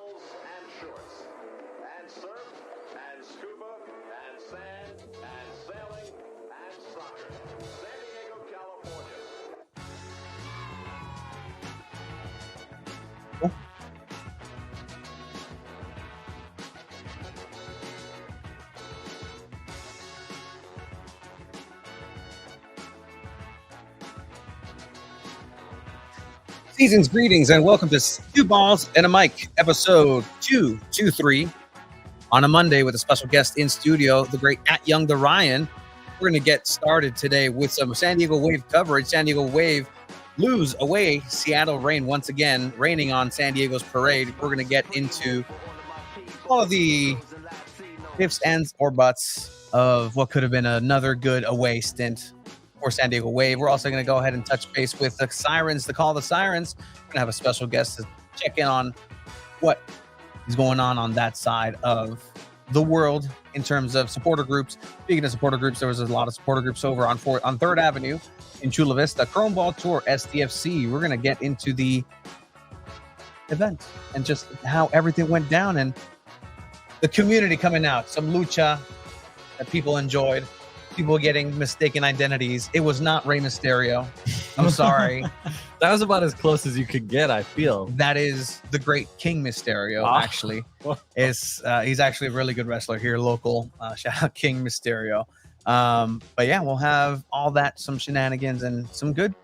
flannels and shorts, and surf and scuba and sand and sailing and soccer. San Diego, California. Season's greetings and welcome to Two Balls and a Mic, episode 223 on a Monday with a special guest in studio, the great @Young the Ryan. We're going to get started today with some San Diego Wave coverage. San Diego Wave lose away Seattle Reign once again, raining on San Diego's parade. We're going to get into all of the ifs, ands, or buts of what could have been another good away stint for San Diego Wave. We're also going to go ahead and touch base with the Sirens, the Call of the Sirens. We're going to have a special guest to check in on what is going on that side of the world in terms of supporter groups. Speaking of supporter groups, there was a lot of supporter groups over on 3rd Avenue in Chula Vista. Chrome Ball Tour, SDFC. We're going to get into the event and just how everything went down and the community coming out. Some lucha that people enjoyed. People getting mistaken identities. It was not Rey Mysterio. I'm sorry. That was about as close as you could get, I feel. That is the great King Mysterio, actually. He's actually a really good wrestler here, local. Shout out King Mysterio. But yeah, we'll have all that, some shenanigans, and some good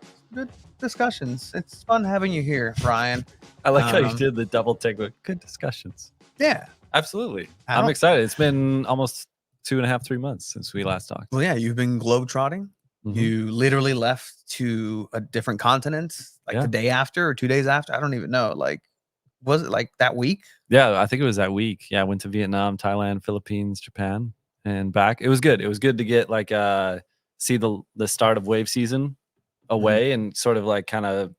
discussions. It's fun having you here, Ryan. I like how you did the double take with good discussions. Yeah. Absolutely. I'm excited. It's been almost 2.5, 3 months since we last talked. Well, yeah, you've been globetrotting. Mm-hmm. You literally left to a different continent, like the day after or 2 days after. I don't even know. Like, was it like that week? Yeah, I think it was that week. Yeah, I went to Vietnam, Thailand, Philippines, Japan, and back. It was good. It was good to get see the start of wave season away and sort of like kind of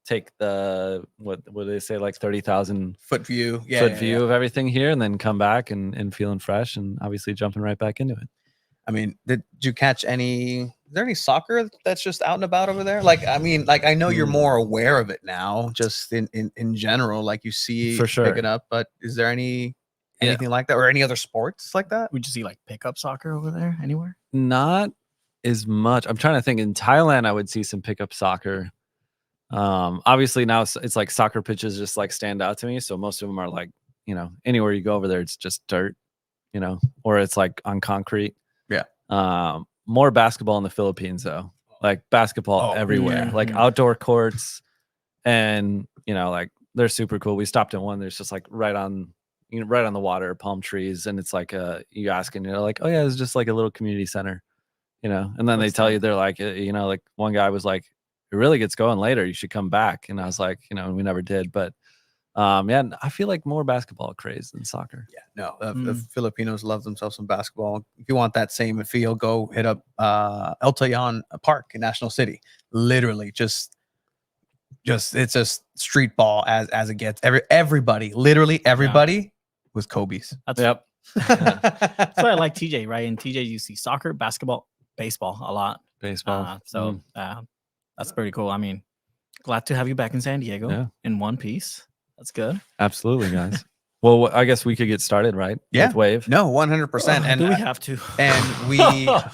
take the what do they say, like 30,000 foot view of everything here, and then come back and feeling fresh and obviously jumping right back into it. I mean, did you catch is there any soccer that's just out and about over there? Like, I mean, like, I know you're more aware of it now, just in general, like you see for sure picking up, but is there anything like that or any other sports like that? Would you see like pickup soccer over there anywhere? Not as much. I'm trying to think. In Thailand, I would see some pickup soccer. Obviously now it's like soccer pitches just like stand out to me. So most of them are like, anywhere you go over there, it's just dirt, or it's like on concrete. Yeah. More basketball in the Philippines though, like basketball everywhere, like outdoor courts, and like they're super cool. We stopped at one. There's just like right on the water, palm trees, and it's like you ask and you're like, oh yeah, it's just like a little community center, and then they tell you they're like, like one guy was like, it really gets going later. You should come back. And I was like, we never did. But I feel like more basketball craze than soccer. Yeah, no, the Filipinos love themselves some basketball. If you want that same feel, go hit up El Tayan Park in National City. Literally, just it's a street ball as it gets. Literally everybody with Kobe's. That's That's why I like TJ, right? In TJ, you see soccer, basketball, baseball a lot. Baseball. That's pretty cool. I mean, glad to have you back in San Diego in one piece. That's good. Absolutely, guys. Well, I guess we could get started, right? Yeah. With Wave. No, 100%. And do we have to? And we,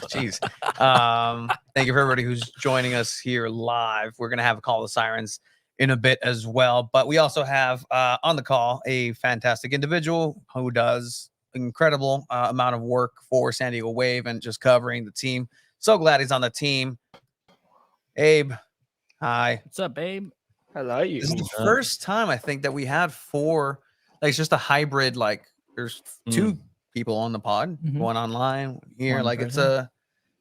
geez. Thank you for everybody who's joining us here live. We're going to have a Call of the Sirens in a bit as well. But we also have on the call a fantastic individual who does incredible amount of work for San Diego Wave and just covering the team. So glad he's on the team. Abe, hi. What's up, babe? Hello, you. This is the first time I think that we had 4, like it's just a hybrid, like there's 2 people on the pod, one online, one here. One like person. it's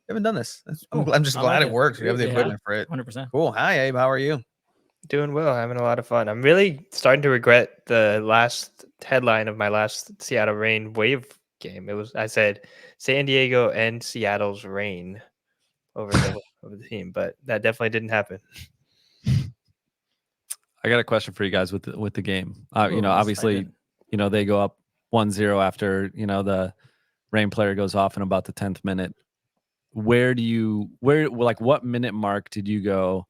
haven't done this. I'm just glad it works. We have the equipment for it. 100%. Cool. Hi, Abe. How are you? Doing well, having a lot of fun. I'm really starting to regret the last headline of my last Seattle Reign Wave game. I said San Diego and Seattle's reign over the team, but that definitely didn't happen. I got a question for you guys with the game. Obviously, they go up 1-0 after, the Reign player goes off in about the 10th minute. What minute mark did you go,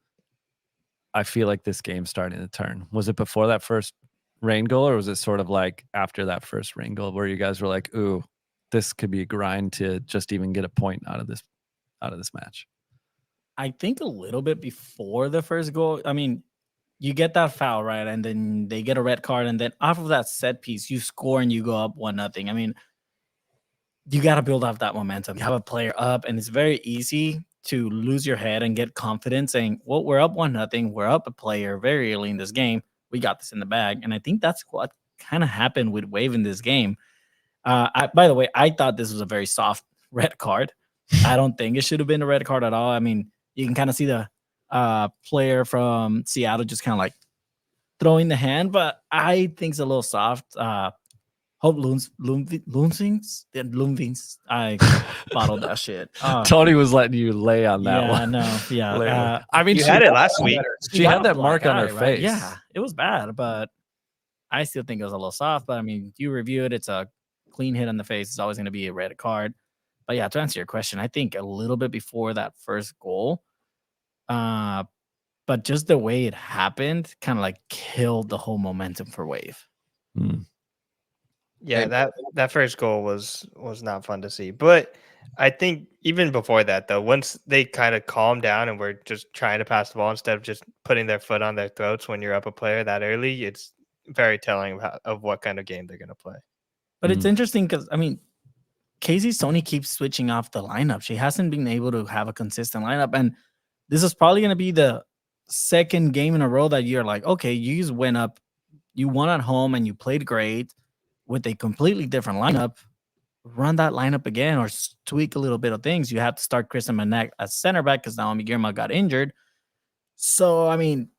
I feel like this game's starting to turn? Was it before that first rain goal, or was it sort of like after that first rain goal where you guys were like, ooh, this could be a grind to just even get a point out of this match? I think a little bit before the first goal. I mean, you get that foul, right? And then they get a red card, and then off of that set piece, you score and you go up 1-0. I mean, you got to build up that momentum. You have a player up, and it's very easy to lose your head and get confidence saying, well, we're up 1-0. We're up a player very early in this game. We got this in the bag. And I think that's what kind of happened with Wave in this game. By the way, I thought this was a very soft red card. I don't think it should have been a red card at all. I mean, you can kind of see the player from Seattle just kind of like throwing the hand, but I think it's a little soft. Hope Loomvings. I bottled that shit. Tony was letting you lay on that one. Yeah. I mean, You had it last week. She had that mark on her Right? face. Yeah, it was bad, but I still think it was a little soft. But I mean, you review it, it's a clean hit on the face. It's always going to be a red card. But yeah, to answer your question, I think a little bit before that first goal, but just the way it happened kind of like killed the whole momentum for Wave. Yeah, that first goal was not fun to see. But I think even before that, though, once they kind of calmed down and were just trying to pass the ball instead of just putting their foot on their throats when you're up a player that early, it's very telling of what kind of game they're going to play. But it's interesting because, I mean, Casey Stoney keeps switching off the lineup. She hasn't been able to have a consistent lineup. And this is probably going to be the second game in a row that you're like, okay, you just went up, you won at home and you played great with a completely different lineup. Run that lineup again or tweak a little bit of things. You have to start Kristen Manek as center back because Naomi Girma got injured. So, I mean,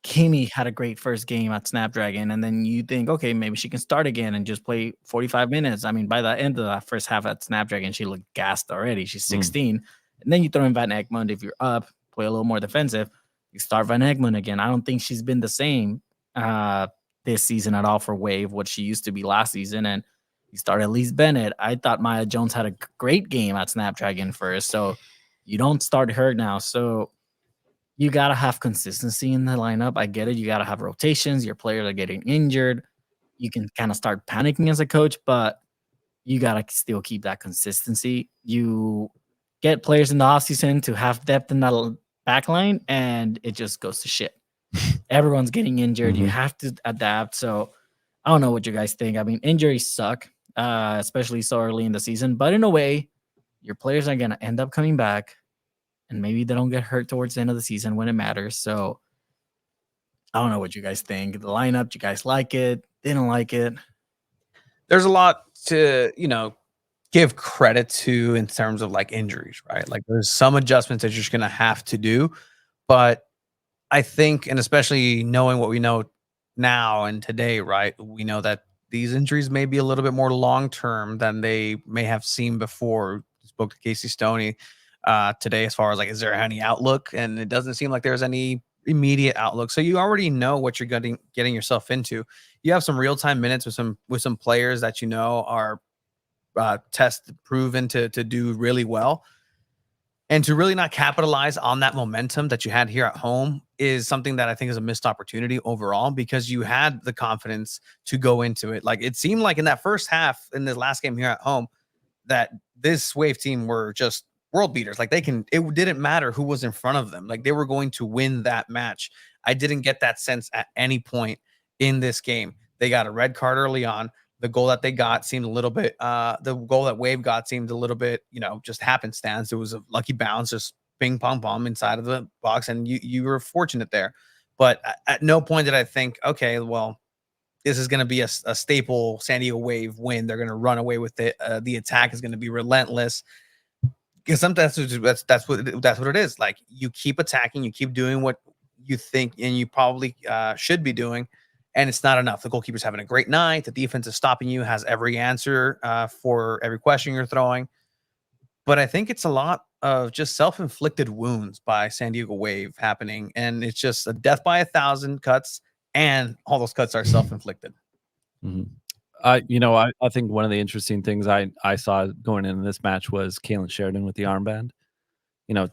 Kimi had a great first game at Snapdragon, and then you think, okay, maybe she can start again and just play 45 minutes. I mean, by the end of that first half at Snapdragon, she looked gassed already. She's 16. And then you throw in Van Egmond. If you're up, play a little more defensive, you start Van Egmond again. I don't think she's been the same this season at all for Wave, what she used to be last season. And you start Elise Bennett. I thought Maya Jones had a great game at Snapdragon first. So you don't start her now. So you got to have consistency in the lineup. I get it. You got to have rotations. Your players are getting injured. You can kind of start panicking as a coach, but you got to still keep that consistency. You get players in the offseason to have depth in that back line, and it just goes to shit. Everyone's getting injured. You have to adapt. So I don't know what you guys think. I mean, injuries suck, especially so early in the season. But in a way, your players are going to end up coming back, and maybe they don't get hurt towards the end of the season when it matters. So I don't know what you guys think. The lineup, do you guys like it? Didn't like it? There's a lot to, give credit to in terms of like injuries, right? Like there's some adjustments that you're just going to have to do. But I think, and especially knowing what we know now and today, right? We know that these injuries may be a little bit more long-term than they may have seen before. Spoke to Casey Stoney today as far as like, is there any outlook? And it doesn't seem like there's any immediate outlook. So you already know what you're getting yourself into. You have some real-time minutes with some players that are proven to do really well. And to really not capitalize on that momentum that you had here at home is something that I think is a missed opportunity overall, because you had the confidence to go into it. Like it seemed like in that first half in the last game here at home that this Wave team were just world beaters. Like it didn't matter who was in front of them. Like they were going to win that match. I didn't get that sense at any point in this game. They got a red card early on. The goal that they got seemed a little bit, the goal that Wave got seemed a little bit, just happenstance. It was a lucky bounce, just ping pong bomb inside of the box. And you were fortunate there. But at no point did I think, okay, well, this is going to be a staple San Diego Wave win. They're going to run away with it. The attack is going to be relentless. Because sometimes that's what it is. Like you keep attacking, you keep doing what you think and you probably should be doing. And it's not enough. The goalkeeper's having a great night. The defense is stopping you, has every answer for every question you're throwing. But I think it's a lot of just self-inflicted wounds by San Diego Wave happening. And it's just a death by 1,000 cuts. And all those cuts are self-inflicted. I think one of the interesting things I saw going into this match was Kaylin Sheridan with the armband.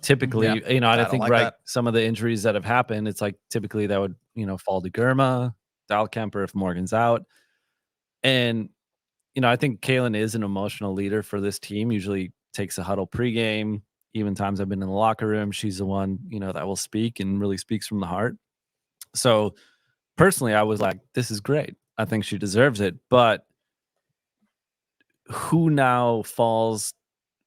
Typically, I think some of the injuries that have happened, it's like typically that would, fall to Girma. Dahlkemper if Morgan's out. And, I think Kaylin is an emotional leader for this team, usually takes a huddle pregame. Even times I've been in the locker room, she's the one, that will speak and really speaks from the heart. So personally, I was like, this is great. I think she deserves it. But who now falls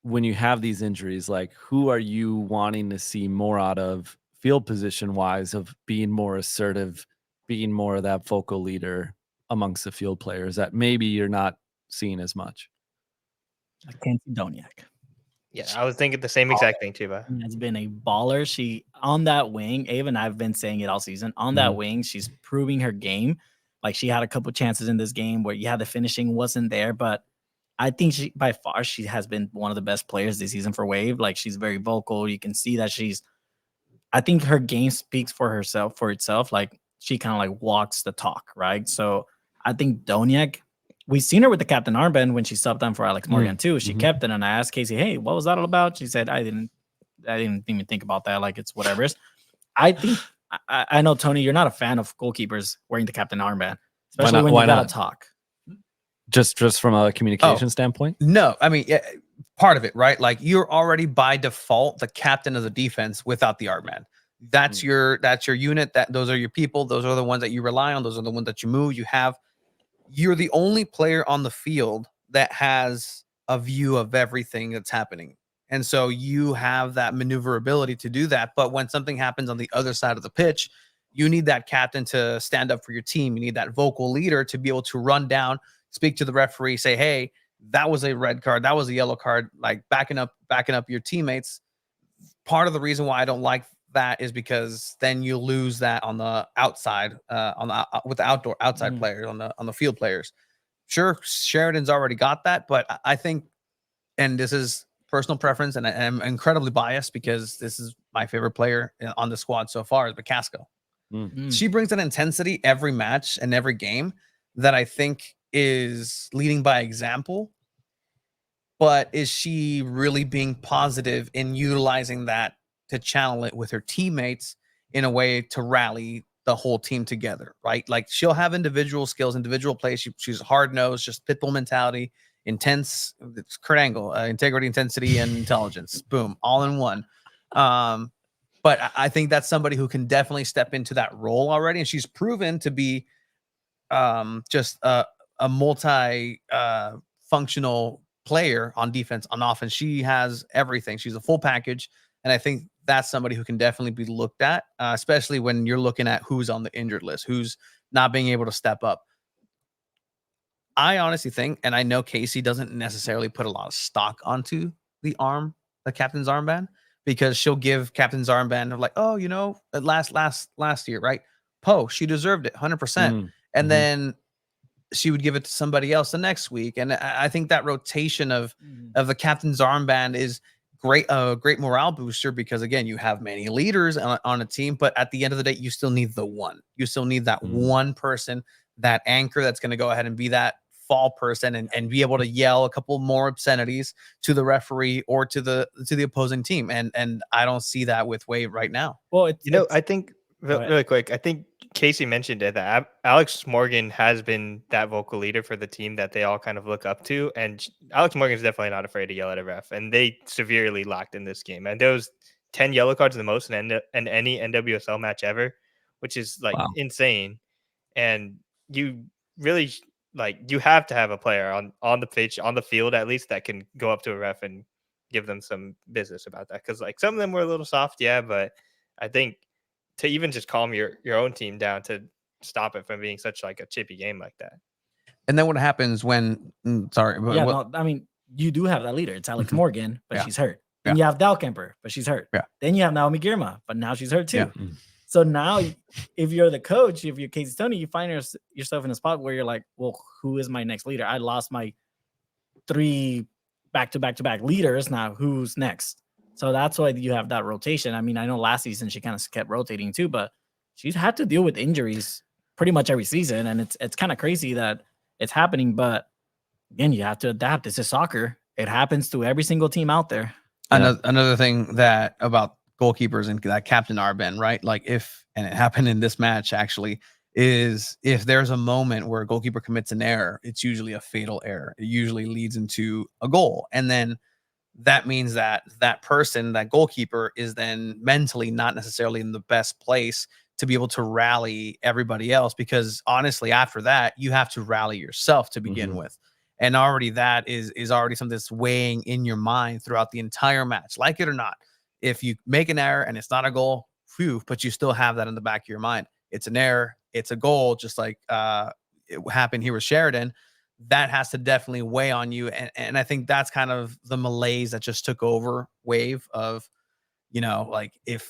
when you have these injuries? Like, who are you wanting to see more out of field position wise, of being more assertive, being more of that vocal leader amongst the field players that maybe you're not seeing as much? Mackenzie Doniak. Yeah, I was thinking the same exact thing too. Has been a baller. She on that wing, even I've been saying it all season. On that wing, she's proving her game. Like, she had a couple chances in this game where the finishing wasn't there, but I think by far she has been one of the best players this season for Wave. Like, she's very vocal. You can see that I think her game speaks for itself. Like, she kind of like walks the talk, right? So I think Doniak, we've seen her with the captain armband when she subbed on for Alex Morgan too. She kept it, and I asked Casey, "Hey, what was that all about?" She said, "I didn't even think about that. Like, it's whatever." I think I know, Tony, you're not a fan of goalkeepers wearing the captain armband, especially when you gotta talk. Just from a communication standpoint? No, I mean, part of it, right? Like, you're already by default the captain of the defense without the armband. That's your unit. Those are your people. Those are the ones that you rely on. Those are the ones that you move. You're the only player on the field that has a view of everything that's happening. And so you have that maneuverability to do that. But when something happens on the other side of the pitch, you need that captain to stand up for your team. You need that vocal leader to be able to run down, speak to the referee, say, "Hey, that was a red card. That was a yellow card," like backing up your teammates. Part of the reason why I don't like that is because then you lose that on the outside, with the outside players, on the field players. Sure, Sheridan's already got that, but I think, and this is personal preference, and I'm incredibly biased because this is my favorite player on the squad so far, is McCaskill. She brings an intensity every match and every game that I think is leading by example. But is she really being positive in utilizing that to channel it with her teammates in a way to rally the whole team together, right? Like, she'll have individual skills, individual plays. She's hard-nosed, just pitbull mentality, intense. It's Kurt Angle, integrity, intensity, and intelligence. Boom, all in one. But I think that's somebody who can definitely step into that role already, and she's proven to be just a multi-functional player on defense, on offense. She has everything. She's a full package, and I think that's somebody who can definitely be looked at, especially when you're looking at who's on the injured list, who's not being able to step up. I honestly think, and I know Casey doesn't necessarily put a lot of stock onto the captain's armband, because she'll give captain's armband of like, "Oh, last year, right? Poe, she deserved it 100%." And then she would give it to somebody else the next week. And I think that rotation of the captain's armband is great morale booster, because again, you have many leaders on a team, but at the end of the day, you still need you still need that one person, that anchor that's going to go ahead and be that fall person and be able to yell a couple more obscenities to the referee or to the opposing team. And I don't see that with Wave right now. Well, I think really quick, I think Casey mentioned it, that Alex Morgan has been that vocal leader for the team that they all kind of look up to. And Alex Morgan is definitely not afraid to yell at a ref. And they severely locked in this game. And there was 10 yellow cards the most in any NWSL match ever, which is like insane. And you really, like, you have to have a player on the pitch, on the field at least, that can go up to a ref and give them some business about that. Because like some of them were a little soft, but I think to even just calm your own team down to stop it from being such like a chippy game like that. And then what happens when? I mean, you do have that leader. It's Alex Morgan, but she's hurt. Then you have Dahlkemper, but she's hurt. Then you have Naomi Girma, but now she's hurt too. So now, if you're the coach, if you're Casey Stoney, you find yourself in a spot where you're like, well, who is my next leader? I lost my 3 back-to-back leaders. Now who's next? So that's why you have that rotation. I mean, I know last season she kind of kept rotating too, but she's had to deal with injuries pretty much every season, and it's kind of crazy that it's happening. But again, you have to adapt. This is soccer. It happens to every single team out there. Another thing that about goalkeepers and that captain armband, right? Like and it happened in this match actually, is if there's a moment where a goalkeeper commits an error, it's usually a fatal error. It usually leads into a goal. And then that means that that person, that goalkeeper, is then mentally not necessarily in the best place to be able to rally everybody else, because honestly, after that, you have to rally yourself to begin with. And already that is already something that's weighing in your mind throughout the entire match, like it or not. If you make an error and it's not a goal, phew, but you still have that in the back of your mind. It's an error, it's a goal, just like it happened here with Sheridan. That has to definitely weigh on you. And I think that's kind of the malaise that just took over Wave of, like if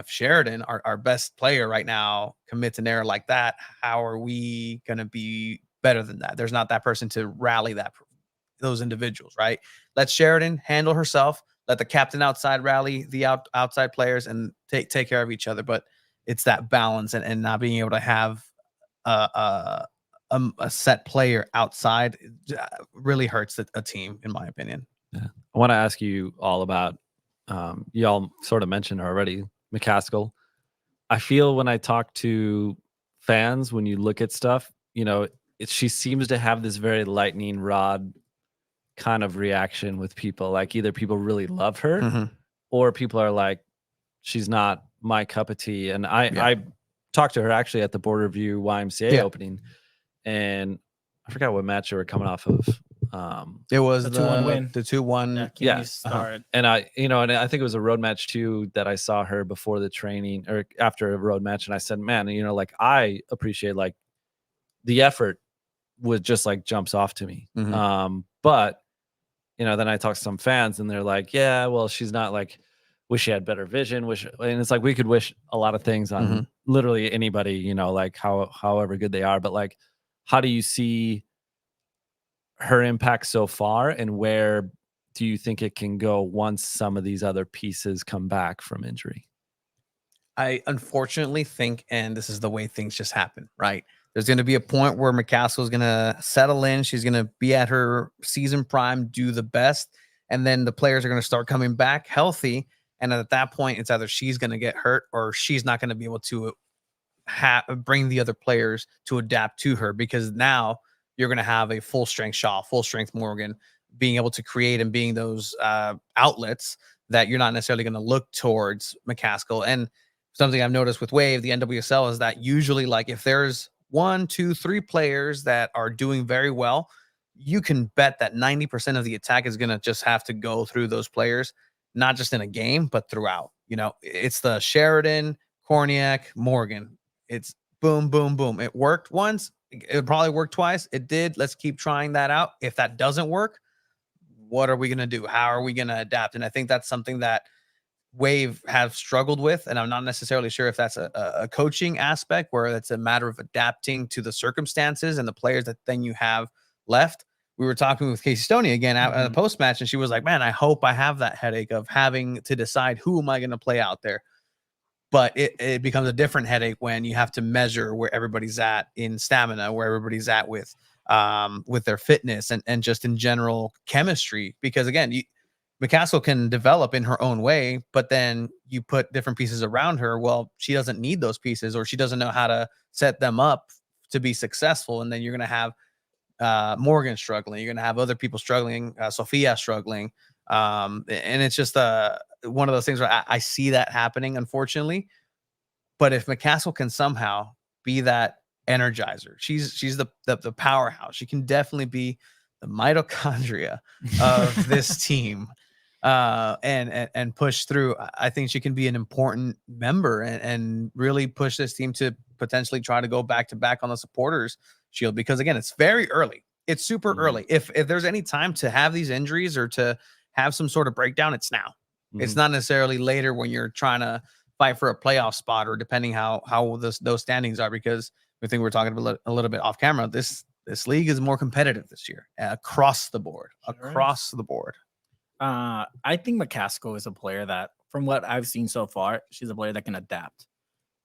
Sheridan, our best player right now, commits an error like that, how are we going to be better than that? There's not that person to rally those individuals, right? Let Sheridan handle herself. Let the captain outside rally the outside players and take care of each other. But it's that balance and not being able to have a set player outside really hurts a team, in my opinion. Yeah. I want to ask you all about, y'all sort of mentioned her already, McCaskill. I feel when I talk to fans, when you look at stuff, she seems to have this very lightning rod kind of reaction with people. Like either people really love her or people are like, she's not my cup of tea. And I talked to her actually at the Border View YMCA opening, and I forgot what match they were coming off of. It was the 2-1 win. The 2-1. Yeah, started. And I think it was a road match too that I saw her before the training or after a road match, and I said, man, like I appreciate like the effort would just like jumps off to me. But then I talk to some fans and they're like, yeah, well, she's not like, wish she had better vision, and it's like we could wish a lot of things on literally anybody, like however good they are, but like how do you see her impact so far, and where do you think it can go once some of these other pieces come back from injury? I unfortunately think, and this is the way things just happen, right? There's going to be a point where McCaskill is going to settle in. She's going to be at her season prime, do the best. And then the players are going to start coming back healthy. And at that point, it's either she's going to get hurt or she's not going to be able to bring the other players to adapt to her, because now you're going to have a full strength Shaw, full strength Morgan, being able to create and being those outlets that you're not necessarily going to look towards McCaskill. And something I've noticed with Wave, the NWSL, is that usually like if there's 1, 2, 3 players that are doing very well, you can bet that 90% of the attack is going to just have to go through those players, not just in a game, but throughout. It's the Sheridan, Korniak, Morgan. It's boom, boom, boom. It worked once. It probably worked twice. It did. Let's keep trying that out. If that doesn't work, what are we going to do? How are we going to adapt? And I think that's something that Wave have struggled with, and I'm not necessarily sure if that's a coaching aspect where it's a matter of adapting to the circumstances and the players that then you have left. We were talking with Casey Stoney again at the post match, and she was like, man, I hope I have that headache of having to decide who am I going to play out there. But it becomes a different headache when you have to measure where everybody's at in stamina, where everybody's at with their fitness and just in general chemistry. Because again, McCaskill can develop in her own way, but then you put different pieces around her. Well, she doesn't need those pieces, or she doesn't know how to set them up to be successful. And then you're going to have Morgan struggling. You're going to have other people struggling, Sophia struggling. And it's just one of those things where I see that happening, unfortunately. But if McCaskill can somehow be that energizer, she's the powerhouse. She can definitely be the mitochondria of this team, and push through. I think she can be an important member and really push this team to potentially try to go back to back on the supporters shield, because again, it's very early. It's super early. If there's any time to have these injuries or to have some sort of breakdown, it's now. It's not necessarily later when you're trying to fight for a playoff spot, or depending how those standings are, because I think we're talking about a little bit off camera. This league is more competitive this year across the board. I think McCaskill is a player that, from what I've seen so far, she's a player that can adapt.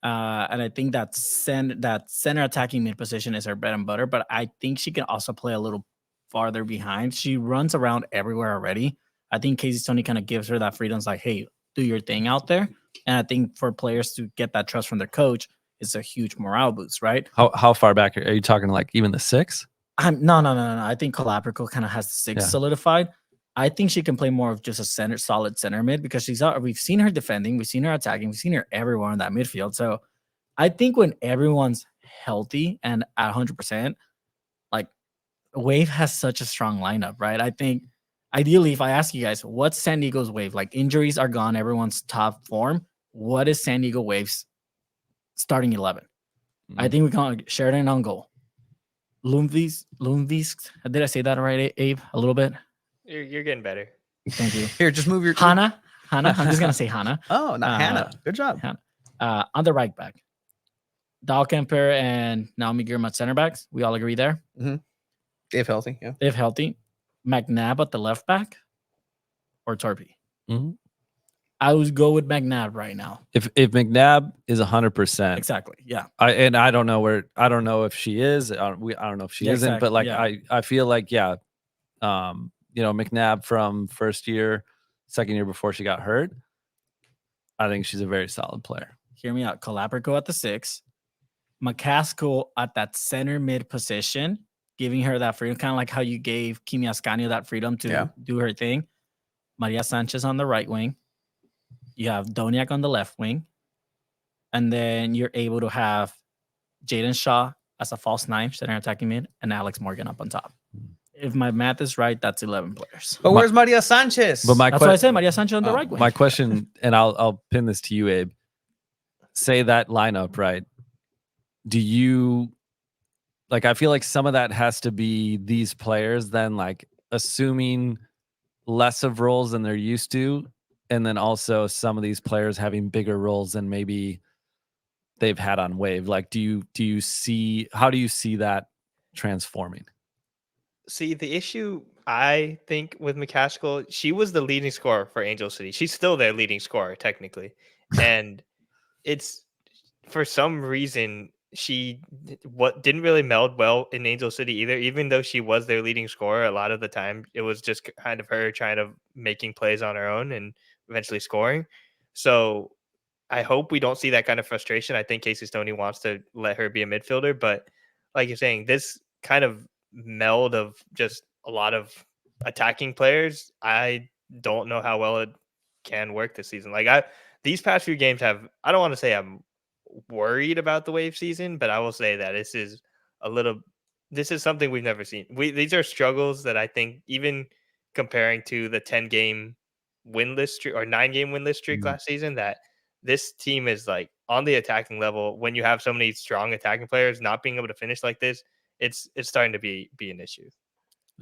And I think that center attacking mid position is her bread and butter, but I think she can also play a little farther behind. She runs around everywhere already. I think Casey Stoney kind of gives her that freedom. It's like, hey, do your thing out there. And I think for players to get that trust from their coach, it's a huge morale boost, right? How far back are you talking? Like even the 6? No. I think Calabrico kind of has the 6 solidified. I think she can play more of just a solid center mid because we've seen her defending, we've seen her attacking, we've seen her everywhere in that midfield. So I think when everyone's healthy and at 100%, like Wave has such a strong lineup, right? I think ideally, if I ask you guys, what's San Diego's Wave? Like injuries are gone, everyone's top form. What is San Diego Wave's starting 11? I think we can Sheridan on goal. Lundqvist. Did I say that right, Abe? A little bit. You're getting better. Thank you. Here, just move your Hannah. I'm just gonna say Hannah. Oh, not Hannah. Good job. Hannah. On the right back, Dahlkemper and Naomi Girma at center backs. We all agree there. Mm-hmm. If healthy, yeah. If healthy, McNabb at the left back, or Torpy. Mm-hmm. I would go with McNabb right now. If McNabb is 100%, exactly, yeah. I don't know if she is. I don't know if she isn't. Exactly, But like I feel like McNabb from first year, second year before she got hurt. I think she's a very solid player. Hear me out. Calabrico at the 6, McCaskill at that center mid position, giving her that freedom, kind of like how you gave Kimi Ascanio that freedom to do her thing. Maria Sanchez on the right wing. You have Doniak on the left wing. And then you're able to have Jaden Shaw as a false 9, center attacking mid, and Alex Morgan up on top. If my math is right, that's 11 players. But where's Maria Sanchez? But that's what I said, Maria Sanchez on the right wing. My question, and I'll pin this to you, Abe. Say that lineup, right? Do you like? I feel like some of that has to be these players then like assuming less of roles than they're used to, and then also some of these players having bigger roles than maybe they've had on Wave. Like, how do you see that transforming? See, the issue I think with McCaskill, she was the leading scorer for Angel City. She's still their leading scorer technically, and it's for some reason she didn't really meld well in Angel City either. Even though she was their leading scorer, a lot of the time it was just kind of her trying to making plays on her own and eventually scoring. So I hope we don't see that kind of frustration. I think Casey Stoney wants to let her be a midfielder, but like you're saying, this kind of meld of just a lot of attacking players, I don't know how well it can work this season. Like these past few games I don't want to say I'm worried about the Wave season, but I will say that this is something we've never seen. These are struggles that I think even comparing to the 10-game winless streak or 9-game winless streak last season, that this team is like on the attacking level. When you have so many strong attacking players not being able to finish like this, it's starting to be an issue.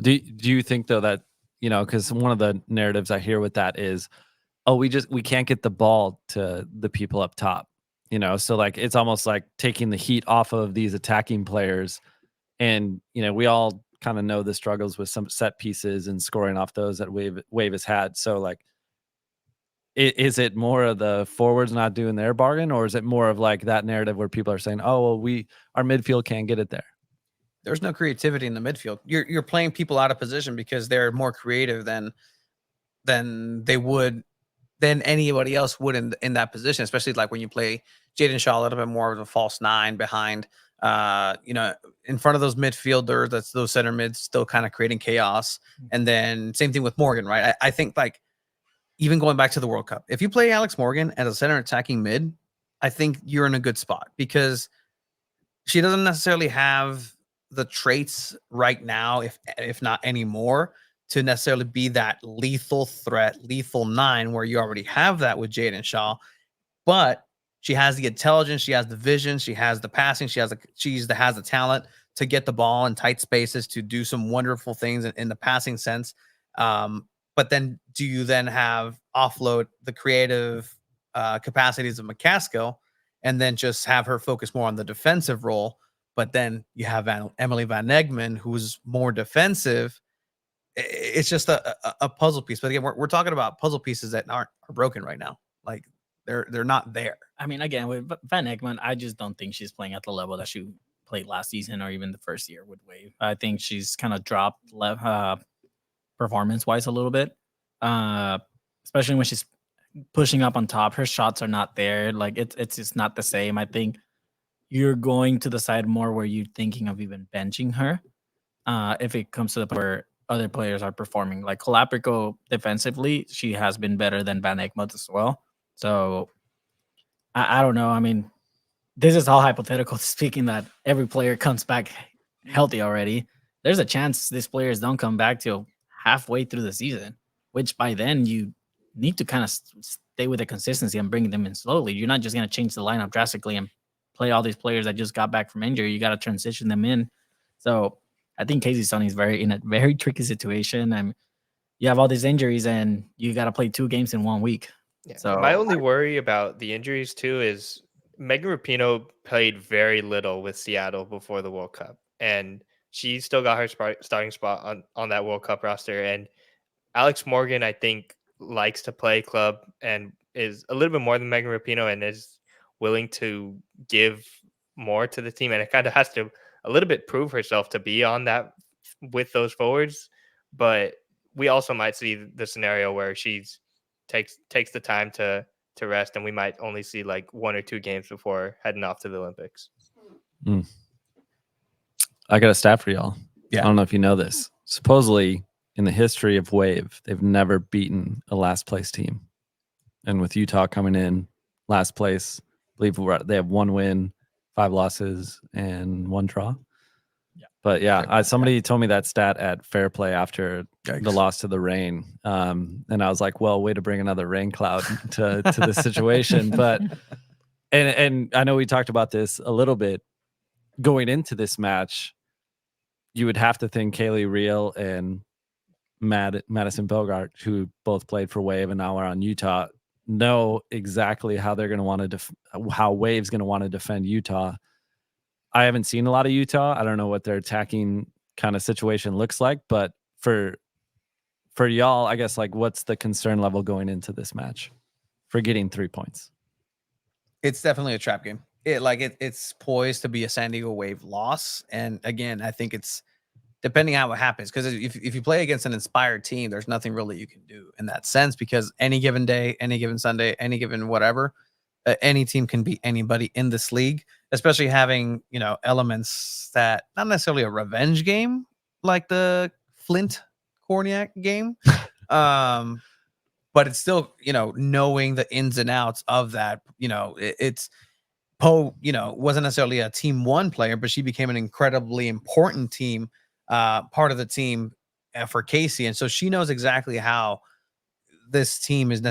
Do you think though that, because one of the narratives I hear with that is, we can't get the ball to the people up top, so like it's almost like taking the heat off of these attacking players. And we all kind of know the struggles with some set pieces and scoring off those that Wave has had. So like, is it more of the forwards not doing their bargain, or is it more of like that narrative where people are saying, oh well, our midfield can't get it there? There's no creativity in the midfield. You're playing people out of position because they're more creative than anybody else would in that position, especially like when you play Jaden Shaw a little bit more of a false 9 behind, in front of those midfielders, that's those center mids still kind of creating chaos. And then same thing with Morgan, right? I think like even going back to the World Cup, if you play Alex Morgan as a center attacking mid, I think you're in a good spot because she doesn't necessarily have the traits right now, if not anymore, to necessarily be that lethal threat, lethal 9, where you already have that with Jaden Shaw. But she has the intelligence, she has the vision, she has the passing, she has the talent to get the ball in tight spaces, to do some wonderful things in the passing sense. But then do you then have offload the creative capacities of McCaskill and then just have her focus more on the defensive role? But then you have Emily Van Egmond, who's more defensive. It's just a puzzle piece. But again, we're talking about puzzle pieces that are broken right now. Like they're not there. I mean, again, with Van Egmond, I just don't think she's playing at the level that she played last season or even the first year with Wave. I think she's kind of dropped performance-wise a little bit, especially when she's pushing up on top. Her shots are not there. Like it's just not the same. I think you're going to the side more where you're thinking of even benching her. If it comes to the point where other players are performing, like Colaprico defensively, she has been better than Van Egmond as well. So I don't know. I mean, this is all hypothetical speaking that every player comes back healthy already. There's a chance these players don't come back till halfway through the season, which by then you need to kind of stay with the consistency and bring them in slowly. You're not just going to change the lineup drastically and play all these players that just got back from injury. You got to transition them in. So I think Casey Stoney is in a very tricky situation, and you have all these injuries, and you got to play 2 games in 1 week. Yeah. So My only worry about the injuries too is Megan Rapinoe played very little with Seattle before the World Cup, and she still got her starting spot on that World Cup roster. And Alex Morgan, I think, likes to play club and is a little bit more than Megan Rapinoe and is willing to give more to the team. And it kind of has to a little bit prove herself to be on that with those forwards. But we also might see the scenario where she's takes the time to rest, and we might only see like 1 or 2 games before heading off to the Olympics. I got a stat for y'all. Yeah. I don't know if you know this. Supposedly, in the history of Wave, they've never beaten a last place team. And with Utah coming in last place, I believe they have 1 win, 5 losses, and 1 draw. Yeah. But yeah, somebody told me that stat at Fair Play after the loss to the Rain. And I was like, well, way to bring another rain cloud to this situation. But and I know we talked about this a little bit going into this match. You would have to think Kaylee Reel and Madison Bogart, who both played for Wave and now are on Utah, know exactly how they're going to want to how Wave's going to want to defend Utah. I haven't seen a lot of Utah. I don't know what their attacking kind of situation looks like, but for y'all, I guess, like, what's the concern level going into this match for getting 3 points? It's definitely a trap game. It's poised to be a San Diego Wave loss. And again, I think it's depending on how it happens. Because if you play against an inspired team, there's nothing really you can do in that sense, because any given day, any given Sunday, any given whatever, any team can beat anybody in this league, especially having, elements that not necessarily a revenge game like the Flint Corniak game. But it's still, knowing the ins and outs of that, it's Poe, wasn't necessarily a team 1 player, but she became an incredibly important team, part of the team for Casey. And so she knows exactly how this team is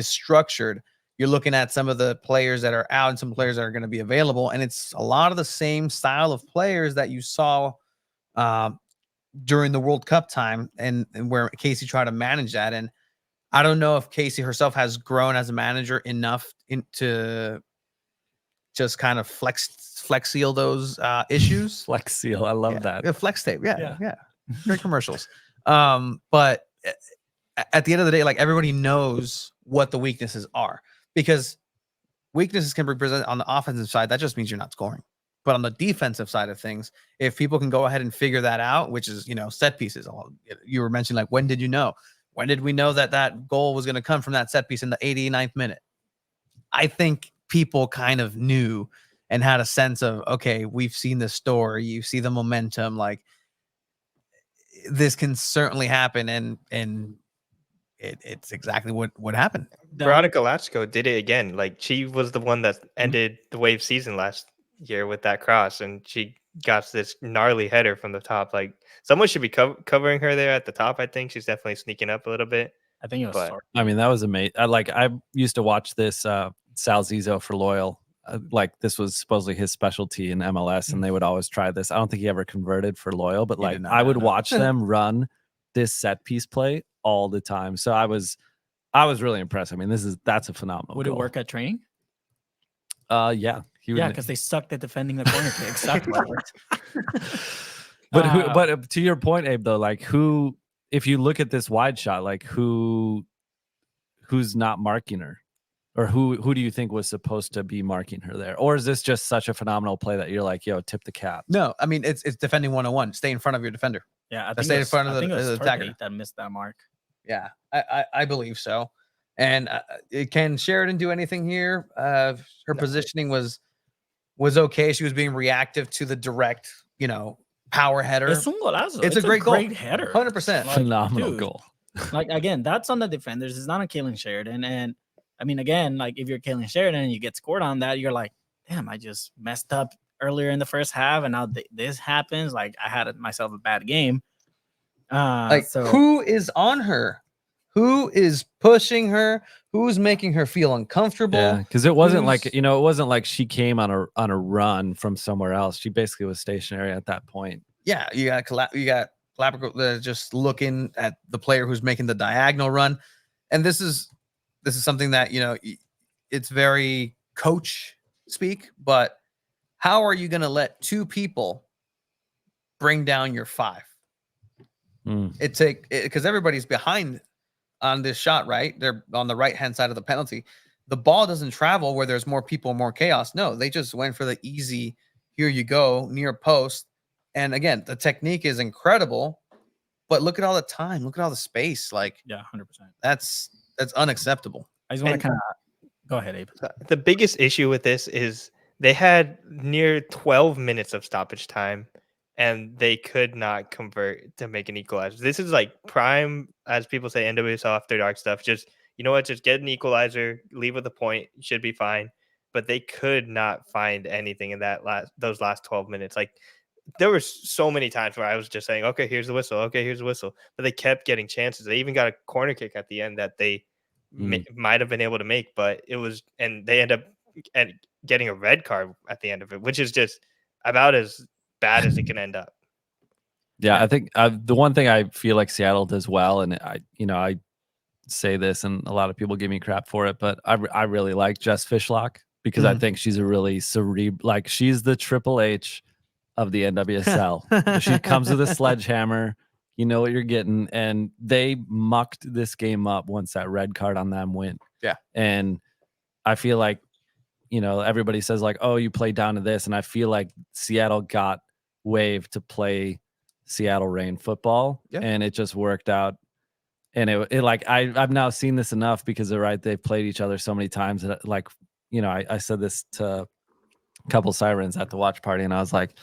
structured. You're looking at some of the players that are out and some players that are going to be available. And it's a lot of the same style of players that you saw during the World Cup time and where Casey tried to manage that. And I don't know if Casey herself has grown as a manager enough to just kind of flex seal those issues. Flex seal. I love that. Yeah, flex tape. Yeah. Great commercials. But at the end of the day, like, everybody knows what the weaknesses are, because weaknesses can be presented on the offensive side. That just means you're not scoring. But on the defensive side of things, if people can go ahead and figure that out, which is, set pieces. You were mentioning, like, when did you know? When did we know that goal was going to come from that set piece in the 89th minute? I think people kind of knew and had a sense of, okay, we've seen this story. You see the momentum. Like, this can certainly happen. And it's exactly what happened. Veronica Latchko did it again. Like, she was the one that ended the Wave season last year with that cross, and she got this gnarly header from the top. Like, someone should be covering her there at the top. I think she's definitely sneaking up a little bit. I think it was. I mean, that was amazing. I used to watch this Sal Zizzo for Loyal. Like, this was supposedly his specialty in MLS, and they would always try this. I don't think he ever converted for Loyal, but like, I would watch them run this set piece play all the time. So I was really impressed. I mean, that's a phenomenal. Would goal. It work at training? Yeah. Because they sucked at defending the corner kicks. But to your point, Abe, though, like, who, if you look at this wide shot, like, who's not marking her, or who do you think was supposed to be marking her there, or is this just such a phenomenal play that you're like, yo, tip the cap? No, I mean, it's defending 1-on-1. Stay in front of your defender. Yeah, I stay in front of the attacker that missed that mark. Yeah, I believe so. And can Sheridan do anything here? Her positioning was was okay. She was being reactive to the direct, power header. It's un golazo. It's a great goal. header. 100%. Like, Phenomenal dude, goal. Like, again, that's on the defenders. It's not on Kalen Sheridan. And I mean, again, like if you're Kalen Sheridan and you get scored on that, you're like, damn, I just messed up earlier in the first half, and now this happens. Like, I had myself a bad game. Who is on her? Who is pushing her? Who's making her feel uncomfortable? Yeah, because it wasn't it wasn't like she came on a run from somewhere else. She basically was stationary at that point. Yeah, you got Galapagos just looking at the player who's making the diagonal run, and this is something that it's very coach speak. But how are you going to let two people bring down your 5? Because everybody's behind on this shot, right? They're on the right-hand side of the penalty. The ball doesn't travel where there's more people, more chaos. No, they just went for the easy, here you go, near post. And again, the technique is incredible, but look at all the time. Look at all the space. Like, yeah, 100%. That's unacceptable. I just want to kind of go ahead, Abe. The biggest issue with this is they had near 12 minutes of stoppage time, and they could not convert to make an equalizer. This is like prime, as people say, NWSL after dark stuff. Just, you know what? Just get an equalizer, leave with a point. You should be fine. But they could not find anything in those last 12 minutes. Like, there were so many times where I was just saying, okay, here's the whistle. Okay, here's the whistle. But they kept getting chances. They even got a corner kick at the end that they might have been able to make, but and they end up getting a red card at the end of it, which is just about as bad as it can end up. Yeah, I think the one thing I feel like Seattle does well, and I say this, and a lot of people give me crap for it, but I really like Jess Fishlock because I think she's a really cerebral, she's the Triple H of the NWSL. She comes with a sledgehammer. You know what you're getting, and they mucked this game up once that red card on them went. Yeah, and I feel like everybody says like, oh, you play down to this, and I feel like Seattle got Wave to play Seattle Reign football, and it just worked out. And it like I've now seen this enough because they've played each other so many times that I said this to a couple sirens at the watch party, and I was like,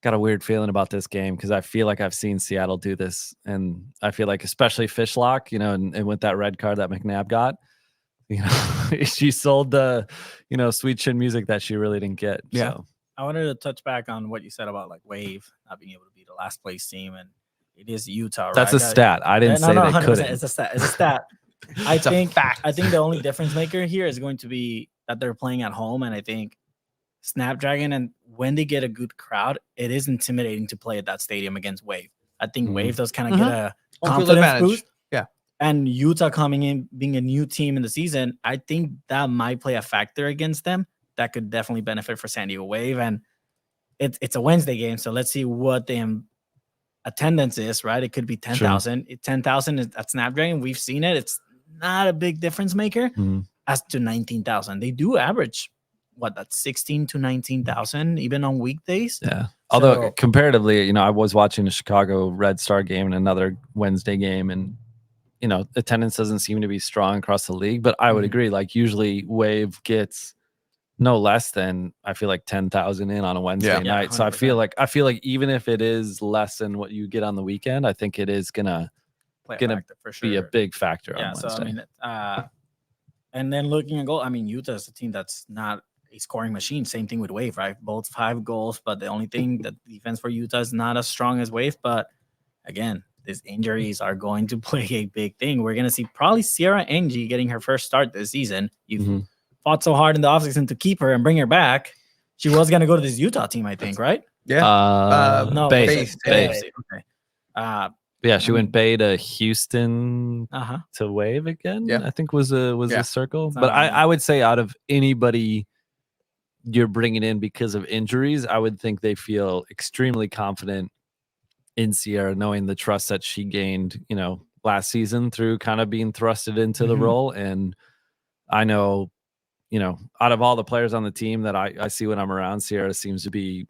got a weird feeling about this game because I feel like I've seen Seattle do this, and I feel like especially Fishlock, and with that red card that McNabb got, she sold the sweet chin music that she really didn't get. Yeah. So. I wanted to touch back on what you said about like Wave not being able to be the last place team, and it is Utah, right? That's a stat. I didn't say they couldn't. It's a stat. I think the only difference maker here is going to be that they're playing at home, and I think Snapdragon, and when they get a good crowd, it is intimidating to play at that stadium against Wave. I think Wave does kind of get a confidence boost. Yeah. And Utah coming in, being a new team in the season, I think that might play a factor against them. That could definitely benefit for San Diego Wave. And it's a Wednesday game, so let's see what the attendance is, right? It could be 10,000. Sure. 10,000 at Snapdragon. We've seen it. It's not a big difference maker as to 19,000. They do average that's 16 to 19,000 even on weekdays. Yeah. Although comparatively, I was watching a Chicago Red Star game and another Wednesday game, and attendance doesn't seem to be strong across the league, but I would agree. Like usually Wave gets no less than, I feel like 10,000 in on a Wednesday night. 100%. So I feel like even if it is less than what you get on the weekend, I think it is gonna be a big factor on Wednesday. So I mean, and then looking at goal, I mean, Utah is a team that's not a scoring machine. Same thing with Wave, right? Both 5 goals, but the only thing that defense for Utah is not as strong as Wave. But again, these injuries are going to play a big thing. We're gonna see probably Sierra Angie getting her first start this season. You've fought so hard in the offseason to keep her and bring her back. She was gonna go to this Utah team, I think, right? Yeah. No, Bay. Okay. Yeah, she went Bay to Houston to Wave again. Yeah. I think was a circle. But I would say out of anybody you're bringing in because of injuries, I would think they feel extremely confident in Sierra, knowing the trust that she gained, last season through kind of being thrusted into the role. And I know, out of all the players on the team that I see when I'm around, Sierra seems to be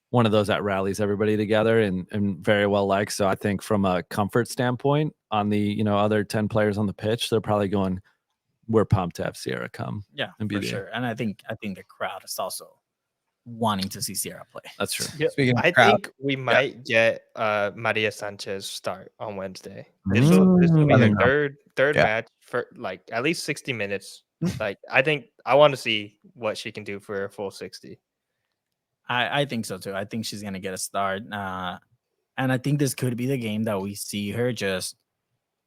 one of those that rallies everybody together and very well liked. So I think from a comfort standpoint on the, other 10 players on the pitch, they're probably going, we're pumped to have Sierra come. Yeah, and be for there. sure. And I think the crowd is also wanting to see Sierra play. That's true. Yeah, Speaking of I crowd, think we might get Maria Sanchez start on Wednesday. This will be I the think so. third Yeah. match for like at least 60 minutes. Like I think I want to see what she can do for a full 60. I think so too. I think she's gonna get a start. And I think this could be the game that we see her just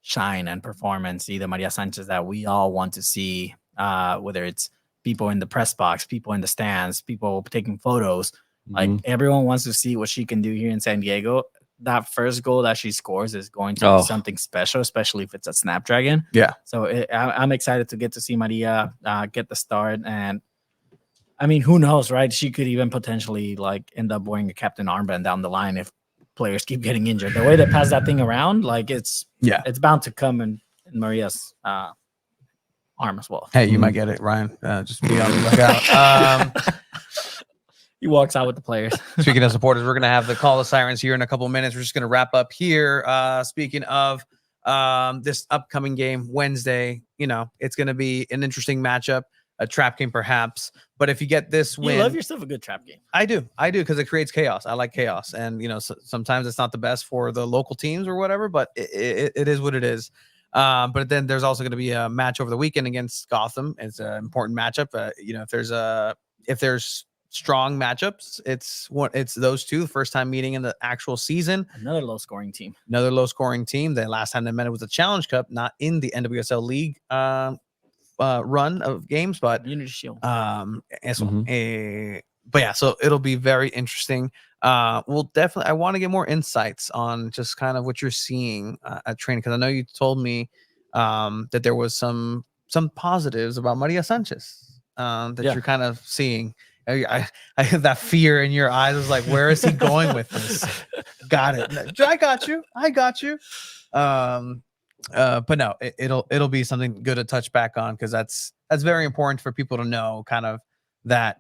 shine and perform and see the Maria Sanchez that we all want to see, whether it's people in the press box, people in the stands, people taking photos. Like everyone wants to see what she can do here in San Diego. That first goal that she scores is going to be something special, especially if it's a Snapdragon. Yeah. So I'm excited to get to see Maria get the start. And I mean, who knows, right? She could even potentially like end up wearing a captain armband down the line if players keep getting injured. The way they pass that thing around, like it's bound to come in Maria's arm as well. Hey, you might get it, Ryan. Just be on the lookout. He walks out with the players. Speaking of supporters, we're going to have the call of sirens here in a couple of minutes. We're just going to wrap up here. Speaking of this upcoming game Wednesday, it's going to be an interesting matchup, a trap game perhaps. But if you get this win, you love yourself a good trap game. I do, because it creates chaos. I like chaos, and sometimes it's not the best for the local teams or whatever, but it is what it is. But then there's also going to be a match over the weekend against Gotham. It's an important matchup. If there's strong matchups, it's those two. The first time meeting in the actual season. Another low scoring team. The last time they met it was the Challenge Cup, not in the NWSL League run of games, but Unity Shield. But yeah, so it'll be very interesting. We'll definitely. I want to get more insights on just kind of what you're seeing at training, because I know you told me that there was some positives about Maria Sanchez that you're kind of seeing. I have that fear in your eyes. I was like, where is he going with this? Got it. I got you. But no, it'll be something good to touch back on, because that's very important for people to know, kind of that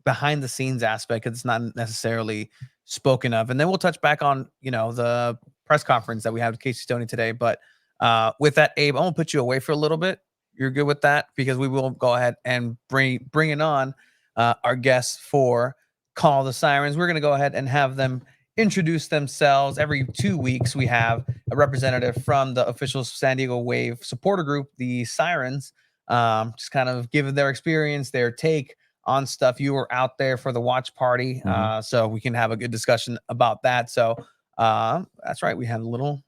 behind the scenes aspect. It's not necessarily spoken of. And then we'll touch back on the press conference that we had with Casey Stoney today. But with that, Abe, I'm gonna put you away for a little bit. You're good with that, because we will go ahead and bring it on our guests for Call the Sirens. We're going to go ahead and have them introduce themselves. Every 2 weeks, we have a representative from the official San Diego Wave supporter group, the Sirens, just kind of give their experience, their take on stuff. You were out there for the watch party, so we can have a good discussion about that. So that's right. We had a little...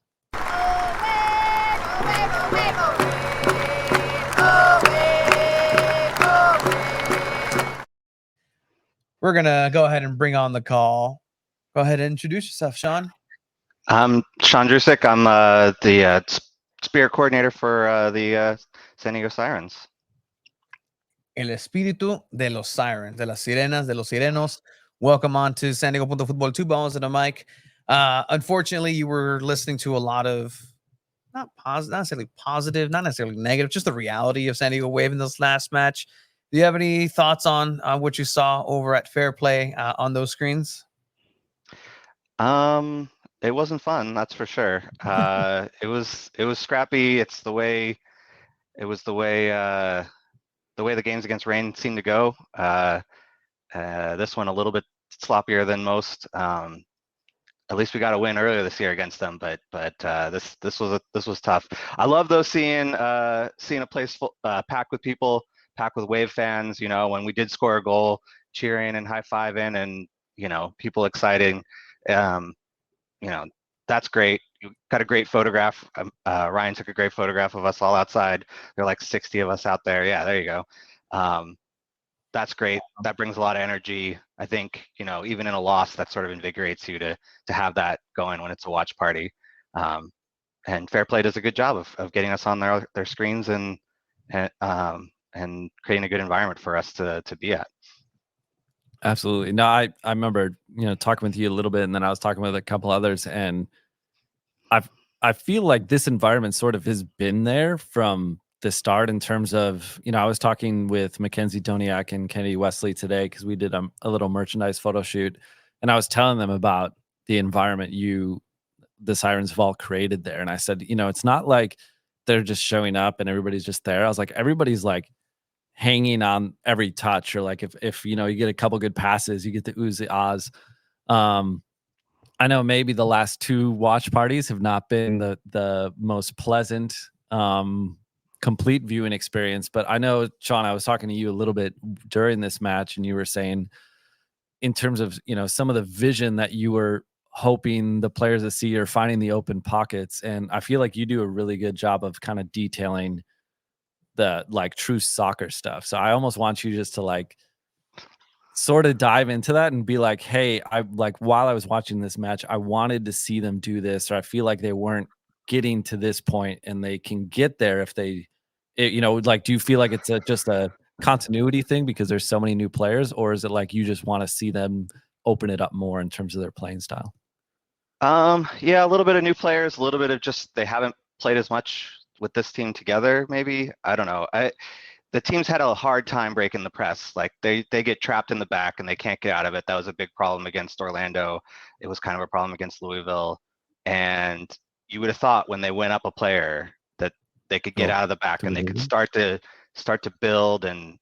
We're going to go ahead and bring on the call. Go ahead and introduce yourself, Sean. I'm Sean Drusik. I'm the spirit coordinator for the San Diego Sirens. El espíritu de los Sirens, de las sirenas, de los sirenos. Welcome on to San Diego Punto Football, 2 balls and a mic. Unfortunately, you were listening to a lot of not necessarily positive, not necessarily negative, just the reality of San Diego Wave in this last match. Do you have any thoughts on what you saw over at Fair Play on those screens? It wasn't fun, that's for sure. It was scrappy. It's the way the games against Reign seemed to go. This one a little bit sloppier than most. At least we got a win earlier this year against them, but this was tough. I love though seeing a place full, packed with people, packed with Wave fans. When we did score a goal, cheering and high-fiving, and people exciting. That's great. You got a great photograph. Ryan took a great photograph of us all outside. There are like 60 of us out there. Yeah, there you go. That's great. That brings a lot of energy. I think, even in a loss, that sort of invigorates you to have that going when it's a watch party. And Fair Play does a good job of getting us on their screens and creating a good environment for us to be at. Absolutely. No, I remember, talking with you a little bit, and then I was talking with a couple others, and I feel like this environment sort of has been there from the start in terms of, I was talking with Mackenzie Doniak and Kennedy Wesley today, because we did a little merchandise photo shoot, and I was telling them about the environment the Sirens have all created there. And I said, it's not like they're just showing up and everybody's just there. I was like, everybody's like hanging on every touch, or like if you know you get a couple good passes, you get the oohs, the ahs. I know maybe the last 2 watch parties have not been the most pleasant complete viewing experience, but I know, Sean, I was talking to you a little bit during this match, and you were saying in terms of, you know, some of the vision that you were hoping the players to see or finding the open pockets, and I feel like you do a really good job of kind of detailing the like true soccer stuff. So I almost want you just to like sort of dive into that and be like, hey, I like, while I was watching this match, I wanted to see them do this, or I feel like they weren't getting to this point and they can get there if they, you know, like, do you feel like it's just a continuity thing because there's so many new players, or is it like you just want to see them open it up more in terms of their playing style? Yeah, a little bit of new players, a little bit of just they haven't played as much with this team together, maybe. I don't know. The teams had a hard time breaking the press. Like they get trapped in the back and they can't get out of it. That was a big problem against Orlando. It was kind of a problem against Louisville. And you would have thought when they went up a player that they could get out of the back and they could start to build and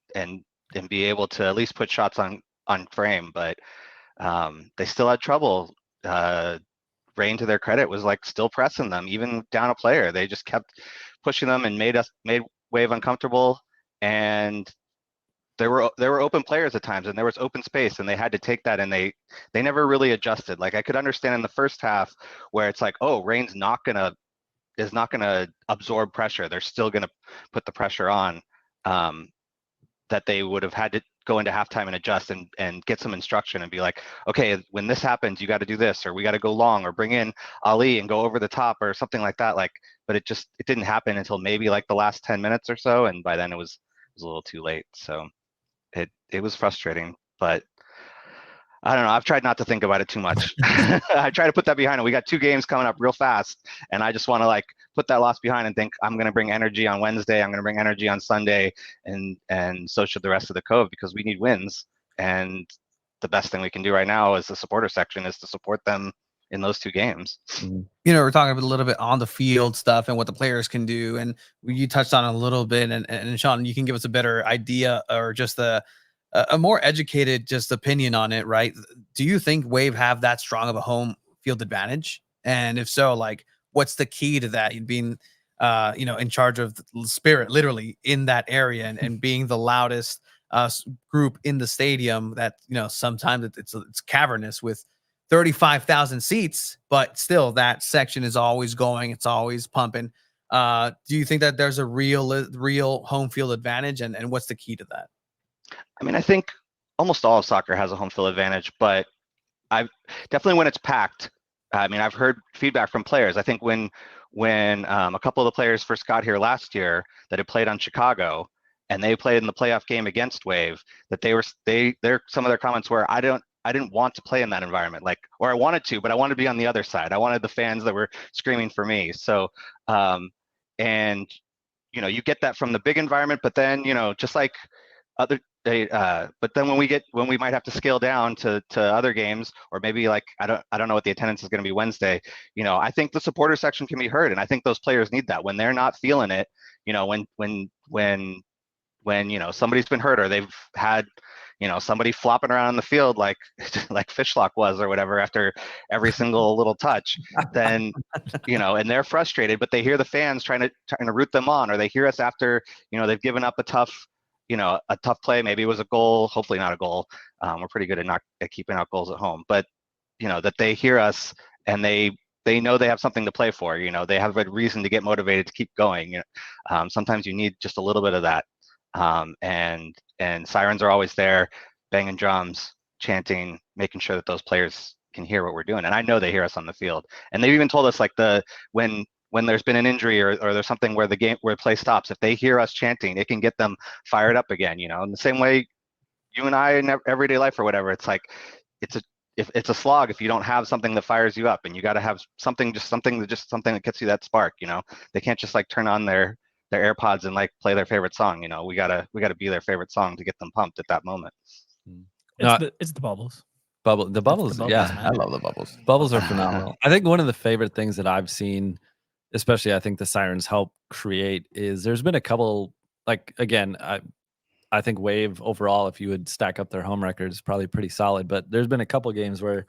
be able to at least put shots on frame. But they still had trouble. Rain, to their credit, was like still pressing them, even down a player. They just kept pushing them and made Wave uncomfortable. And there were open players at times, and there was open space, and they had to take that, and they never really adjusted. Like I could understand in the first half where it's like, oh, Rain's is not gonna absorb pressure. They're still gonna put the pressure on. That they would have had to go into halftime and adjust and get some instruction and be like, okay, when this happens, you got to do this, or we got to go long, or bring in Ali and go over the top, or something like that. Like, but it didn't happen until maybe like the last 10 minutes or so, and by then it was a little too late. So it was frustrating, but I don't know. I've tried not to think about it too much. I try to put that behind it. We got 2 games coming up real fast, and I just want to like put that loss behind and think I'm going to bring energy on Wednesday. I'm going to bring energy on Sunday, and so should the rest of the Cove, because we need wins. And the best thing we can do right now as the supporter section is to support them in those 2 games. You know, we're talking a little bit on the field stuff and what the players can do, and you touched on it a little bit. And Sean, you can give us a better idea, or just a more educated just opinion on it, right? Do you think Wave have that strong of a home field advantage? And if so, like, what's the key to that? You'd being, you know, in charge of the spirit, literally in that area, and being the loudest group in the stadium. That, you know, sometimes it's cavernous with 35,000 seats, but still that section is always going. It's always pumping. Do you think that there's a real home field advantage, and what's the key to that? I mean, I think almost all of soccer has a home field advantage, but I've definitely, when it's packed. I mean, I've heard feedback from players. I think when a couple of the players first got here last year that had played on Chicago, and they played in the playoff game against Wave, that some of their comments were, I didn't want to play in that environment, like, or I wanted to, but I wanted to be on the other side. I wanted the fans that were screaming for me. So, and you know, you get that from the big environment, but then, you know, just like but then when we might have to scale down to other games, or maybe like I don't know what the attendance is going to be Wednesday. You know, I think the supporter section can be heard, and I think those players need that when they're not feeling it. You know, when you know somebody's been hurt, or they've had, you know, somebody flopping around on the field like Fishlock was, or whatever, after every single little touch, then, you know, and they're frustrated, but they hear the fans trying to root them on, or they hear us after, you know, they've given up a tough play. Maybe it was a goal, hopefully not a goal. We're pretty good at keeping out goals at home, but, you know, that they hear us and they know they have something to play for. You know, they have a reason to get motivated to keep going. You know, sometimes you need just a little bit of that. And sirens are always there, banging drums, chanting, making sure that those players can hear what we're doing. And I know they hear us on the field. And they've even told us, like, when there's been an injury or there's something where play stops, if they hear us chanting, it can get them fired up again. You know, in the same way you and I in everyday life or whatever, it's like it's a slog if you don't have something that fires you up, and you got to have something that gets you that spark. You know, they can't just like turn on their AirPods and like play their favorite song. You know, we gotta be their favorite song to get them pumped at that moment. It's the bubbles. The bubbles, yeah, I love the bubbles. Bubbles are phenomenal. I think one of the favorite things that I've seen, especially I think the sirens help create, is there's been a couple, like, again, I I think Wave overall, if you would stack up their home record, is probably pretty solid. But there's been a couple games where,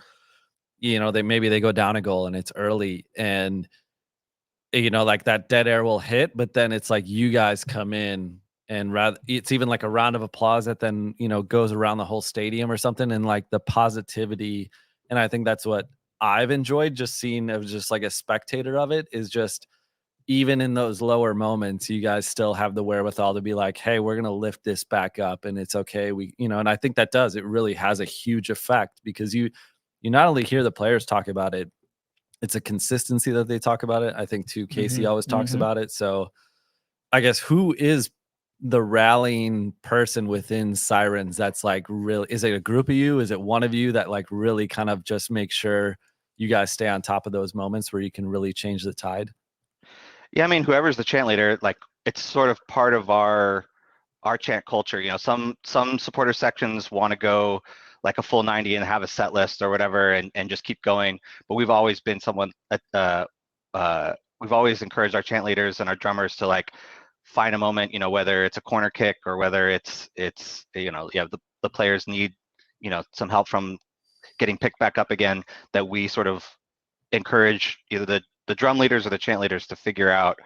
they go down a goal and it's early, and like that dead air will hit, but then it's like you guys come in and it's even like a round of applause that then goes around the whole stadium or something, and like the positivity. And I think that's what I've enjoyed just seeing, of just like a spectator of it, is just even in those lower moments, you guys still have the wherewithal to be like, hey, we're gonna lift this back up and it's okay. And I think it really has a huge effect, because you not only hear the players talk about it, it's a consistency that they talk about it. I think too, Casey always talks about it. So I guess, who is the rallying person within Sirens that's like, really, is it a group of you? Is it one of you that like really kind of just make sure you guys stay on top of those moments where you can really change the tide? Yeah, I mean, whoever's the chant leader, like, it's sort of part of our chant culture. Some supporter sections want to go like a full 90 and have a set list or whatever, and just keep going. But we've always been we've always encouraged our chant leaders and our drummers to like find a moment, whether it's a corner kick or whether it's the players need, some help from getting picked back up again, that we sort of encourage either the drum leaders or the chant leaders to figure out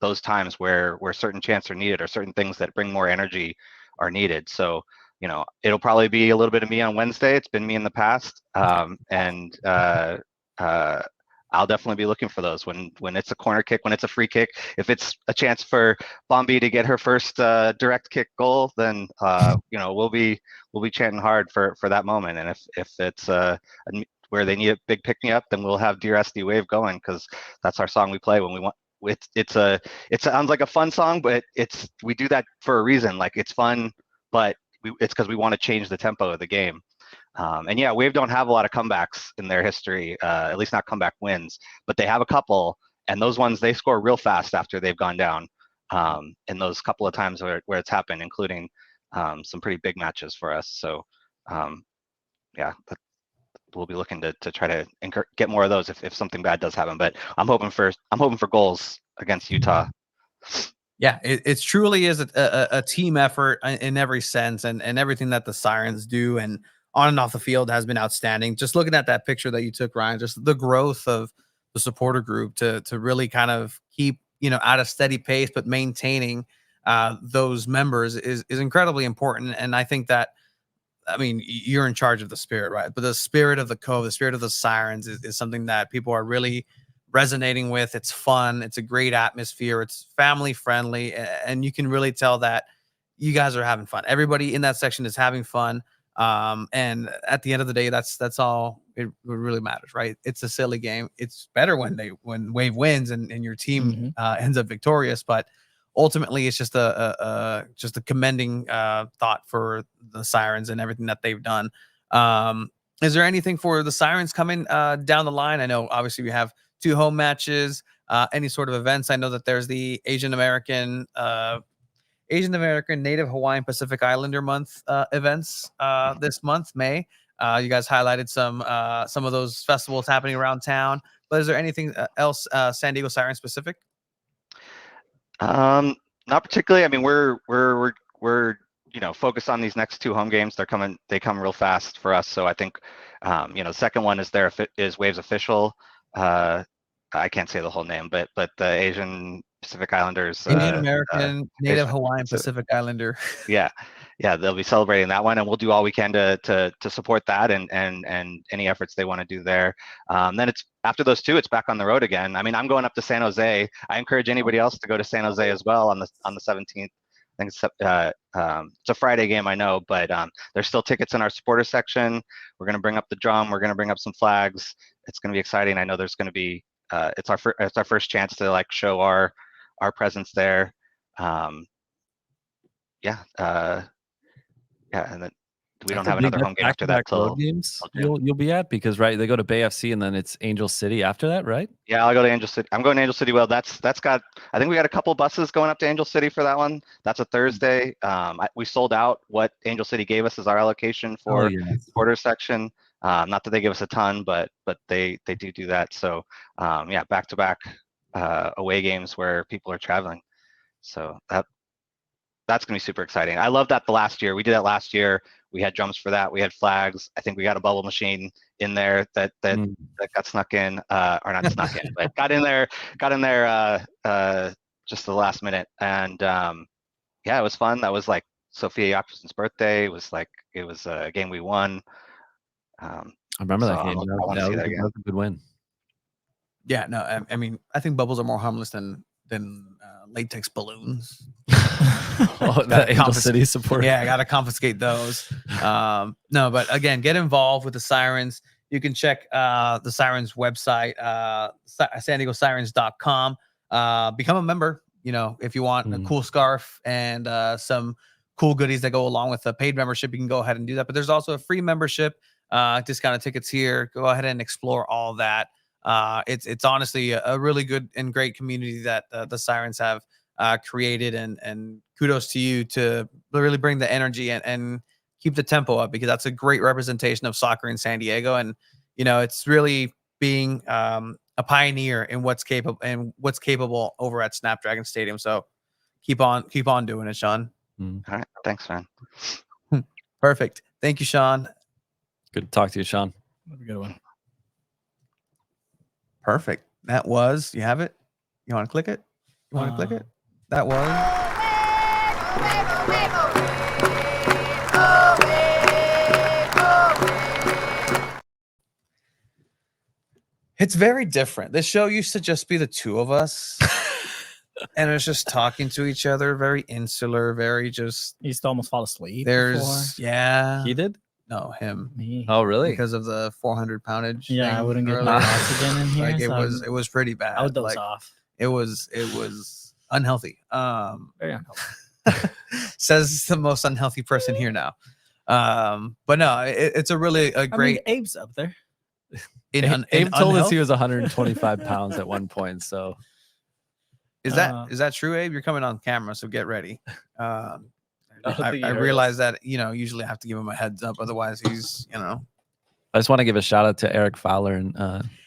those times where certain chants are needed, or certain things that bring more energy are needed. So, it'll probably be a little bit of me on Wednesday. It's been me in the past. And I'll definitely be looking for those when it's a corner kick, when it's a free kick. If it's a chance for Bombi to get her first direct kick goal, then we'll be chanting hard for that moment. And if it's where they need a big pick me up, then we'll have Dear SD Wave going, because that's our song we play when we want. It sounds like a fun song, but we do that for a reason. Like, it's fun, but it's because we want to change the tempo of the game. And yeah, Wave don't have a lot of comebacks in their history, at least not comeback wins, but they have a couple, and those ones, they score real fast after they've gone down. In those couple of times where it's happened, including some pretty big matches for us. So yeah, we'll be looking to try to get more of those if something bad does happen. But I'm hoping for goals against Utah. Yeah, it truly is a team effort in every sense, and everything that the Sirens do and on and off the field has been outstanding. Just looking at that picture that you took, Ryan, just the growth of the supporter group to really kind of keep at a steady pace, but maintaining those members is incredibly important. And I think that, I mean, you're in charge of the spirit, right? But the spirit of the Cove, the spirit of the Sirens is something that people are really resonating with. It's fun. It's a great atmosphere. It's family friendly. And you can really tell that you guys are having fun. Everybody in that section is having fun. And at the end of the day, that's all it really matters, right? It's a silly game. It's better when Wave wins and your team ends up victorious. But ultimately, it's just a commending thought for the Sirens and everything that they've done. Is there anything for the Sirens coming down the line? I know obviously we have 2 home matches, any sort of events. I know that there's the Asian American, Native Hawaiian Pacific Islander month events this month, May. You guys highlighted some of those festivals happening around town. But is there anything else San Diego Siren specific? Not particularly. I mean, we're focused on these next 2 home games. They come real fast for us. So I think the second one is Wave's official. I can't say the whole name, but the Asian Pacific Islanders, Indian American, Native Hawaiian Pacific Islander. Yeah, they'll be celebrating that one, and we'll do all we can to support that and any efforts they want to do there. Then it's after those 2, it's back on the road again. I mean, I'm going up to San Jose. I encourage anybody else to go to San Jose as well on the 17th. I think it's a Friday game, I know, but there's still tickets in our supporter section. We're going to bring up the drum. We're going to bring up some flags. It's going to be exciting. I know there's going to be. It's our first chance to like show our presence there. And then we don't have another home game after that till games you'll be at, because they go to Bay FC and then it's Angel City after that, right? Yeah, I'll go to Angel City. I'm going to Angel City. Well, I think we got a couple buses going up to Angel City for that one. That's a Thursday. We sold out what Angel City gave us as our allocation for supporter section. Not that they give us a ton, but they do that. So back-to-back away games where people are traveling. So that's gonna be super exciting. I love that the last year we did that last year. We had drums for that. We had flags. I think we got a bubble machine in there that got snuck in, or not snuck in, but got in there just the last minute. And yeah, it was fun. That was like Sophia Jakobsen's birthday. It was a game we won. I remember that game. I want to see that again. That was a good win. Yeah, no, I mean, I think bubbles are more harmless than latex balloons. The Angel City support. Yeah, I got to confiscate those. No, but again, get involved with the Sirens. You can check the Sirens website, sandiegosirens.com. Become a member, if you want a cool scarf and some cool goodies that go along with a paid membership, you can go ahead and do that. But there's also a free membership, discounted tickets here. Go ahead and explore all that. It's honestly a really good and great community that the Sirens have created, and kudos to you to really bring the energy and keep the tempo up, because that's a great representation of soccer in San Diego. And it's really being a pioneer in what's capable over at Snapdragon Stadium. So keep on doing it, Sean. All right, thanks, man. Perfect. Thank you, Sean. Good to talk to you, Sean. Have a good one. Perfect. That was, you have it? You want to click it? You want to click it? That was. It's very different. This show used to just be the two of us. And it's just talking to each other, very insular, very just. He used to almost fall asleep. Yeah. He did? No, him. Me. Oh, really? Because of the 400 poundage. Yeah, I thing wouldn't get earlier. enough oxygen in here. Like so it was pretty bad. I would doze Like, off. It was unhealthy. Very unhealthy. Says the most unhealthy person here now. But no, it's a really great. I mean, Abe's up there. Abe told us he was 125 pounds at one point. So Is that true, Abe? You're coming on camera, so get ready. I think he heard realize that usually I have to give him a heads up, otherwise he's I just want to give a shout out to Eric Fowler and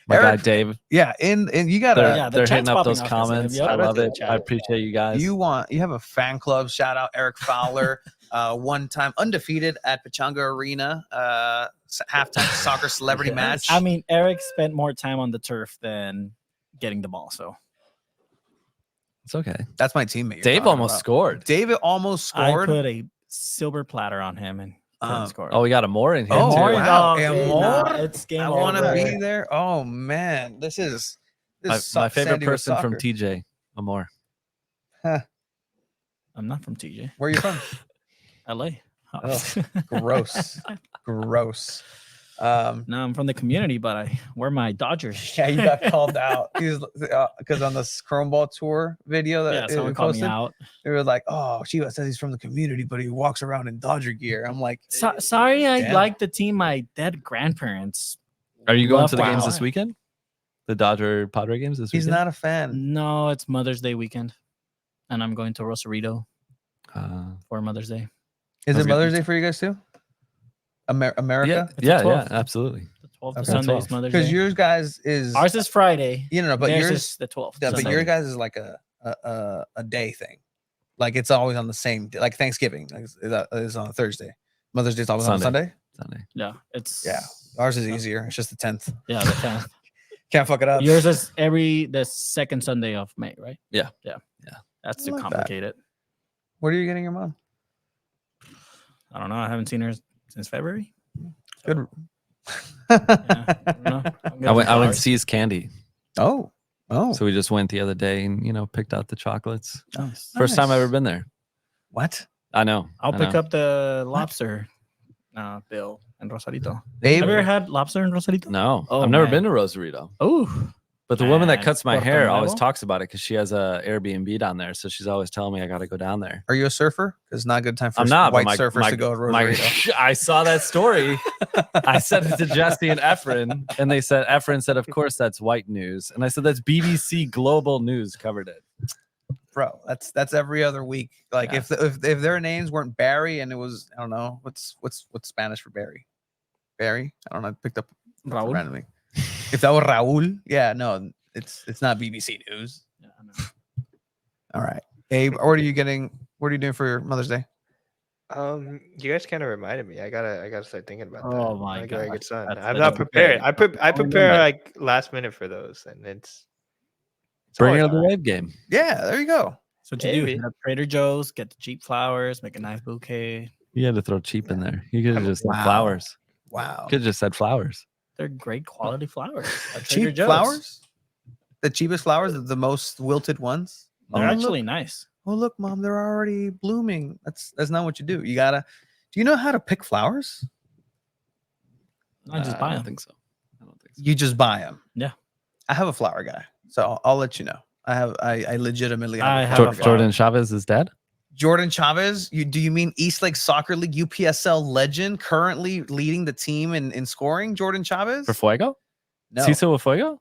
my Eric, guy Dave. Yeah, and you gotta. They're hitting chat's up popping those off, comments. Yep. I love it. Chat. I appreciate you guys. You have a fan club. Shout out Eric Fowler, one time undefeated at Pechanga Arena, halftime soccer celebrity match. I mean, Eric spent more time on the turf than getting the ball. So It's okay. That's my teammate. Dave almost scored. David almost scored. I put a silver platter on him and couldn't score. Oh, we got a more in here. Oh, too. wow. Okay, More? nah, it's game I over. want to be there. Oh man, this is My San favorite Diego person from soccer. TJ. Amor. I'm not from TJ. Where are you from? LA. Oh, gross, gross. No, I'm from the community, but I wear my Dodgers. Yeah, you got called out. He's because on this Chrome Ball tour video that Yeah, we someone called me posted, out. they were like, "Oh, Chula says he's from the community, but he walks around in Dodger gear." I'm like, Sorry, I damn. like the team my dead grandparents. Are you going Love to the games Wow. this weekend? The Dodger Padre games this he's weekend? not a fan. No, it's Mother's Day weekend, and I'm going to Rosarito not. for Mother's Day. Is Sounds it good. Mother's Day for you guys too? America? Yeah, It's the yeah, 12th. absolutely. The 12th Okay. to Sunday is 12th. Mother's Day. Because yours guys is Ours is Friday. but Theirs yours is the 12th. yeah, but Sunday. your guys is like a day thing. Like it's always on the same day. Like Thanksgiving is on a Thursday. Mother's Day is always on a Sunday. Sunday. Yeah, it's Yeah. Ours is easier. It's just the 10th. Yeah, the 10th. Can't fuck it up. Yours is the second Sunday of May, right? Yeah. That's I too like that. complicated. Where are you getting your mom? I don't know. I haven't seen her since February. Good. Yeah, I don't know. I'm good I went for flowers. C's Candy. Oh. So we just went the other day and picked out the chocolates. Nice. First time I've Nice. ever been there. What? I know. I'll I pick know. up the lobster bill in Rosarito. Abe, Have you ever had lobster in Rosarito? No, Oh, I've never man. been to Rosarito. Oh, But the woman that Man, cuts my Puerto hair always Nuevo? talks about it because she has a Airbnb down there. So she's always telling me I got to go down there. are you a surfer? It's not a good time for I'm not. but white surfers to go to Rosarito. I saw that story. I sent it to Jesse and Efren, and Efren said, "Of course, that's white news." And I said, "That's BBC Global News covered it." Bro, that's every other week. Like Yeah. if their names weren't Barry and it was, I don't know, what's Spanish for Barry? Barry? I don't know. I picked up Raul? randomly. If that were Raul, yeah, no, it's not BBC News. Yeah, I know. All right. Abe, what are you getting What are you doing for your Mother's Day? You guys kind of reminded me. I gotta start thinking about that. Oh my Like a very gosh, good son. that's I'm such not a prepared. great- I Oh, no, prepare no. like last minute for those, and it's Bring always her the hard. wave game. Yeah, there you go. So what you do? Maybe. Hit up Trader Joe's, get the cheap flowers, make a nice bouquet. You had to throw cheap in there. You could have just said Wow. flowers. Wow. Could have just said flowers. They're great quality flowers. At Trader Cheap Joe's. flowers? The cheapest flowers, the most wilted ones? They're Oh, actually look. nice. Oh, look, Mom, they're already blooming. That's not what you do. You gotta. Do you know how to pick flowers? I just I buy don't them. think so. I don't think so. You just buy them. Yeah. I have a flower guy, so I'll let you know. I legitimately have I a have flower a guy. flower. Jordan Chavez is dead. Jordan Chavez. Do you mean Eastlake Soccer League UPSL legend, currently leading the team in scoring? Jordan Chavez. For Fuego? No. Ciso with Fuego?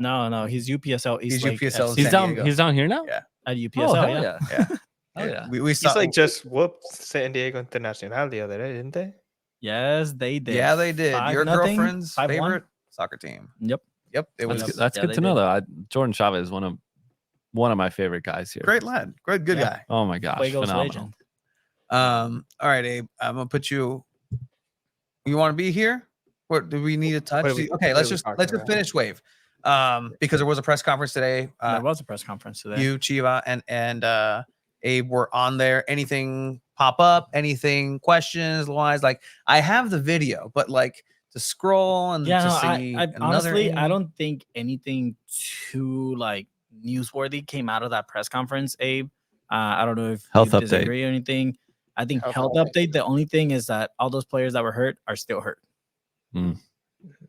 No. No, he's UPSL. He's Eastlake UPSL FC. He's San down. Diego. He's down here now. Yeah. At UPSL. Oh, hell yeah. yeah. Yeah. Oh yeah. We saw He's like just whooped San Diego Internacional the other day, didn't they? Yes, they did. Yeah, they did. 5-0, Your girlfriend's 5-1. favorite soccer team. Yep. Yep. It was That's Yeah, good they to know, did. though. Jordan Chavez is one of my favorite guys here. great lad. Great, good Yeah. guy. Oh my gosh, Fuego's phenomenal. legend. All right, Abe. I'm gonna put you. You want to be here? What do we need to touch? What are we- Okay, what let's are we just talking about? finish Wave. Because there was a press conference today. There was a press conference today. You, Chiva, and Abe were on there. Anything pop up? Anything questions wise? Like I have the video, but like to scroll and Yeah, to no, see I another. honestly, I don't think anything too like newsworthy came out of that press conference, Abe. I don't know if Health you update. disagree or anything. I think Health health update. The only thing is that all those players that were hurt are still hurt. Mm.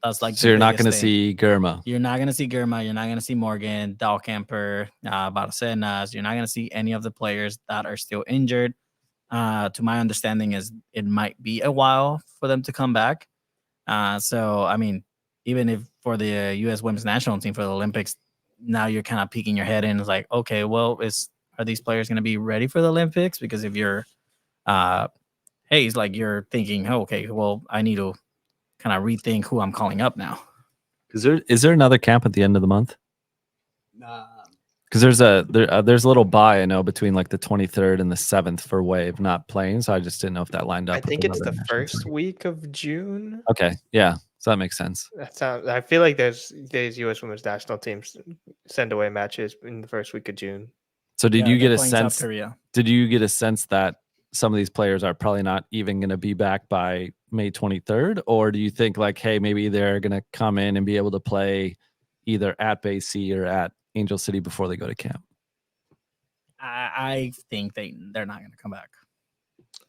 That's like So the you're not going to biggest thing. see Gurma. You're not gonna see Germa. You're not gonna see Morgan, Dahlkemper, Barcenas. You're not gonna see any of the players that are still injured. To my understanding, is it might be a while for them to come back. So I mean, even if for the U.S. Women's National Team for the Olympics, now you're kind of peeking your head in. It's like, okay, well, are these players gonna be ready for the Olympics? Because if you're, it's like you're thinking, oh, okay, well, I need to kind of rethink who I'm calling up now. Is there another camp at the end of the month? Because there's a little bye, I know, between like the 23rd and the 7th for Wave not playing. So I just didn't know if that lined up. I with think it's another the national first team. week of June. Okay, yeah, so that makes sense. That sounds. I feel like there's U.S. Women's National teams send away matches in the first week of June. So did Yeah, you get they're a playing South sense? Korea. Did you get a sense that some of these players are probably not even going to be back by May 23rd, or do you think like, hey, maybe they're going to come in and be able to play either at Bay C or at Angel City before they go to camp? I think they're not going to come back.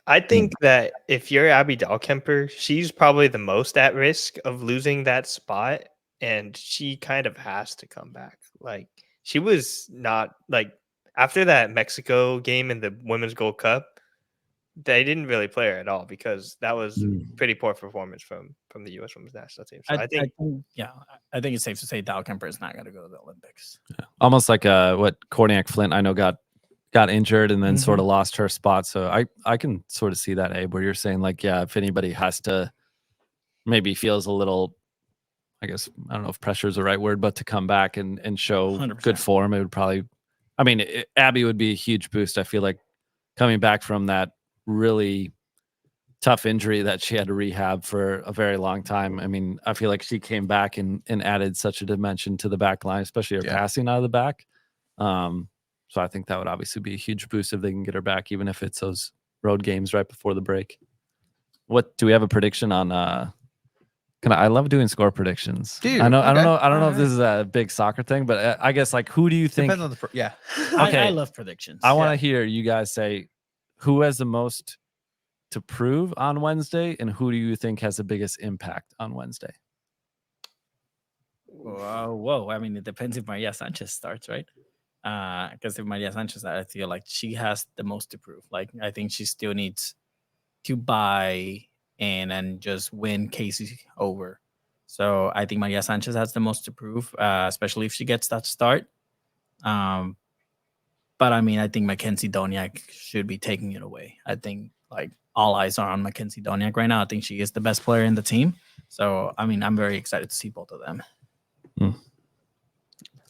I think that if you're Abby Dahlkemper, she's probably the most at risk of losing that spot, and she kind of has to come back. Like she was not like after that Mexico game in the Women's Gold Cup, they didn't really play her at all because that was pretty poor performance from the U.S. Women's National Team. So I think it's safe to say Dahlkemper is not going to go to the Olympics. Almost like what Korniak Flint, I know, got injured and then sort of lost her spot. So I can sort of see that, Abe, where you're saying like, yeah, if anybody has to maybe feels a little, I guess, I don't know if pressure is the right word, but to come back and show 100%. good form, it would probably, I mean, Abby would be a huge boost. I feel like coming back from that really tough injury that she had to rehab for a very long time. I mean, I feel like she came back and added such a dimension to the back line, especially her passing out of the back. So I think that would obviously be a huge boost if they can get her back, even if it's those road games right before the break. What do we have a prediction on? I love doing score predictions. Dude, I know. okay. I don't know if Alright. this is a big soccer thing, but I guess like who do you think? Depends on the yeah. Okay. I love predictions. I want to hear you guys say who has the most to prove on Wednesday, and who do you think has the biggest impact on Wednesday? Whoa. I mean, it depends if Maria Sanchez starts, right? Because if Maria Sanchez, I feel like she has the most to prove. Like, I think she still needs to buy in and just win Casey over. So I think Maria Sanchez has the most to prove, especially if she gets that start. But I mean, I think Mackenzie Doniak should be taking it away. I think like all eyes are on Mackenzie Doniak right now. I think she is the best player in the team. So I mean, I'm very excited to see both of them.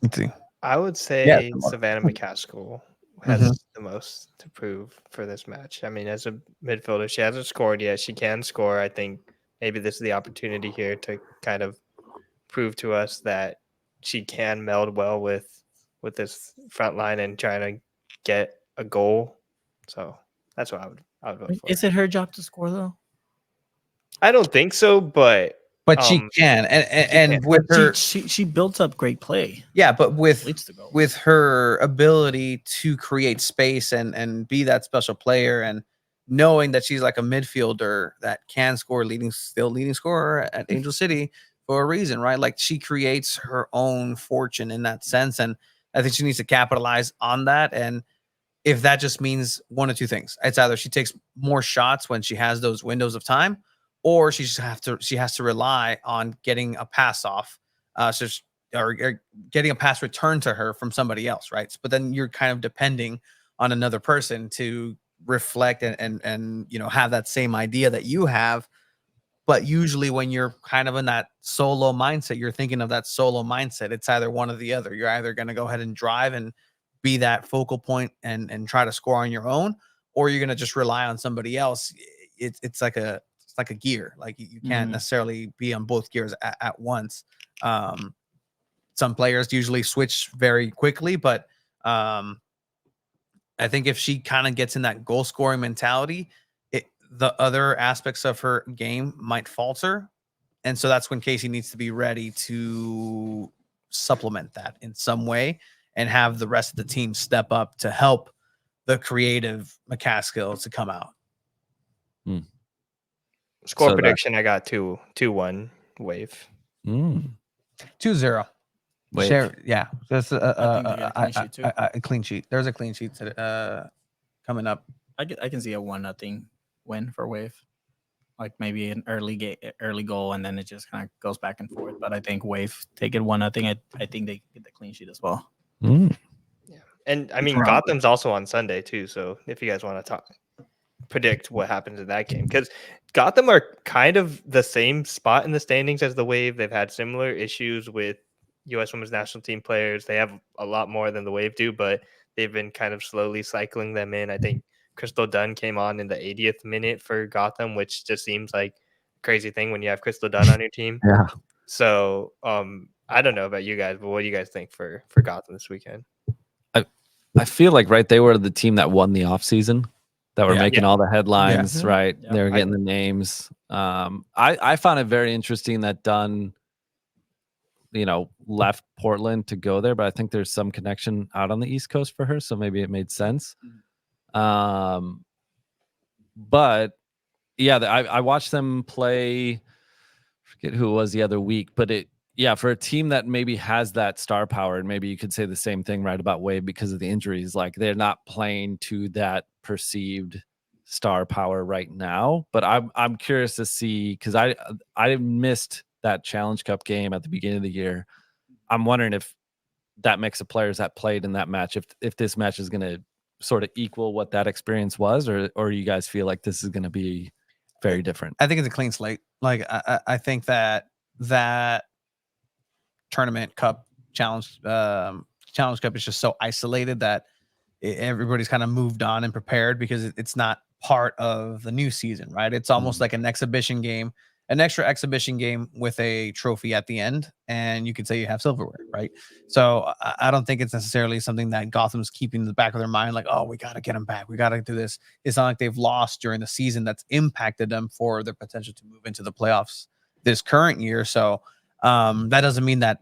Let's see. I would say Savannah McCaskill has the most to prove for this match. I mean, as a midfielder, she hasn't scored yet. She can score. I think maybe this is the opportunity here to kind of prove to us that she can meld well with this front line and trying to get a goal. So that's what I would vote for. Is it her job to score though? I don't think so, but she can, and can. with her, She built up great play. yeah, but Leads to goals. with her ability to create space and be that special player, and knowing that she's like a midfielder that can score, leading scorer at Angel City for a reason, right? Like she creates her own fortune in that sense, and I think she needs to capitalize on that. And if that just means one of two things, it's either she takes more shots when she has those windows of time, or she has to rely on getting a pass off, or getting a pass returned to her from somebody else, right? But then you're kind of depending on another person to reflect and have that same idea that you have. But usually when you're kind of in that solo mindset, you're thinking of that solo mindset. It's either one or the other. You're either going to go ahead and drive and be that focal point and try to score on your own, or you're going to just rely on somebody else. It's like a gear. Like you can't necessarily be on both gears at once. Some players usually switch very quickly, but I think if she kind of gets in that goal scoring mentality, the other aspects of her game might falter. And so that's when Casey needs to be ready to supplement that in some way and have the rest of the team step up to help the creative McCaskill to come out. Score prediction, I got 2-1 Wave. 2-0. Wave. Yeah. That's a clean sheet. There's a clean sheet coming up. I can see a 1-0 win for Wave, like maybe an early goal, and then it just kind of goes back and forth. But I think Wave take it 1-0. I think they get the clean sheet as well. Yeah, and I mean Gotham's also on Sunday too. So if you guys want to predict what happens in that game, because Gotham are kind of the same spot in the standings as the Wave. They've had similar issues with U.S. Women's National Team players. They have a lot more than the Wave do, but they've been kind of slowly cycling them in. I think Crystal Dunn came on in the 80th minute for Gotham, which just seems like a crazy thing when you have Crystal Dunn on your team. Yeah. So I don't know about you guys, but what do you guys think for Gotham this weekend? I feel like, right, they were the team that won the offseason, that were making all the headlines, right? Yeah. They were getting the names. I found it very interesting that Dunn, left Portland to go there, but I think there's some connection out on the East Coast for her, so maybe it made sense. But yeah, I watched them play. I forget who it was the other week, but for a team that maybe has that star power, and maybe you could say the same thing right about Wave because of the injuries. Like they're not playing to that perceived star power right now. But I'm curious to see, because I missed that Challenge Cup game at the beginning of the year. I'm wondering if that mix of players that played in that match, if this match is going to sort of equal what that experience was, or you guys feel like this is going to be very different? I think it's a clean slate. Like I think that tournament cup challenge cup is just so isolated that everybody's kind of moved on and prepared because it's not part of the new season, right? It's almost like an exhibition game, an extra exhibition game with a trophy at the end, and you could say you have silverware, right? So I don't think it's necessarily something that Gotham's keeping in the back of their mind, like, oh, we got to get them back, we got to do this. It's not like they've lost during the season that's impacted them for their potential to move into the playoffs this current year. So that doesn't mean that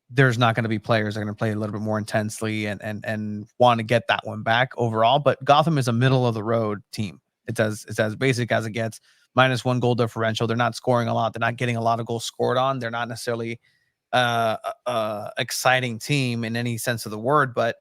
there's not going to be players that are going to play a little bit more intensely and want to get that one back overall. But Gotham is a middle of the road team. It's as basic as it gets. -1 goal differential. They're not scoring a lot. They're not getting a lot of goals scored on. They're not necessarily exciting team in any sense of the word. But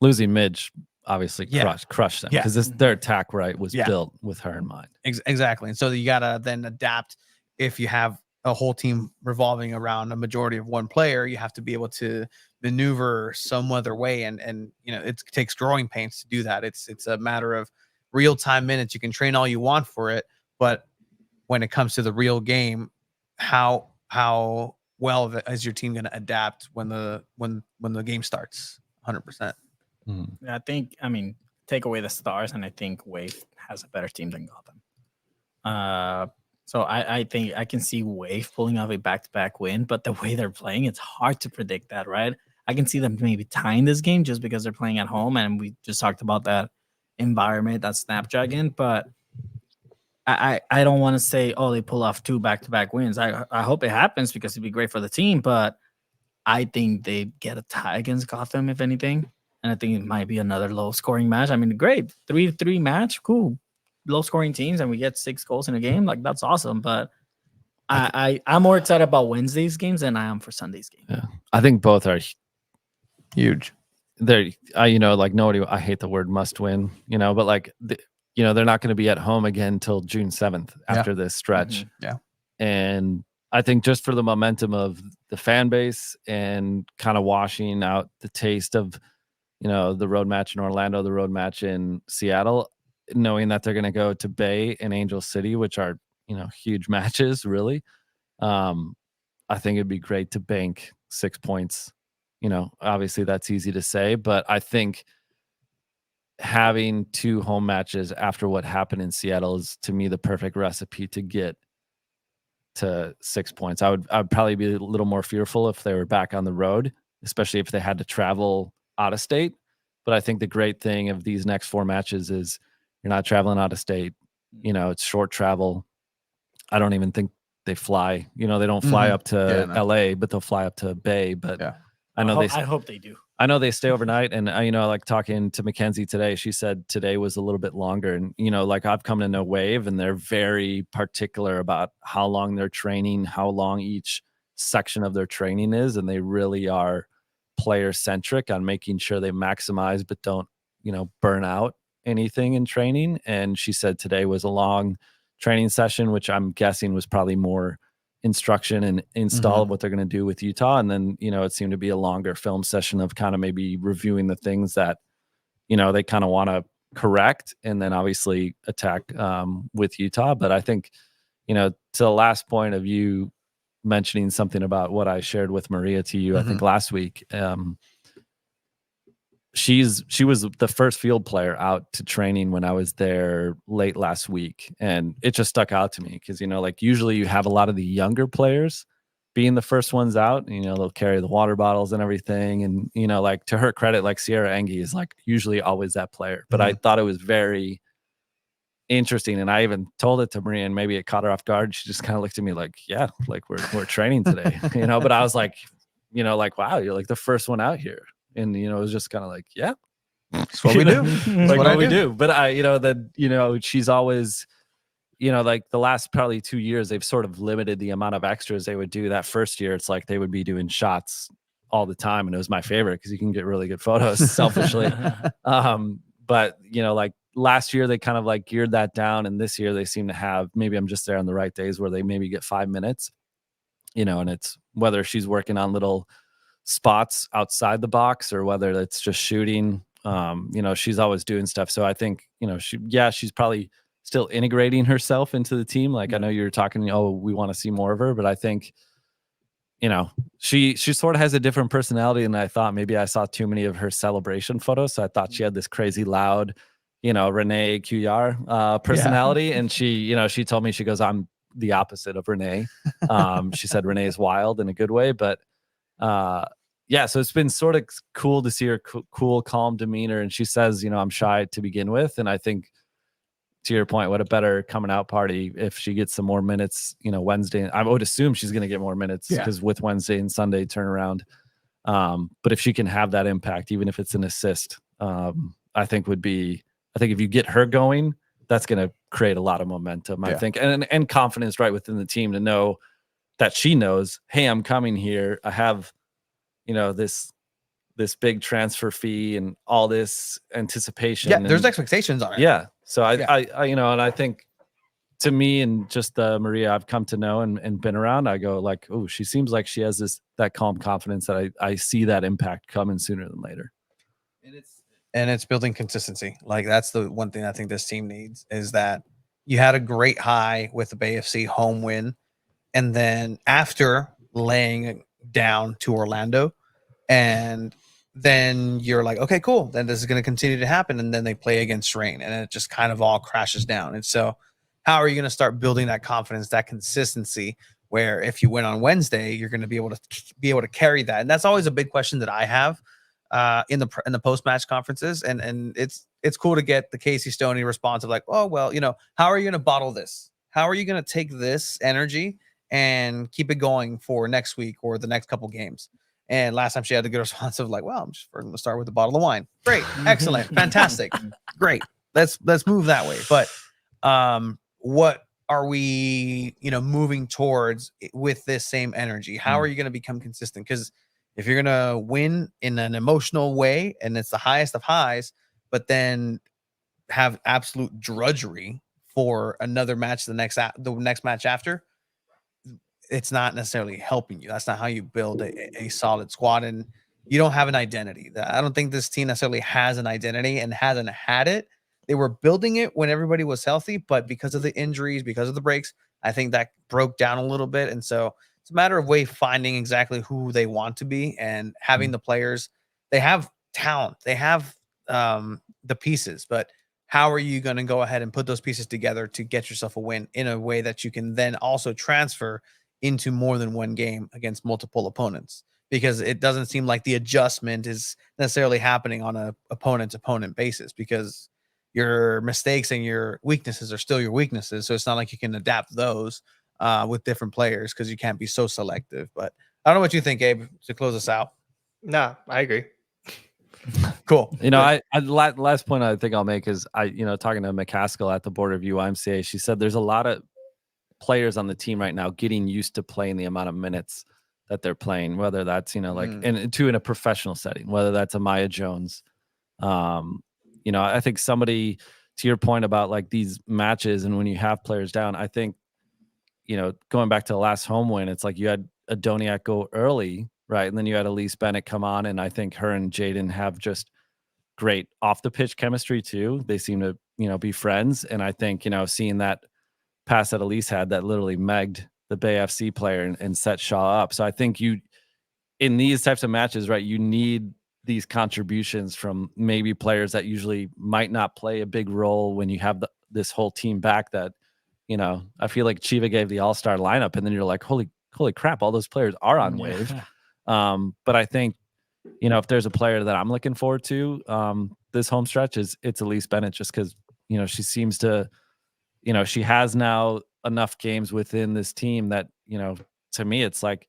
losing Midge obviously crushed them because their attack was built with her in mind. Exactly. And so you got to then adapt. If you have a whole team revolving around a majority of one player, you have to be able to maneuver some other way. And it takes growing pains to do that. It's a matter of real-time minutes. You can train all you want for it, but when it comes to the real game, how well is your team going to adapt when the game starts? 100%. I think, I mean, take away the stars, and I think Wave has a better team than Gotham. So I think I can see Wave pulling off a back-to-back win, but the way they're playing, it's hard to predict that, right? I can see them maybe tying this game just because they're playing at home, and we just talked about that environment, that Snapdragon, but I don't want to say, oh, they pull off 2 back-to-back wins. I hope it happens because it'd be great for the team, but I think they get a tie against Gotham, if anything. And I think it might be another low-scoring match. I mean, great. 3-3 match, cool. Low-scoring teams, and we get 6 goals in a game. Like, that's awesome. But I'm more excited about Wednesday's games than I am for Sunday's game. Yeah. I think both are Huge. they're like nobody. I hate the word must win, but like they're not going to be at home again till June 7th after this stretch. Yeah. And I think just for the momentum of the fan base and kind of washing out the taste of the road match in Orlando, the road match in Seattle, knowing that they're going to go to Bay and Angel City, which are huge matches, really. I think it'd be great to bank 6 points. Obviously that's easy to say, but I think having 2 home matches after what happened in Seattle is, to me, the perfect recipe to get to 6 points. I'd probably be a little more fearful if they were back on the road, especially if they had to travel out of state. But I think the great thing of these next 4 matches is you're not traveling out of state. It's short travel. I don't even think they fly. They don't fly up to LA, but they'll fly up to Bay. But I know I hope they do. I know they stay overnight, and like talking to Mackenzie today, she said today was a little bit longer, and like I've come to know Wave, and they're very particular about how long they're training, how long each section of their training is, and they really are player centric on making sure they maximize but don't burn out anything in training. And she said today was a long training session, which I'm guessing was probably more instruction and install of what they're going to do with Utah. And then, it seemed to be a longer film session of kind of maybe reviewing the things that, they kind of want to correct and then obviously attack with Utah. But I think, to the last point of you mentioning something about what I shared with Maria to you, I think last week, she was the first field player out to training when I was there late last week. And it just stuck out to me because, like usually you have a lot of the younger players being the first ones out, they'll carry the water bottles and everything. And, like to her credit, like Sierra Engie is like usually always that player, but I thought it was very interesting. And I even told it to Maria and maybe it caught her off guard. She just kind of looked at me like, yeah, like we're training today, but I was like, like, wow, you're like the first one out here. And, it was just kind of like, yeah, that's what we do. Like what we do. But she's always, like the last probably 2 years, they've sort of limited the amount of extras they would do. That first year, it's like they would be doing shots all the time. And it was my favorite because you can get really good photos selfishly. But, like last year, they kind of like geared that down. And this year they seem to have, maybe I'm just there on the right days where they maybe get 5 minutes, and it's whether she's working on little spots outside the box or whether it's just shooting. She's always doing stuff. So I think, she's probably still integrating herself into the team. Like I know you're talking, we want to see more of her, but I think, she sort of has a different personality than I thought. Maybe I saw too many of her celebration photos. So I thought she had this crazy loud, Renee Cuellar personality. And she told me, she goes, I'm the opposite of Renee. She said Renee is wild in a good way, but so it's been sort of cool to see her cool, calm demeanor. And she says, I'm shy to begin with. And I think to your point, what a better coming out party if she gets some more minutes, Wednesday. I would assume she's going to get more minutes because with Wednesday and Sunday turnaround. But if she can have that impact, even if it's an assist, I think if you get her going, that's going to create a lot of momentum, I think, and confidence right within the team to know that she knows, hey, I'm coming here. I have, this big transfer fee and all this anticipation. Yeah, there's expectations on it. Yeah. So I and I think to me and just the Maria I've come to know and been around, I go like, oh, she seems like she has that calm confidence that I see that impact coming sooner than later. And it's building consistency. Like that's the one thing I think this team needs is that you had a great high with the Bay FC home win. And then after laying down to Orlando and then you're like, okay, cool. Then this is going to continue to happen. And then they play against rain and it just kind of all crashes down. And so how are you going to start building that confidence, that consistency where if you win on Wednesday, you're going to be able to carry that? And that's always a big question that I have in the post-match conferences. And it's cool to get the Casey Stoney response of like, oh, well, how are you going to bottle this? How are you going to take this energy and keep it going for next week or the next couple games? And last time she had a good response of like, well, I'm just going to start with a bottle of wine. Great. Excellent. Fantastic. Great. Let's move that way. But what are we, moving towards with this same energy? How are you going to become consistent? Because if you're going to win in an emotional way and it's the highest of highs, but then have absolute drudgery for another match, the next match after, it's not necessarily helping you. That's not how you build a solid squad. And you don't have an identity. I don't think this team necessarily has an identity and hasn't had it. They were building it when everybody was healthy, but because of the injuries, because of the breaks, I think that broke down a little bit. And so it's a matter of finding exactly who they want to be and having the players. They have talent. They have the pieces, but how are you going to go ahead and put those pieces together to get yourself a win in a way that you can then also transfer into more than one game against multiple opponents? Because it doesn't seem like the adjustment is necessarily happening on a opponent basis, because your mistakes and your weaknesses are still your weaknesses. So it's not like you can adapt those with different players because you can't be so selective. But I don't know what you think, Abe, to close us out. No, I agree. Cool. I last point I think I'll make is talking to McCaskill at the board of UIMCA, she said there's a lot of players on the team right now getting used to playing the amount of minutes that they're playing, whether that's in a professional setting, whether that's a Maya Jones. I think somebody, to your point about like these matches and when you have players down, I think going back to the last home win, it's like you had Adoniak go early, right? And then you had Elise Bennett come on, and I think her and Jaden have just great off the pitch chemistry too. They seem to, be friends. And I think, seeing that pass that Elise had that literally megged the Bay FC player and set Shaw up. So I think in these types of matches, right, you need these contributions from maybe players that usually might not play a big role when you have this whole team back that, I feel like Chiva gave the all-star lineup and then you're like, holy crap, all those players are on wave. But I think, if there's a player that I'm looking forward to this home stretch it's Elise Bennett, just because, she seems to, she has now enough games within this team that, to me, it's like,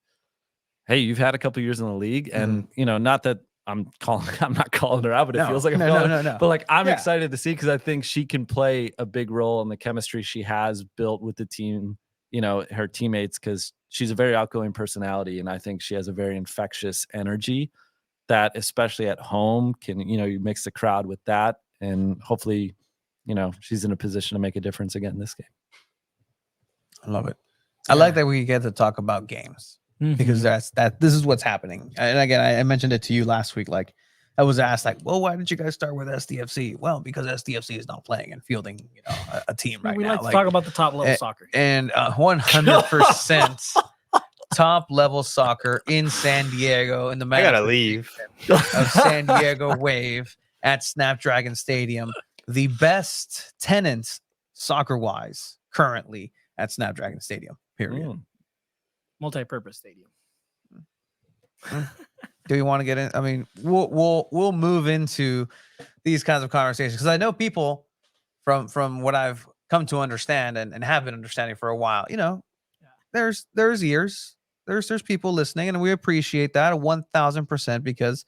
hey, you've had a couple years in the league and, not that I'm not calling her out, but it feels like no. But like, I'm excited to see, because I think she can play a big role in the chemistry she has built with the team, her teammates, because she's a very outgoing personality. And I think she has a very infectious energy that, especially at home, can, you mix the crowd with that. And hopefully, she's in a position to make a difference again this game. I love it. I like that we get to talk about games. Because this is what's happening. And again, I mentioned it to you last week. Like, I was asked, like, well, why did you guys start with SDFC? Well, because SDFC is not playing and fielding, a team right now. We like to talk about the top level soccer. And 100% top level soccer in San Diego in the I gotta leave of San Diego Wave at Snapdragon Stadium, the best tenant soccer wise currently at Snapdragon Stadium. Period. Multi-purpose stadium. Do you want to get in? I mean, we'll move into these kinds of conversations, because I know people from what I've come to understand and have been understanding for a while. There's ears, there's people listening, and we appreciate that 1,000%, because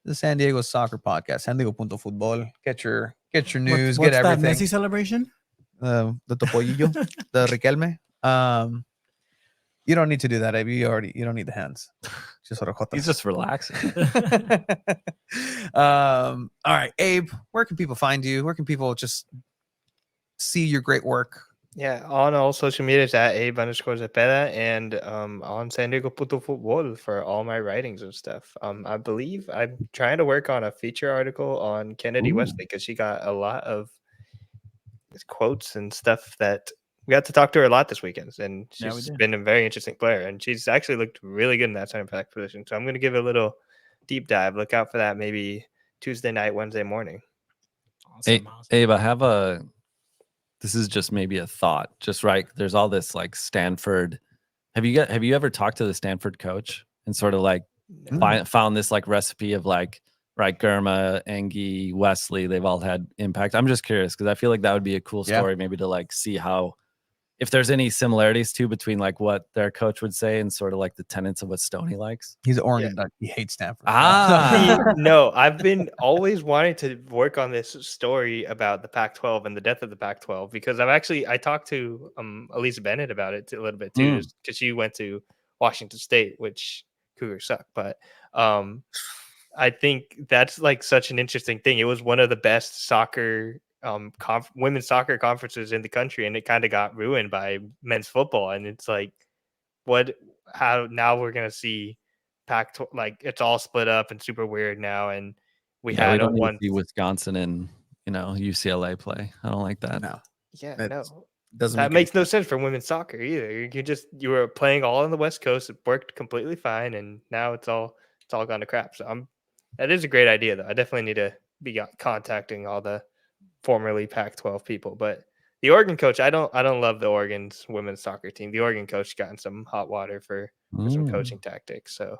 the San Diego Soccer Podcast, San Diego.Futbol. Get your news, what's get everything. That Messi celebration? The Topollillo, the Riquelme. You don't need to do that, Abe. You don't need the hands. He's just relaxing. All right, Abe, where can people find you? Where can people just see your great work? Yeah, on all social medias at Abe_Zepeda, and on San Diego.Futbol for all my writings and stuff. I believe I'm trying to work on a feature article on Kennedy Wesley, because she got a lot of quotes and stuff that we got to talk to her a lot this weekend, and she's been a very interesting player, and she's actually looked really good in that center back position. So I'm going to give a little deep dive. Look out for that. Maybe Tuesday night, Wednesday morning. Awesome. Abe, I have this is just maybe a thought, just right. There's all this like Stanford. Have you ever talked to the Stanford coach and sort of like found this like recipe of like, right, Gurma, Engie, Wesley, they've all had impact. I'm just curious because I feel like that would be a cool story maybe to like see how, if there's any similarities too between like what their coach would say and sort of like the tenets of what Stoney likes. He's an Oregon duck. He hates Stanford. No, I've been always wanting to work on this story about the Pac-12 and the death of the Pac-12 because I talked to Elisa Bennett about it a little bit too because she went to Washington State, which Cougars suck, but I think that's like such an interesting thing. It was one of the best soccer women's soccer conferences in the country, and it kind of got ruined by men's football. And it's like, how now we're gonna see Pac-12 like it's all split up and super weird now. And we don't need to see Wisconsin and UCLA play. I don't like that. No, that makes no sense for women's soccer either. You were playing all on the West Coast. It worked completely fine, and now it's all gone to crap. So that is a great idea, though. I definitely need to be contacting all the formerly Pac-12 people. But the Oregon coach, I don't love the Oregon's women's soccer team. The Oregon coach got in some hot water for some coaching tactics. So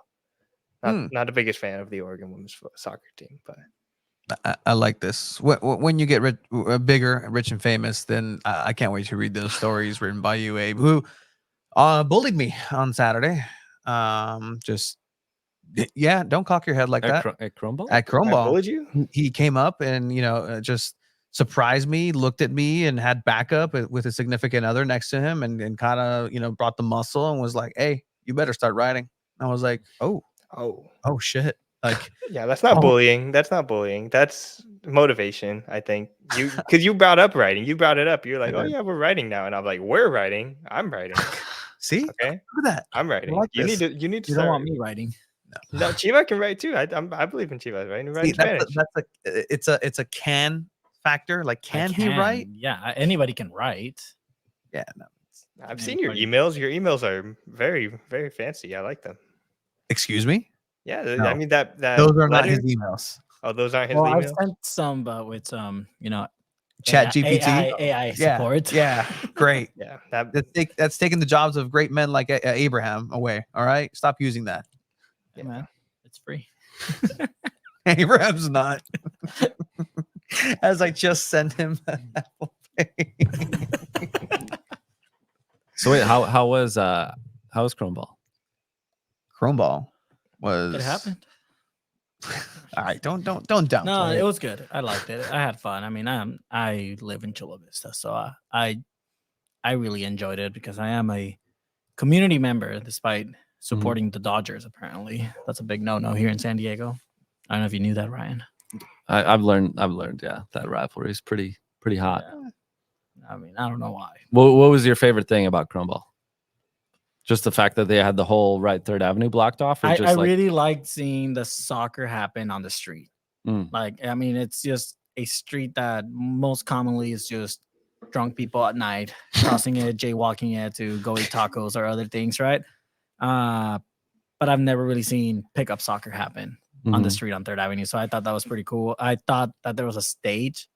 not the biggest fan of the Oregon women's soccer team. But I like this. When you get bigger, rich, and famous, then I can't wait to read those stories written by you, Abe, who bullied me on Saturday. Don't cock your head like that. At Crumball? At Crumball. I bullied you? He came up and, just surprised me, looked at me, and had backup with a significant other next to him and kind of, brought the muscle and was like, hey, you better start riding. I was like, oh, shit. Like, yeah, that's not bullying. That's not bullying. That's motivation, I think. Because you brought up writing. You brought it up. You're like, oh, yeah, we're writing now. And I'm like, we're writing. I'm writing. See? Okay. Look at that. I'm writing. Like you need to You start. don't want me writing. No, Chiva can write too. I believe in Chiva, right? Write in Spanish. It's a can factor. Like, can he write? Yeah, anybody can write. Yeah, no. I've seen your emails. Your emails are very, very fancy. I like them. Excuse me? Yeah, No. I mean that those are not his emails. Oh, those aren't his Well, emails. I've sent some, but with Chat GPT. AI support. Yeah, great. Yeah, that's taking the jobs of great men like Abraham away. All right, stop using that. Yeah, man, it's free. Abraham's not. As I just sent him Apple Pay. So wait, how was Crumball? Crumball was. It happened. All right, don't downplay. No, it was good. I liked it. I had fun. I mean, I live in Chula Vista, so I really enjoyed it because I am a community member, despite supporting the Dodgers. Apparently, that's a big no-no here in San Diego. I don't know if you knew that, Ryan. I've learned. Yeah, that rivalry is pretty hot. Yeah. I mean, I don't know why. What was your favorite thing about Crumball? Just the fact that they had the whole Third Avenue blocked off? Or I really liked seeing the soccer happen on the street. Like, I mean, it's just a street that most commonly is just drunk people at night crossing it, jaywalking it to go eat tacos or other things, right? But I've never really seen pickup soccer happen on the street on Third Avenue. So I thought that was pretty cool. I thought that there was a stage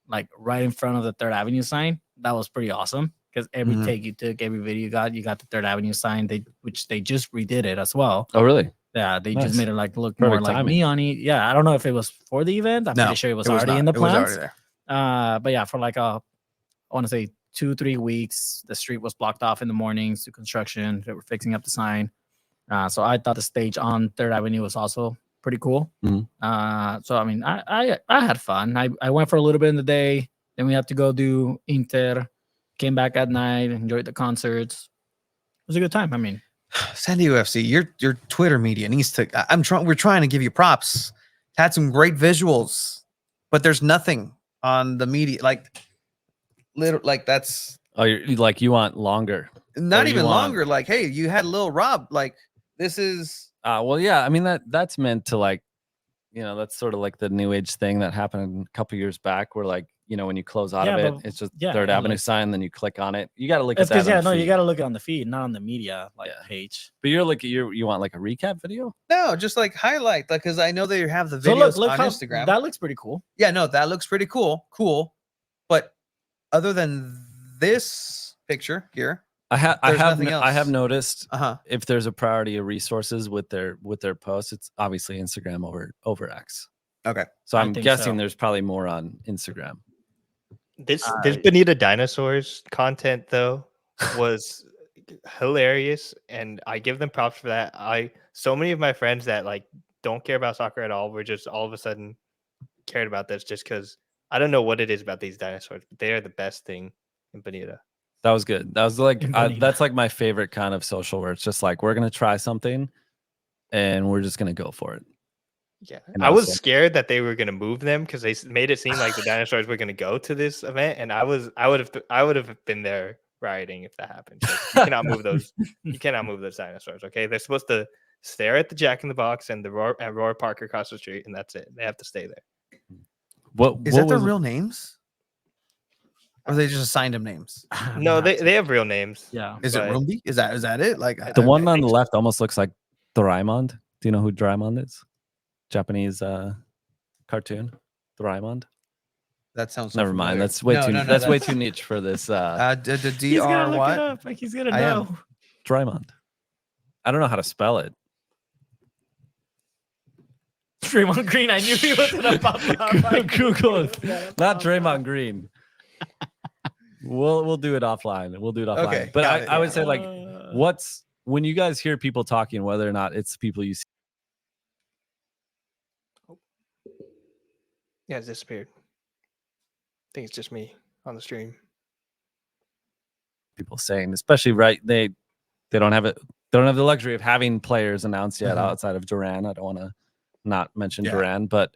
like right in front of the Third Avenue sign. That was pretty awesome. Because every take you took, every video you got the Third Avenue sign, which they just redid it as well. Oh, really? Yeah, they just made it like look more like neon-y. Yeah, I don't know if it was for the event. I'm pretty sure it was already in the plans. It was already there. But yeah, for like I want to say 2-3 weeks, the street was blocked off in the mornings to construction. They were fixing up the sign. So I thought the stage on Third Avenue was also pretty cool. So I mean, I had fun. I went for a little bit in the day. Then we had to go do Inter. Came back at night, enjoyed the concerts. It was a good time. I mean, San Diego FC, your Twitter media needs to. We're trying to give you props. Had some great visuals, but there's nothing on the media. That's. Oh, you want longer? Not even longer. Like, hey, you had Lil Rob. Like, this is. Well, yeah. I mean that's meant to that's sort of like the new age thing that happened a couple years back, where when you close out Yeah, of it, but- it's just yeah, Third and, Avenue like- sign. Then you click on it. You got to look That's at that. because on the you feed. got to look on the feed, not on the media Yeah. page. But you want like a recap video? No, just like highlight, like because I know they have the So videos look on how Instagram. that looks pretty cool. Yeah, no, that looks pretty cool. But other than this picture here, I There's have nothing I have else. noticed uh-huh. if there's a priority of resources with their posts, it's obviously Instagram over X. Okay. So I I'm think guessing so. there's probably more on Instagram. This Bonita Dinosaurs content though was hilarious, and I give them props for that. So many of my friends that like don't care about soccer at all were just all of a sudden cared about this just because I don't know what it is about these dinosaurs, but they are the best thing in Bonita. That was good. That was like Bonita. that's like my favorite kind of social where it's just like we're gonna try something and we're just gonna go for it. Yeah, And I was also- scared that they were going to move them because they made it seem like the dinosaurs were going to go to this event, and I would have been there rioting if that happened. Like, you cannot move those. You cannot move those dinosaurs. Okay, they're supposed to stare at the Jack in the Box and the Roar Park across the street, and that's it. They have to stay there. What Is what that their was- real names? Or they just assigned them names? No, they have real names. Yeah. Is it But- Rumbi? Is that it? Like the I- one I on think the so. left almost looks like Doraemon. Do you know who Doraemon is? Japanese cartoon. Doraemon. that sounds so Never mind. familiar. That's way No, too no, no, that's way too niche for this the He's gonna DR look what? it up. Like he's gonna I am. know. Doraemon. I don't know how to spell it. Draymond Green. I knew he was gonna pop up. Google it. Not Draymond Green. We'll do it offline. We'll do it offline. Okay, But got it, I would yeah. say like what's when you guys hear people talking, whether or not it's people you see Yeah, it's disappeared. I think it's just me on the stream. people saying, especially right, they don't have it. They don't have the luxury of having players announced yet Mhm. outside of Duran. I don't want to not mention Yeah. Duran, but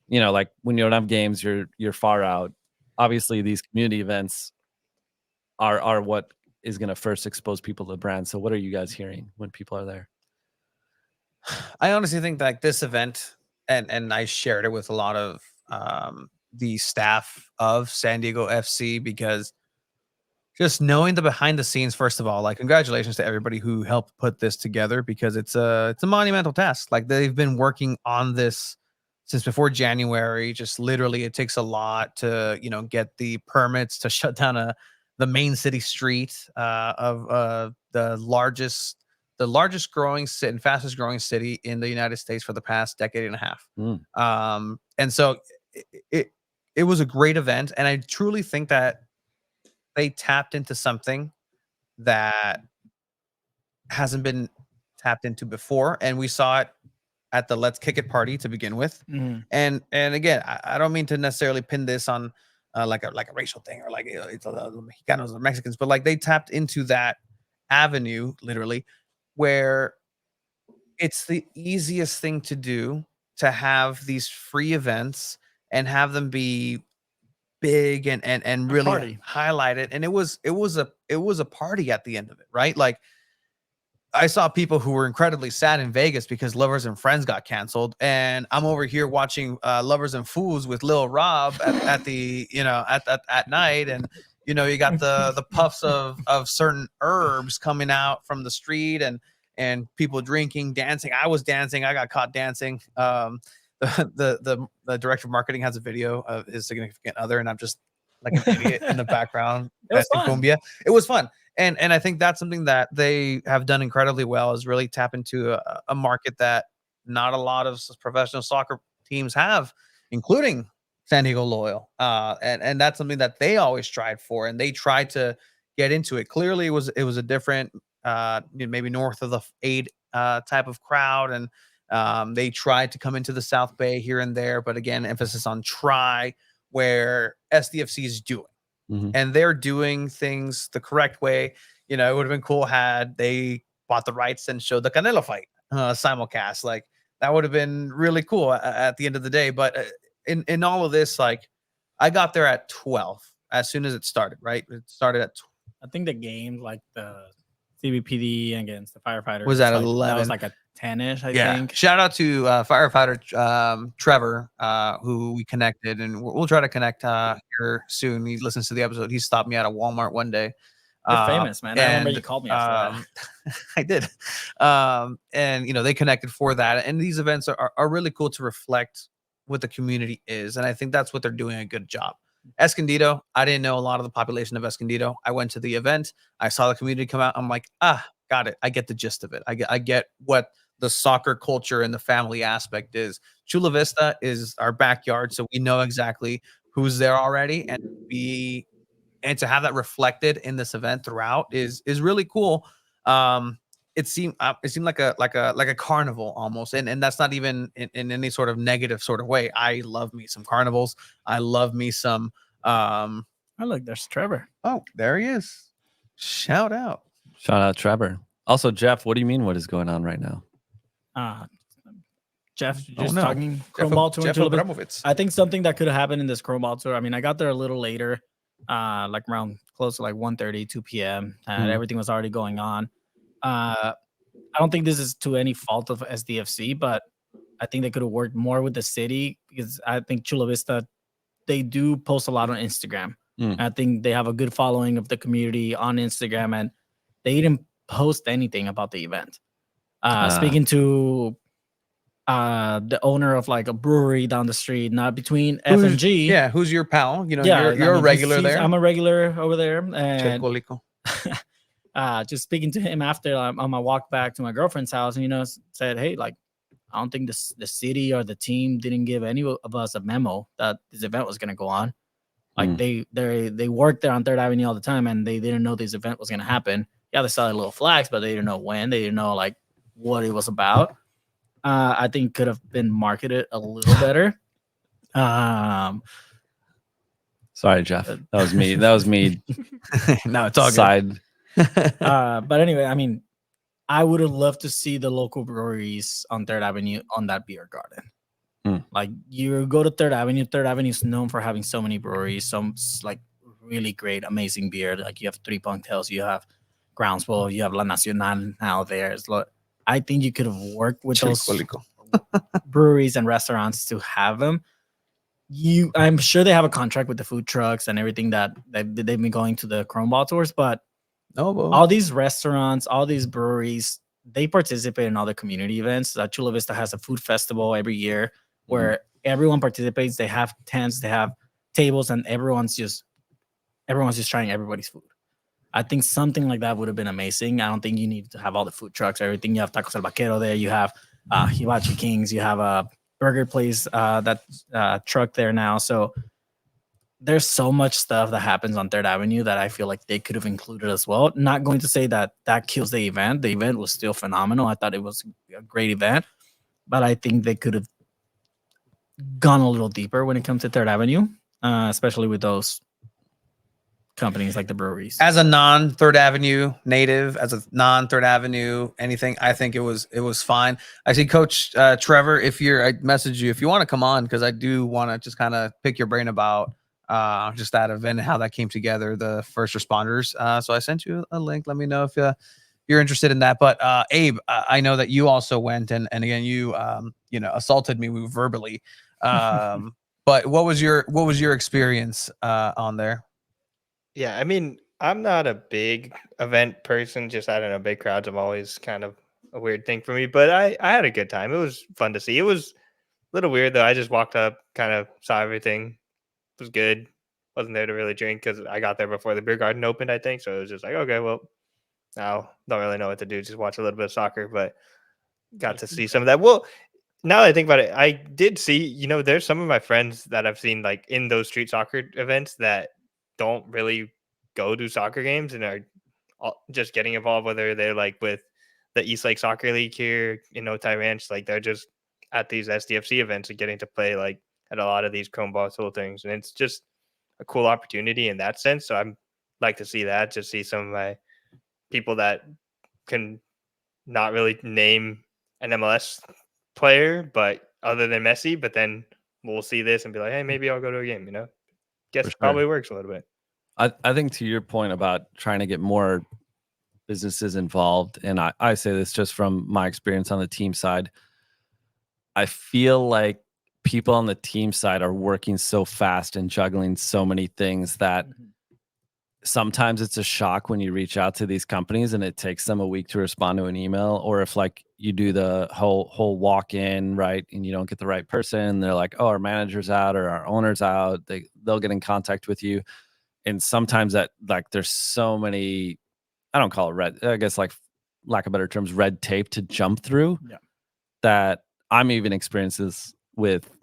like when you don't have games, you're far out. Obviously, these community events are what is going to first expose people to the brand. So, what are you guys hearing when people are there? I honestly think that this event, and I shared it with a lot of the staff of San Diego FC, because just knowing the behind the scenes, first of all, like congratulations to everybody who helped put this together, because it's a monumental task. Like they've been working on this since before January. Just literally, it takes a lot to get the permits to shut down the main city street of the largest growing city and fastest growing city in the United States for the past decade and a half. And so it was a great event, and I truly think that they tapped into something that hasn't been tapped into before, and we saw it at the Let's Kick It party to begin with. Mhm. And again, I don't mean to necessarily pin this on like a racial thing, or like it's the Mexicanos or Mexicans, but like they tapped into that avenue literally, where it's the easiest thing to do to have these free events and have them be big and really party. highlight it. And it was a party at the end of it, right? Like I saw people who were incredibly sad in Vegas because Lovers and Friends got canceled, and I'm over here watching Lovers and Fools with Lil Rob at the at night, and you got the puffs of certain herbs coming out from the street, and people drinking, dancing. I was dancing. I got caught dancing. The director of marketing has a video of his significant other, and I'm just like an idiot in the background. It was dancing fun. cumbia. It was fun. And I think that's something that they have done incredibly well, is really tap into a market that not a lot of professional soccer teams have, including San Diego Loyal. And that's something that they always strive for, and they tried to get into it. Clearly, it was a different, maybe north of the 8 type of crowd, and they tried to come into the South Bay here and there, but again, emphasis on try, where SDFC is doing. And they're doing things the correct way. It would have been cool had they bought the rights and showed the Canelo fight simulcast. Like that would have been really cool at the end of the day. But in all of this, like I got there at 12 as soon as it started. Right, it started at. I think the game, like the CBPD against the firefighters, Was at like, 11. That was like a 10ish, I Yeah. think. Shout out to firefighter Trevor, who we connected, and we'll try to connect here soon. He listens to the episode. He stopped me at a Walmart one day. You're famous, man. I remember you called me after that. I did. And they connected for that. And these events are really cool to reflect what the community is. And I think that's what they're doing a good job. Escondido, I didn't know a lot of the population of Escondido. I went to the event. I saw the community come out. I'm like, got it. I get the gist of it. I get what the soccer culture and the family aspect is. Chula Vista is our backyard, so we know exactly who's there already, and to have that reflected in this event throughout is really cool. It seemed like a carnival almost, and that's not even in any sort of negative sort of way. I love me some carnivals. I love me some. Oh, look, there's Trevor. Oh, there he is. Shout out Trevor. Also, Jeff, what do you mean? What is going on right now? Jeff, just talking Chrome Jeff, Ball Tour. Jeff Abramovitz. I think something that could have happened in this Chrome Ball Tour. I mean, I got there a little later, like around close to like 1:30, 2 p.m. And everything was already going on. I don't think this is to any fault of SDFC, but I think they could have worked more with the city, because I think Chula Vista, they do post a lot on Instagram. I think they have a good following of the community on Instagram, and they didn't post anything about the event. Speaking to the owner of like a brewery down the street, not between F and G. Yeah, who's your pal? You're a regular there. I'm a regular over there, and Checolico. just speaking to him after on my walk back to my girlfriend's house, and said, hey, like, I don't think the city or the team didn't give any of us a memo that this event was going to go on. Like they worked there on 3rd Avenue all the time, and they didn't know this event was going to happen. Yeah, they saw the little flags, but they didn't know when. They didn't know like what it was about. I think could have been marketed a little better. Sorry, Jeff. That was me. No, it's all good. But anyway, I mean, I would have loved to see the local breweries on 3rd Avenue on that beer garden. Like, you go to 3rd Avenue. 3rd Avenue is known for having so many breweries, some like really great, amazing beer. Like, you have Three Punctails, you have Groundswell, you have La Nacional now there. I think you could have worked with those breweries and restaurants to have them. I'm sure they have a contract with the food trucks and everything that they've been going to the Chrome Ball tours, but all these restaurants, all these breweries, they participate in other community events. Chula Vista has a food festival every year where everyone participates. They have tents, they have tables, and everyone's just trying everybody's food. I think something like that would have been amazing. I don't think you need to have all the food trucks, everything. You have Tacos El Vaquero there. You have Hibachi Kings. You have a burger place, that truck there now. So there's so much stuff that happens on 3rd Avenue that I feel like they could have included as well. Not going to say that kills the event. The event was still phenomenal. I thought it was a great event, but I think they could have gone a little deeper when it comes to 3rd Avenue, especially with those companies like the breweries. As a non-3rd Avenue native, as a non-3rd Avenue anything, I think it was fine. I see Coach Trevor, I message you if you want to come on, because I do want to just kind of pick your brain about just that event and how that came together, the first responders. So I sent you a link. Let me know if you're interested in that. But Abe, I know that you also went, and again, you assaulted me verbally. But what was your experience on there? Yeah, I mean, I'm not a big event person. Just, I don't know, big crowds are always kind of a weird thing for me. But I had a good time. It was fun to see. It was a little weird, though. I just walked up, kind of saw everything. It was good. Wasn't there to really drink because I got there before the beer garden opened, I think. So it was just like, okay, well, now don't really know what to do. Just watch a little bit of soccer, but got to see some of that. Well, now that I think about it, I did see, there's some of my friends that I've seen like in those street soccer events that don't really go to soccer games and are just getting involved, whether they're like with the East Lake Soccer League here in Otay Ranch, like they're just at these SDFC events and getting to play like at a lot of these Chrome Ball Tour things. And it's just a cool opportunity in that sense. So I'm like to see that, just see some of my people that can not really name an MLS player, but other than Messi, but then we'll see this and be like, hey, maybe I'll go to a game, Guess it probably works a little bit. I think to your point about trying to get more businesses involved, and I say this just from my experience on the team side. I feel like people on the team side are working so fast and juggling so many things that sometimes it's a shock when you reach out to these companies and it takes them a week to respond to an email, or if like you do the whole walk in, right, and you don't get the right person, they're like, oh, our manager's out or our owner's out, they'll get in contact with you. And sometimes that, like, there's so many, I don't call it red, I guess, like, lack of better terms, red tape to jump through, that I'm even experiencing this with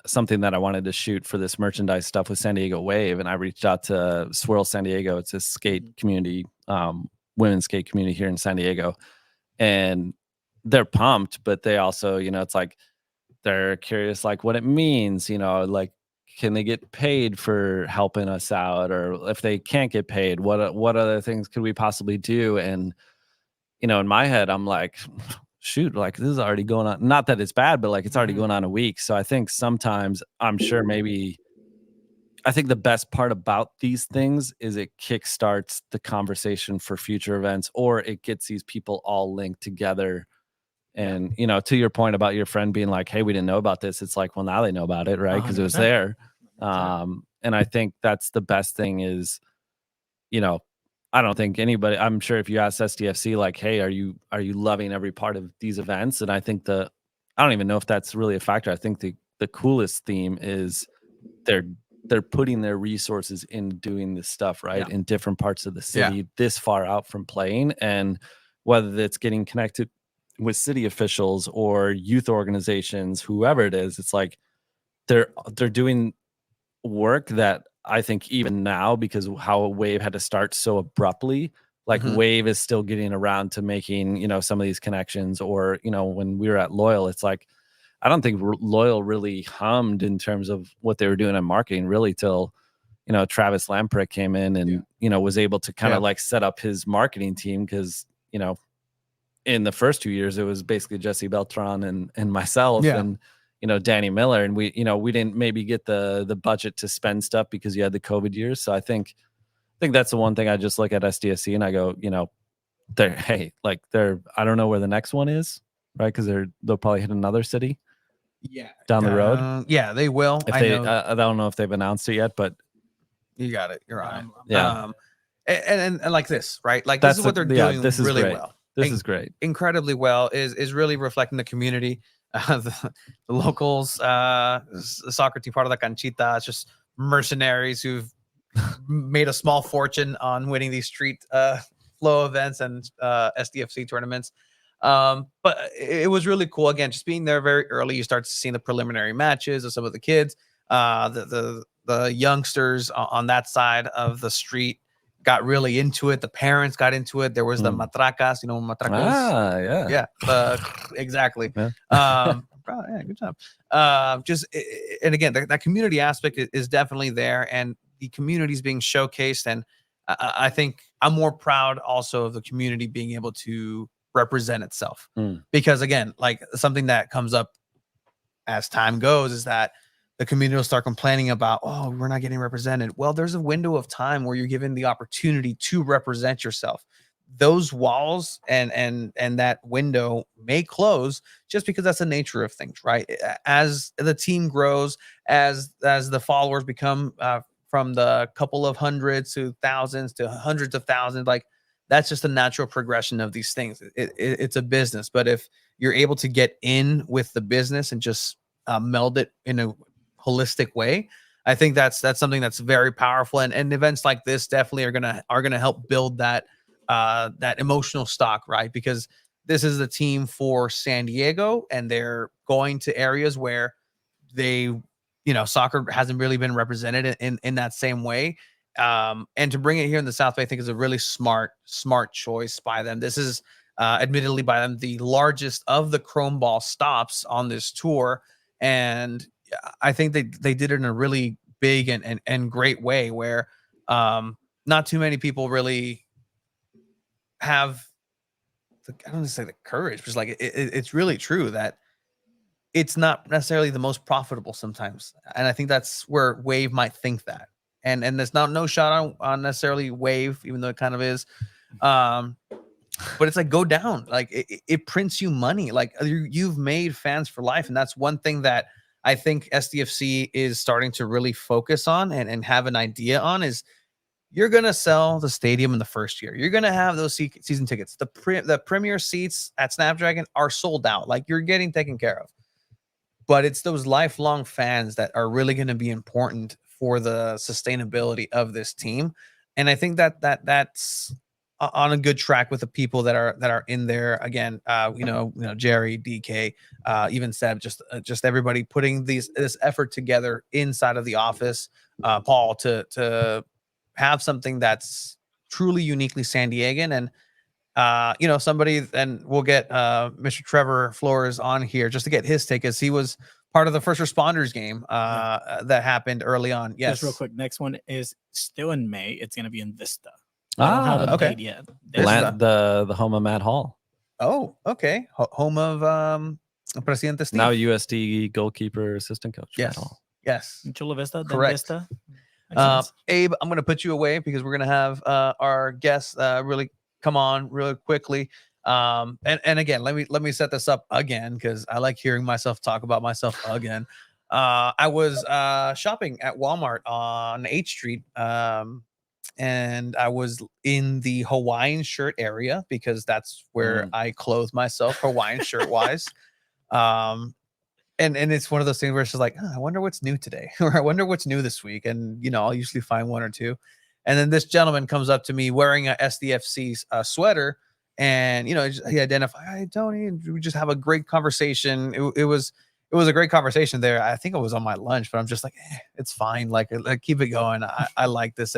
something that I wanted to shoot for this merchandise stuff with San Diego Wave. And I reached out to Swirl San Diego. It's a skate community, women's skate community here in San Diego. And they're pumped, but they also, it's like, they're curious, like, what it means, like, can they get paid for helping us out? Or if they can't get paid, what other things could we possibly do? And, in my head, I'm like, shoot, like, this is already going on. Not that it's bad, but like, it's already going on a week. So I think sometimes, I'm sure I think the best part about these things is it kickstarts the conversation for future events, or it gets these people all linked together. And, to your point about your friend being like, hey, we didn't know about this. It's like, well, now they know about it, right? Because it was there. And I think that's the best thing is, I don't think anybody, I'm sure if you ask SDFC, like, hey, are you loving every part of these events? And I think I don't even know if that's really a factor. I think the coolest theme is they're putting their resources in doing this stuff, right? In different parts of the city, this far out from playing. And whether it's getting connected with city officials or youth organizations, whoever it is, it's like they're doing work that I think even now, because how Wave had to start so abruptly, like Wave is still getting around to making, some of these connections. Or, when we were at Loyal, it's like, I don't think Loyal really hummed in terms of what they were doing in marketing really till, Travis Lamprecht came in and, was able to kind of like set up his marketing team. Cause, in the first 2 years, it was basically Jesse Beltran and myself and, Danny Miller. And we didn't maybe get the budget to spend stuff because you had the COVID years. So I think that's the one thing I just look at SDFC and I go, I don't know where the next one is, right? Because they'll probably hit another city down the road. Yeah, they will. I don't know if they've announced it yet, but you got it. You're right. And like this, right? Like, this is what they're doing really well. This is great. Incredibly well, is really reflecting the community. The locals, soccer team, part of the Canchita. It's just mercenaries who've made a small fortune on winning these street flow events and SDFC tournaments. But it was really cool. Again, just being there very early, you start seeing the preliminary matches of some of the kids. The youngsters on that side of the street got really into it. The parents got into it. There was the matracas, matracos. Exactly. Good job. And again, that community aspect is definitely there, and the community is being showcased. And I think I'm more proud also of the community being able to represent itself, because again, like, something that comes up as time goes is that the community will start complaining about, oh, we're not getting represented. Well, there's a window of time where you're given the opportunity to represent yourself. Those walls and that window may close just because that's the nature of things, right? As the team grows, as the followers become from the couple of hundreds to thousands to hundreds of thousands, like, that's just a natural progression of these things. It's a business, but if you're able to get in with the business and just meld it in a holistic way, I think that's something that's very powerful. And events like this definitely are gonna help build that emotional stock, right? Because this is a team for San Diego, and they're going to areas where soccer hasn't really been represented in that same way. And to bring it here in the South Bay, I think is a really smart choice by them. This is admittedly by them the largest of the Chrome Ball stops on this tour, and I think they did it in a really big and great way where not too many people really have I don't want to say the courage, but it's like it's really true that it's not necessarily the most profitable sometimes. And I think that's where Wave might think that. And there's no shot on necessarily Wave, even though it kind of is. but it's like go down. Like it prints you money. Like you've made fans for life, and that's one thing that I think SDFC is starting to really focus on and have an idea on is you're going to sell the stadium in the first year. You're going to have those season tickets. The premier seats at Snapdragon are sold out. Like you're getting taken care of. But it's those lifelong fans that are really going to be important for the sustainability of this team. And I think that's on a good track with the people that are in there. Again, Jerry, DK, even Seb, just everybody putting this effort together inside of the office. Paul to have something that's truly uniquely San Diegan, and somebody, and we'll get Mr. Trevor Flores on here just to get his take, as he was part of the first responders game that happened early on. Yes, just real quick. Next one is still in May. It's going to be in Vista. I don't have a date yet. The home of Matt Hall. Oh, okay. Home of Presidente Steve. Now USD goalkeeper assistant coach. Yes. Matt Hall. Yes. Chula Vista. Correct. Vista. Abe, I'm going to put you away because we're going to have our guests really come on really quickly. And again, let me set this up again because I like hearing myself talk about myself again. I was shopping at Walmart on 8th Street. And I was in the Hawaiian shirt area because that's where I clothe myself Hawaiian shirt wise. And it's one of those things where it's just like, I wonder what's new today, or I wonder what's new this week. And, I'll usually find one or two. And then this gentleman comes up to me wearing a SDFC sweater. And, he identified, "Hey, Tony," and we just have a great conversation. It was a great conversation there. I think it was on my lunch, but I'm just like, it's fine. Like keep it going. I like this.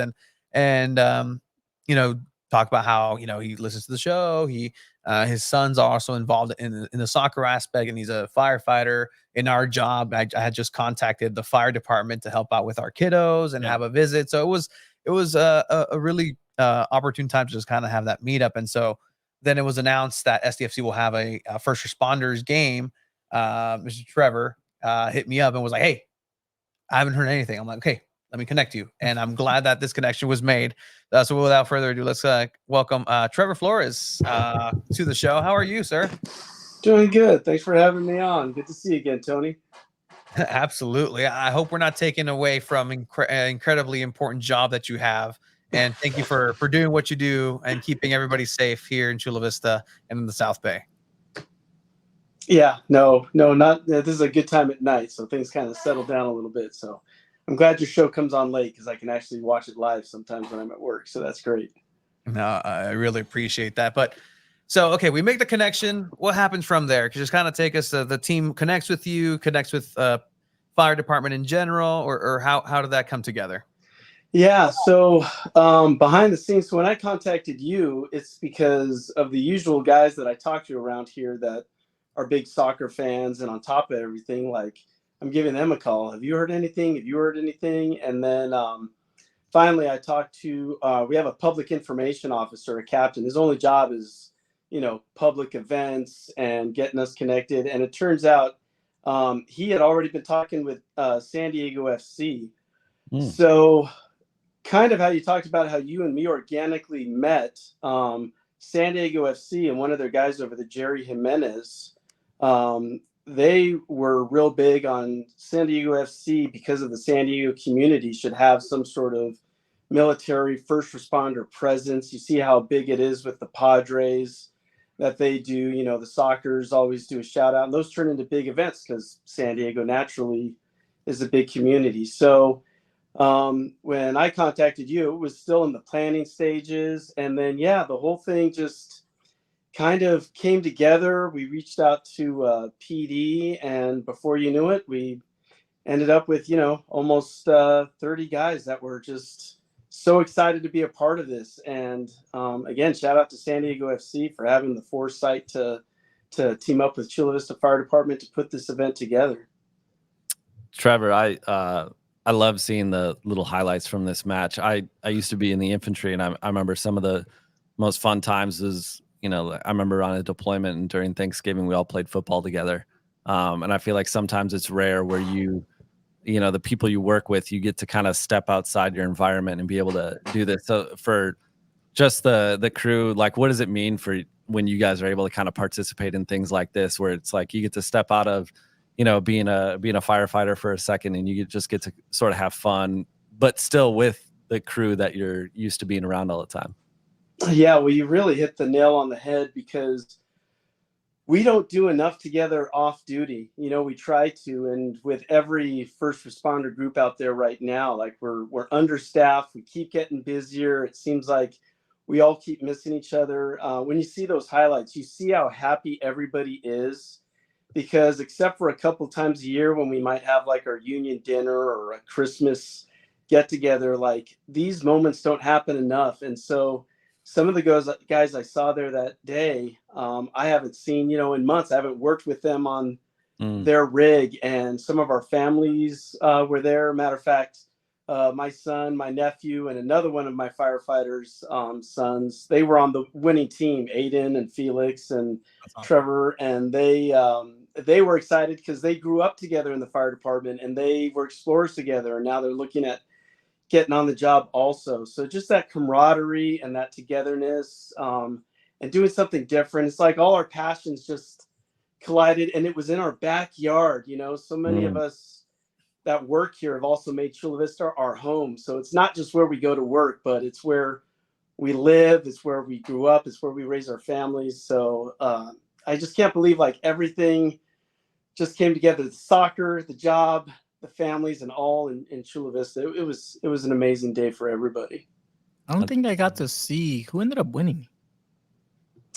And talk about how, he listens to the show. His son's also involved in the soccer aspect, and he's a firefighter. In our job, I had just contacted the fire department to help out with our kiddos and have a visit. So it was a really opportune time to just kind of have that meetup. And so then it was announced that SDFC will have a first responders game. Mr. Trevor hit me up and was like, "Hey, I haven't heard anything." I'm like, "Okay, let me connect you." And I'm glad that this connection was made. So without further ado, let's welcome Trevor Flores to the show. How are you, sir? Doing good. Thanks for having me on. Good to see you again, Tony. Absolutely. I hope we're not taking away from an incredibly important job that you have. And thank you for doing what you do and keeping everybody safe here in Chula Vista and in the South Bay. Yeah, no, not. This is a good time at night, so things kind of settle down a little bit. So I'm glad your show comes on late because I can actually watch it live sometimes when I'm at work. So that's great. No, I really appreciate that. But so, okay, we make the connection. What happens from there? Just kind of take us to the team connects with you, connects with fire department in general, or how did that come together? Yeah, so behind the scenes, so when I contacted you, it's because of the usual guys that I talk to around here that are big soccer fans, and on top of everything, like I'm giving them a call. Have you heard anything? Have you heard anything? And then finally I talked to, we have a public information officer, a captain. His only job is, public events and getting us connected. And it turns out he had already been talking with San Diego FC. So kind of how you talked about how you and me organically met, San Diego FC and one of their guys over there, Jerry Jimenez, they were real big on San Diego FC because of the San Diego community should have some sort of military first responder presence. You see how big it is with the Padres that they do, the Soccers always do a shout out, and those turn into big events because San Diego naturally is a big community. So when I contacted you, it was still in the planning stages. And then, the whole thing just kind of came together. We reached out to PD, and before you knew it, we ended up with, almost 30 guys that were just so excited to be a part of this. And again, shout out to San Diego FC for having the foresight to team up with Chula Vista Fire Department to put this event together. Trevor, I love seeing the little highlights from this match. I used to be in the infantry, and I remember some of the most fun times is, I remember on a deployment and during Thanksgiving, we all played football together. And I feel like sometimes it's rare where the people you work with, you get to kind of step outside your environment and be able to do this. So for just the crew, like what does it mean for when you guys are able to kind of participate in things like this, where it's like you get to step out of, being a firefighter for a second, and you just get to sort of have fun, but still with the crew that you're used to being around all the time. Yeah, well, you really hit the nail on the head, because we don't do enough together off duty. We try to, and with every first responder group out there right now, like we're understaffed. We keep getting busier. It seems like we all keep missing each other. When you see those highlights, you see how happy everybody is, because except for a couple times a year when we might have like our union dinner or a Christmas get together, like these moments don't happen enough. And so some of the guys I saw there that day, I haven't seen, in months. I haven't worked with them on their rig, and some of our families were there. Matter of fact, my son, my nephew, and another one of my firefighters' sons, they were on the winning team, Aiden and Felix and Trevor, and they were excited because they grew up together in the fire department, and they were explorers together, and now they're looking at getting on the job also. So just that camaraderie and that togetherness, and doing something different. It's like all our passions just collided, and it was in our backyard. So many of us that work here have also made Chula Vista our home. So it's not just where we go to work, but it's where we live. It's where we grew up. It's where we raise our families. So I just can't believe like everything just came together. The soccer, the job, the families, and all in Chula Vista. It was an amazing day for everybody. I don't think I got to see who ended up winning.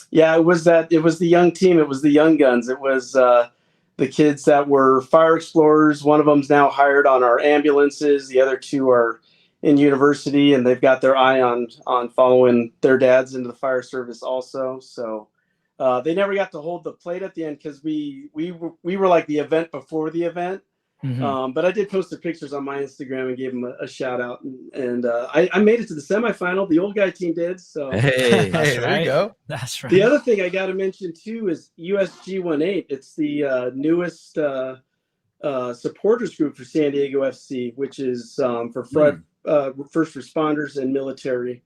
Yeah, it was the young team. It was the young guns. It was the kids that were fire explorers. One of them's now hired on our ambulances. The other two are in university, and they've got their eye on following their dads into the fire service also. So they never got to hold the plate at the end, because we were like the event before the event. But I did post their pictures on my Instagram and gave them a shout out, and I made it to the semifinal. The old guy team did. So Hey, That's there right. you go. That's right. the other thing I got to mention too is USG18. It's the newest supporters group for San Diego FC, which is for first responders and military.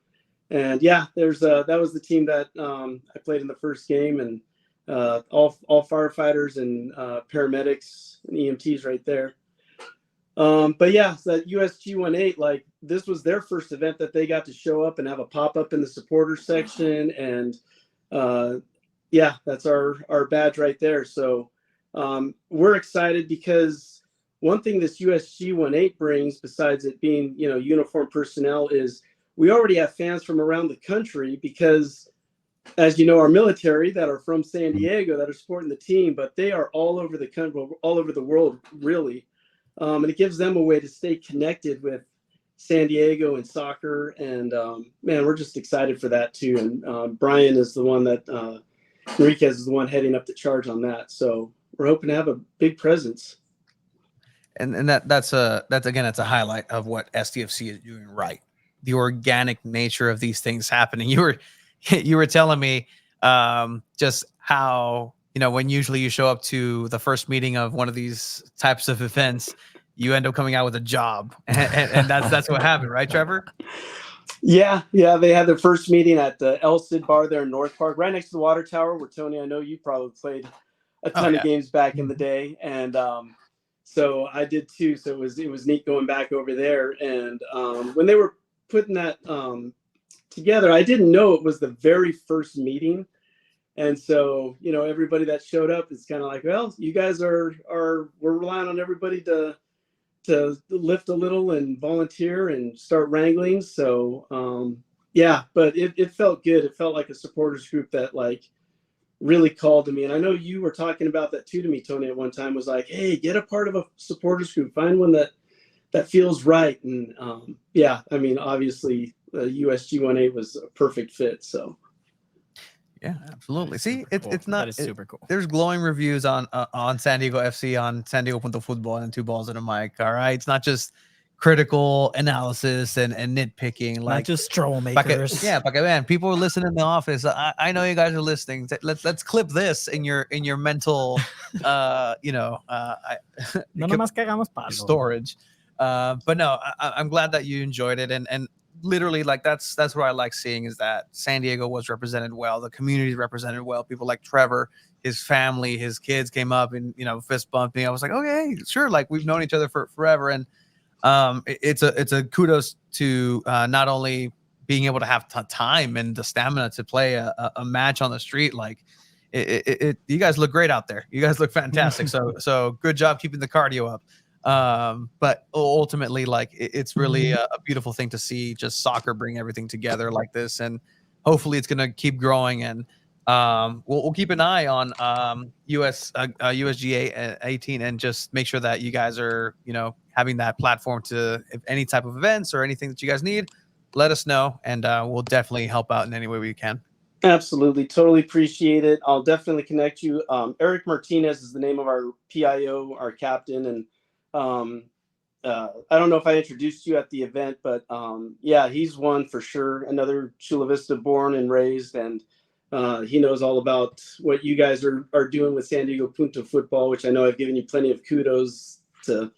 And yeah, that was the team that I played in the first game, and all firefighters and paramedics and EMTs right there. But yeah, so that USG18, like this was their first event that they got to show up and have a pop-up in the supporter section. And yeah, that's our badge right there. So we're excited, because one thing this USG18 brings, besides it being, uniformed personnel, is we already have fans from around the country, because as you know, our military that are from San Diego that are supporting the team, but they are all over the country, all over the world, really. And it gives them a way to stay connected with San Diego and soccer. And man, we're just excited for that too. And Brian is the one that Enriquez is the one heading up the charge on that. So we're hoping to have a big presence. And that's a highlight of what SDFC is doing right. The organic nature of these things happening. You were telling me just how, when usually you show up to the first meeting of one of these types of events, you end up coming out with a job, and that's what happened, right, Trevor? Yeah. They had their first meeting at the El Cid Bar there in North Park, right next to the water tower, where Tony, I know you probably played a ton of games back in the day, and so I did too. So it was neat going back over there, and when they were putting that together, I didn't know it was the very first meeting. And so, everybody that showed up is kind of like, well, you guys we're relying on everybody to lift a little and volunteer and start wrangling. So, yeah, but it felt good. It felt like a supporters group that like really called to me. And I know you were talking about that too to me, Tony, at one time, was like, hey, get a part of a supporters group, find one that feels right. And yeah, I mean, obviously USG18 was a perfect fit. So yeah, absolutely. See, it's not, that is super cool. There's glowing reviews on San Diego FC on San Diego Football and Two Balls and a Mic. All right, it's not just critical analysis and nitpicking, like not just troublemakers. Man, people are listening in the office. I know you guys are listening. Let's clip this in your mental storage. But no, I'm glad that you enjoyed it, and literally like that's what I like seeing is that San Diego was represented well, the community represented well. People like Trevor, his family, his kids came up and fist bumped me. I was like, okay, sure, like we've known each other for forever, and it's a kudos to not only being able to have time and the stamina to play a match on the street. Like you guys look great out there. You guys look fantastic. So good job keeping the cardio up. But ultimately, like it's really a beautiful thing to see just soccer bring everything together like this, and hopefully it's going to keep growing. And we'll keep an eye on USGA 18 and just make sure that you guys are having that platform to, if any type of events or anything that you guys need, let us know, and we'll definitely help out in any way we can. Absolutely. Totally appreciate it. I'll definitely connect you. Eric Martinez is the name of our PIO, our captain. And I don't know if I introduced you at the event, but yeah, he's one for sure. Another Chula Vista born and raised. And he knows all about what you guys are doing with San Diego Punta football, which I know I've given you plenty of kudos to.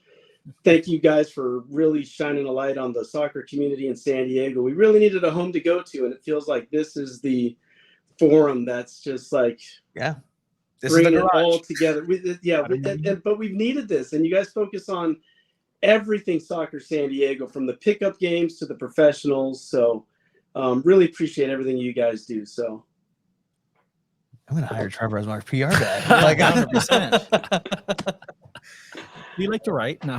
Thank you guys for really shining a light on the soccer community in San Diego. We really needed a home to go to, and it feels like this is the forum that's just like bringing it all together. But we've needed this, and you guys focus on everything soccer San Diego, from the pickup games to the professionals. So really appreciate everything you guys do. So I'm gonna hire Trevor as my PR guy. Like 100%. You like to write? No.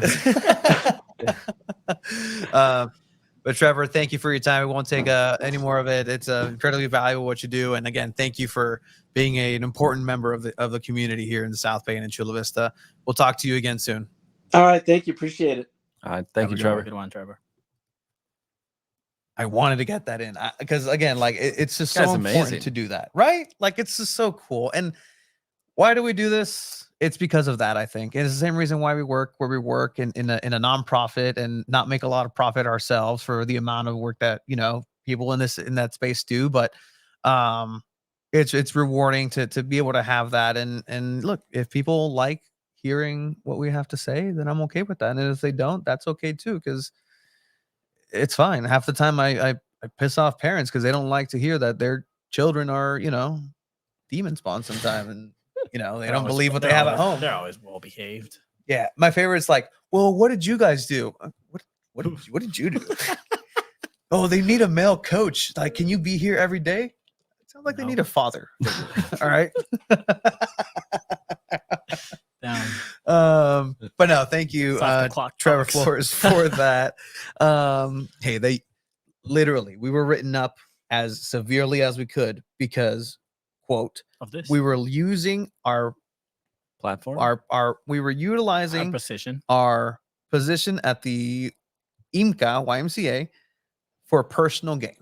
But Trevor, thank you for your time. We won't take any more of it. It's incredibly valuable what you do. And again, thank you for being an important member of the community here in the South Bay and in Chula Vista. We'll talk to you again soon. All right. Thank you. Appreciate it. All right. Thank you, Trevor. Good one, Trevor. I wanted to get that in because again, like it's just so important to do that, right? Like it's just so cool. And why do we do this? It's because of that, I think. It's the same reason why we work where we work in a nonprofit and not make a lot of profit ourselves for the amount of work that people in that space do. But it's rewarding to be able to have that. And look, if people like hearing what we have to say, then I'm okay with that. And if they don't, that's okay too, because it's fine. Half the time I piss off parents because they don't like to hear that their children are demon spawn sometime, and they don't believe what they have at home. They're always well behaved. Yeah, my favorite is like, well, what did you guys do? What did you do? Oh, they need a male coach. Like, can you be here every day? It sounds like they need a father. All right. But no, thank you, Trevor Flores, for that. Hey, we were written up as severely as we could because, quote, of this, we were using our platform, we were utilizing our position at the YMCA for a personal gain.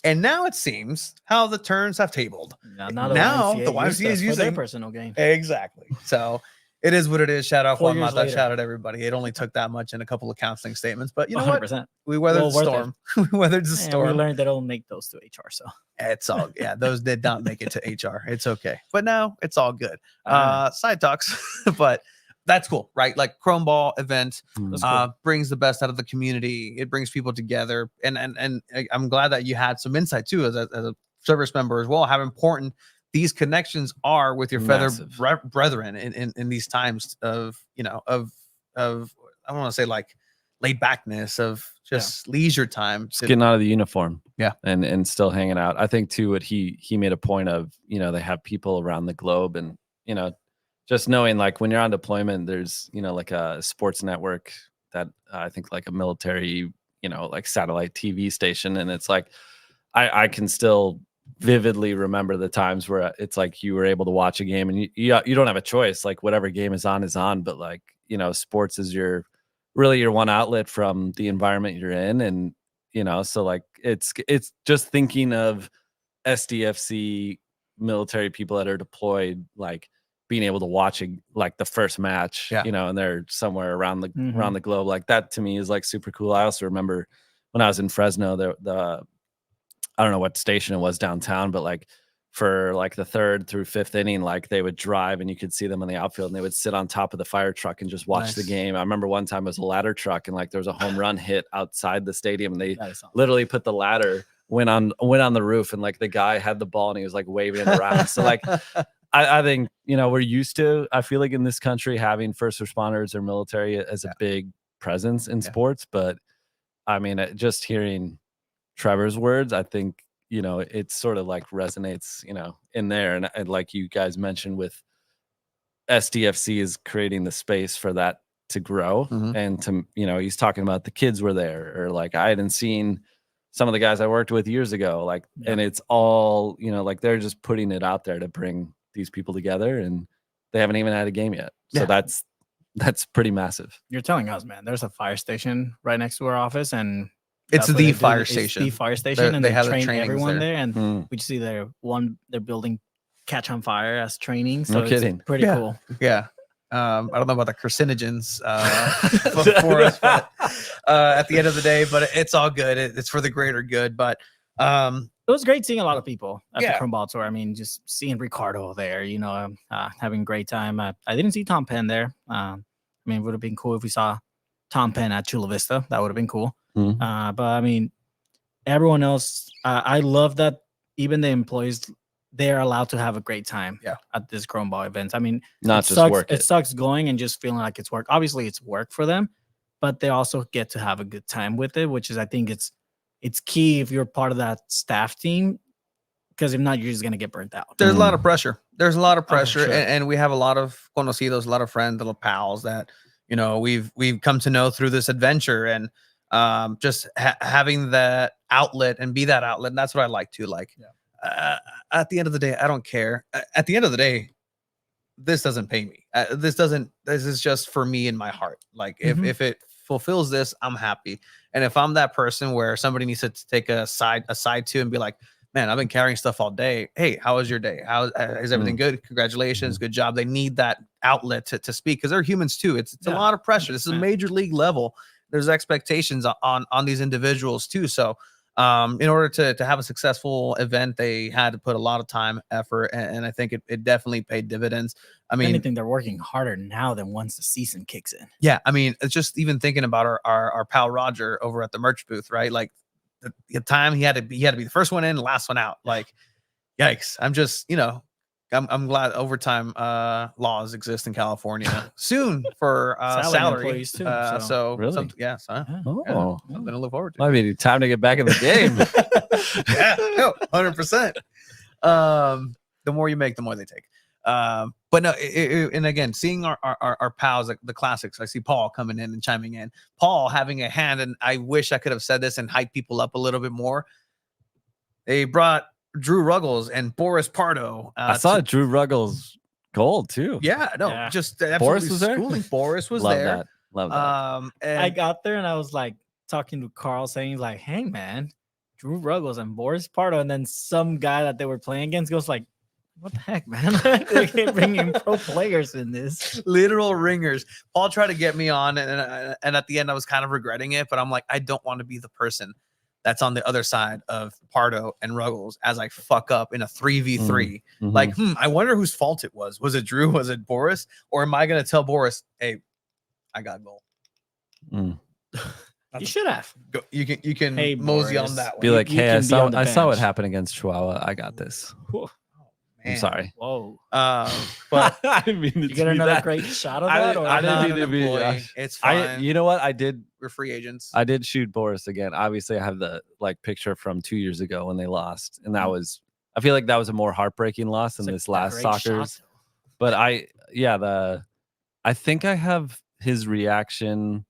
And now it seems how the turns have tabled. Now the YMCA is using their personal gain. Exactly. So it is what it is. Shout out Juan Mata. Shout out everybody. It only took that much in a couple of counseling statements, but you know 100%. What? We weathered the storm. We weathered the storm. We learned that it'll make those to HR. So it's all those did not make it to HR. It's okay. But now it's all good. Side talks, but that's cool, right? Like Chrome Ball event brings the best out of the community. It brings people together, and I'm glad that you had some insight too as a service member as well. How important these connections are with your feather brethren in these times of I don't want to say like laid backness, of just leisure time, just getting out of the uniform, and still hanging out. I think too what he made a point of, they have people around the globe, and just knowing like when you're on deployment, there's like a sports network that I think like a military like satellite TV station, and it's like I can still vividly remember the times where it's like you were able to watch a game and you don't have a choice, like whatever game is on, but like sports is your one outlet from the environment you're in. And so like it's just thinking of SDFC military people that are deployed, like being able to watch like the first match, and they're somewhere around the globe. Like that to me is like super cool. I also remember when I was in Fresno, the I don't know what station it was downtown, but like for like the 3rd through 5th inning, like they would drive and you could see them in the outfield and they would sit on top of the fire truck and just watch the game. I remember one time it was a ladder truck and like there was a home run hit outside the stadium and they literally put the ladder, went on the roof, and like the guy had the ball and he was like waving it around. So like I think, we're used to, I feel like in this country having first responders or military as a big presence in sports. But I mean, just hearing Trevor's words, I think, it sort of like resonates, in there. And like you guys mentioned with SDFC is creating the space for that to grow. And to, he's talking about the kids were there, or like I hadn't seen some of the guys I worked with years ago, like, and it's all, like they're just putting it out there to bring these people together, and they haven't even had a game yet. So that's pretty massive. You're telling us, man, there's a fire station right next to our office, and it's the fire station. It's the fire station, and they have train the everyone there. And we just see they're building Catch on Fire as training. So no kidding. It's pretty cool. Yeah. I don't know about the carcinogens for us, but at the end of the day, but it's all good. It's for the greater good. But it was great seeing a lot of people at the Chrome Ball Tour. I mean, just seeing Ricardo there, having a great time. I didn't see Tom Penn there. I mean, it would have been cool if we saw Tom Penn at Chula Vista. That would have been cool. But I mean, everyone else, I love that even the employees, they're allowed to have a great time at this Chrome Ball events. I mean, not just work. It sucks going and just feeling like it's work. Obviously, it's work for them, but they also get to have a good time with it, which is, I think it's key if you're part of that staff team, because if not, you're just going to get burnt out. There's a lot of pressure. There's a lot of pressure. Sure. And we have a lot of conocidos, a lot of friends, little pals that, we've come to know through this adventure, and just having that outlet and be that outlet. And that's what I like to like. At the end of the day, I don't care. At the end of the day, this doesn't pay me. This is just for me in my heart. Like if it fulfills this, I'm happy. And if I'm that person where somebody needs to take a side to and be like, man, I've been carrying stuff all day. Hey, how was your day? Is everything good? Congratulations. Good job. They need that outlet to speak, because they're humans too. It's a lot of pressure. This is a major league level. There's expectations on these individuals too. So in order to have a successful event, they had to put a lot of time, effort, and I think it definitely paid dividends. I mean, anything, they're working harder now than once the season kicks in. Yeah, I mean, it's just even thinking about our pal Roger over at the merch booth, right? Like the time he had to be the first one in, last one out. Like, yikes! I'm just I'm glad overtime laws exist in California soon for salary employees too. So really, something to look forward to. I mean, time to get back in the game. 100%. The more you make, the more they take. But no, and again, seeing our pals, like the classics. I see Paul coming in and chiming in. Paul having a hand, and I wish I could have said this and hype people up a little bit more. They brought Drew Ruggles and Boris Pardo. I saw Drew Ruggles gold too. Just Boris was there. Boris was Love there. That. Love that. And I got there and I was like talking to Carl, saying like, "Hey man, Drew Ruggles and Boris Pardo," and then some guy that they were playing against goes like, "What the heck, man? They can't bring in pro players in this." Literal ringers. Paul tried to get me on, and at the end I was kind of regretting it, but I'm like, I don't want to be the person that's on the other side of Pardo and Ruggles as I fuck up in a 3v3. Like, I wonder whose fault it was. Was it Drew? Was it Boris? Or am I going to tell Boris, hey, I got goal? You should have. Go, you can Hey, mosey Boris. on that one. Be like, You hey, can be on the I saw what bench. happened against Chihuahua. I got this. I'm Man. sorry. Whoa. But I didn't mean to You do get another that. great shot of I that? didn't- Or I I'm didn't not mean an to be- employee. It's fine. You know what? I did. We're free agents. I did shoot Boris again. Obviously, I have the picture from 2 years ago when they lost, and that was. I feel like that was a more heartbreaking loss than It's this a last great shot, soccer's. though. But I think I have his reaction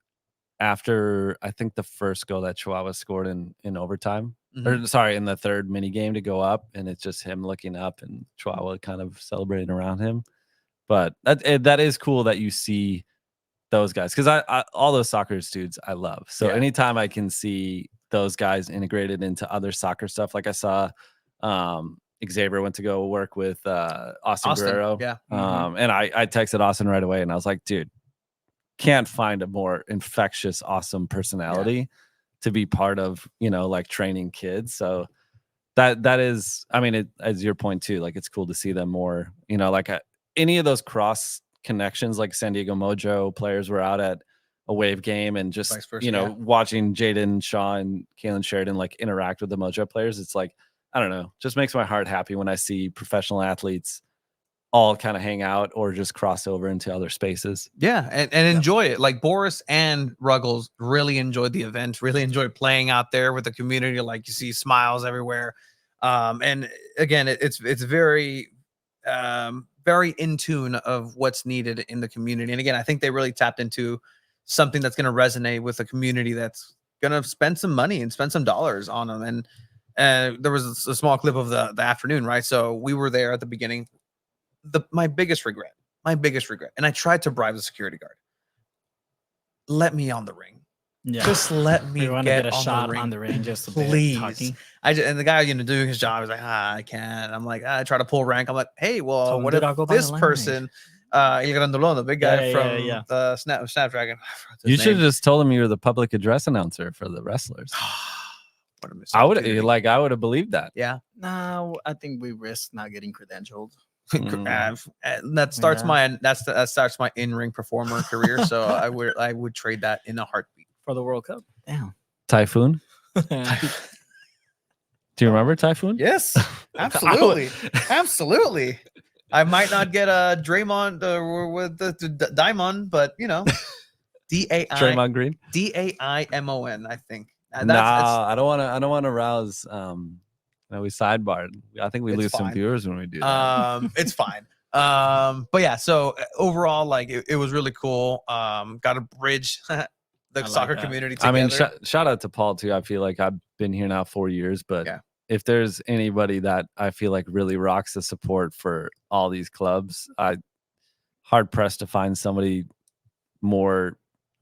after I think the first goal that Chihuahua scored in overtime, or sorry, in the third mini game to go up, and it's just him looking up and Chihuahua kind of celebrating around him. But that is cool that you see those guys, because I all those soccer dudes I love. So anytime I can see those guys integrated into other soccer stuff, like I saw Xavier went to go work with Austin Guerrero. Yeah. And I texted Austin right away and I was like, dude, can't find a more infectious, awesome personality to be part of, like training kids. So that is, I mean, as your point too, like it's cool to see them more, you know, like any of those cross connections, like San Diego Mojo players were out at a Wave game and just, Vice versa, you know, yeah. watching Jaden Shaw and Kalen Sheridan like interact with the Mojo players. It's like, I don't know, just makes my heart happy when I see professional athletes all kind of hang out or just cross over into other spaces. Yeah, and enjoy it. Like Boris and Ruggles really enjoyed the event, really enjoyed playing out there with the community. Like you see smiles everywhere. And again, it's very very in tune of what's needed in the community. And again, I think they really tapped into something that's going to resonate with a community that's going to spend some money and spend some dollars on them. And there was a small clip of the afternoon, right? So we were there at the beginning. My biggest regret, and I tried to bribe the security guard. Let me on the ring. Yeah. Just let me We want to get get a on shot the ring. on the ring just a Please. bit talking. And the guy, doing his job, is like, I can't. I'm like, I try to pull rank. I'm like, hey, well, Tell him, what dude, if I'll go buy the this lemonade. person, El Grandolón, the big guy Yeah, from yeah. the Snapdragon. You should have just told them you were the public address announcer for the wrestlers. What a mistake. I would have believed that. Yeah. No, I think we risk not getting credentialed. That starts that starts my in-ring performer career. So I would trade that in a heartbeat For the World Cup. Damn. Typhoon. Do you remember Typhoon? Yes, absolutely, absolutely. I might not get a Draymond with the Diamond, but Draymond Green. Daimon. I think. I don't want to rouse. We sidebarred. I think we lose some viewers when we do that. It's fine. But yeah. So overall, like it was really cool. Got to bridge the soccer community together. I mean, shout out to Paul too. I feel like I've been here now 4 years, but if there's anybody that I feel like really rocks the support for all these clubs, I hard pressed to find somebody more,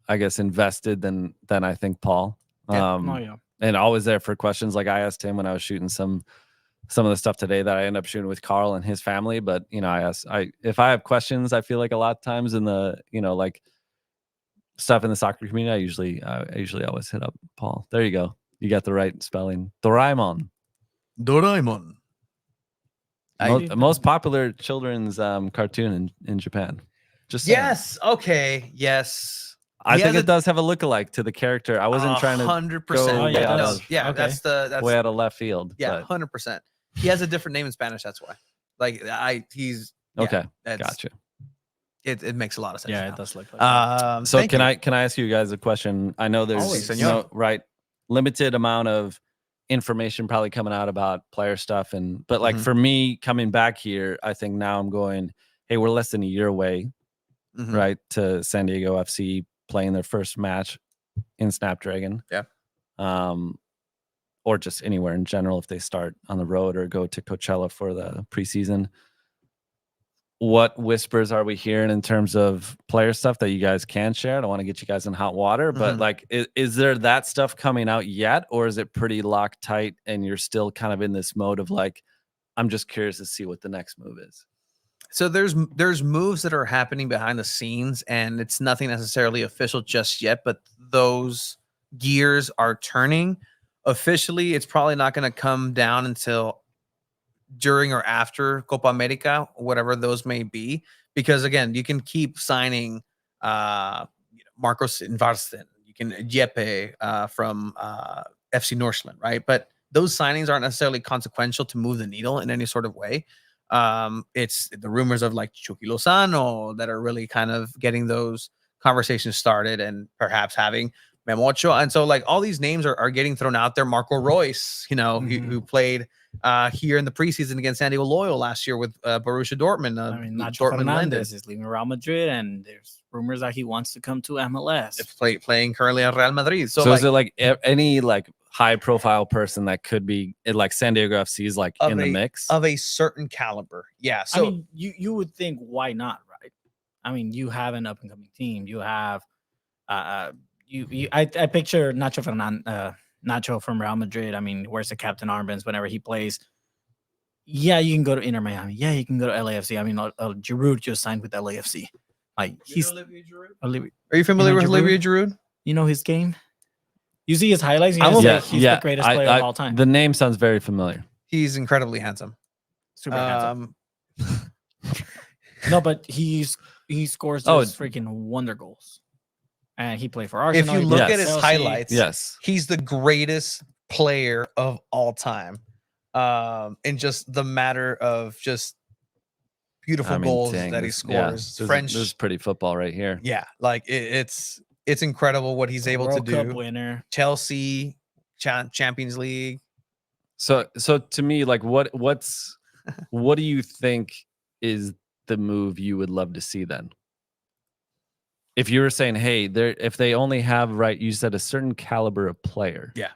I guess, invested than I think Paul. And always there for questions. Like I asked him when I was shooting some of the stuff today that I end up shooting with Carl and his family. But if I have questions, I feel like a lot of times in the like stuff in the soccer community, I usually always hit up Paul. There you go. You got the right spelling. Doraemon. Most popular children's cartoon in Japan. Just saying. Yes. Okay. Yes. I think it does have a lookalike to the character. I wasn't trying to 100%. Yeah, okay. That's way out of left field. Yeah, 100%. He has a different name in Spanish. That's why. Like he's okay. Gotcha. It makes a lot of sense. Yeah, now. it does look like. So can I ask you guys a question? I know there's limited amount of information probably coming out about player stuff, but like for me coming back here, I think now I'm going, hey, we're less than a year away, right, to San Diego FC playing their first match in Snapdragon. Yeah. Or just anywhere in general if they start on the road or go to Coachella for the preseason. What whispers are we hearing in terms of player stuff that you guys can share? I don't want to get you guys in hot water, but like, is there that stuff coming out yet? Or is it pretty locked tight and you're still kind of in this mode of like, I'm just curious to see what the next move is? So there's moves that are happening behind the scenes, and it's nothing necessarily official just yet, but those gears are turning. Officially, it's probably not going to come down until during or after Copa America, whatever those may be, because again, you can keep signing Marcos Invarsten, you can Jeppe from FC Norseland, right? But those signings aren't necessarily consequential to move the needle in any sort of way. It's the rumors of like Chucky Lozano that are really kind of getting those conversations started and perhaps having Memo Ochoa. And so like all these names are getting thrown out there. Marco Reus, who played here in the preseason against San Diego Loyal last year with Borussia Dortmund. Nacho Fernandez is leaving Real Madrid, and there's rumors that he wants to come to MLS. It's playing currently at Real Madrid. So is it like any like high profile person that could be like San Diego FC is like in the mix of a certain caliber? Yeah. So I mean, you would think, why not, right? I mean, you have an up and coming team. You have I picture Nacho from Real Madrid. I mean, wears the captain armbands whenever he plays. Yeah, you can go to Inter Miami. Yeah, you can go to LAFC. I mean, Giroud just signed with LAFC. Like he's Olivier Giroud. Are you familiar with Olivier Giroud? You know his game. You see his highlights. He's the greatest player of all time. The name sounds very familiar. He's incredibly handsome. Super handsome. Um, No, but he scores just freaking wonder goals. And he played for Arsenal. if you he look played at for his Chelsea. highlights, Yes. he's the greatest player of all time. In just the matter of just beautiful goals dang, that he this- scores. yeah, French, This is pretty football right here. yeah, like it's incredible what he's able World to Cup do. winner. Chelsea, Champions League. So to me, like what do you think is the move you would love to see then? If you were saying, hey, if they only have you said a certain caliber of player. Yeah.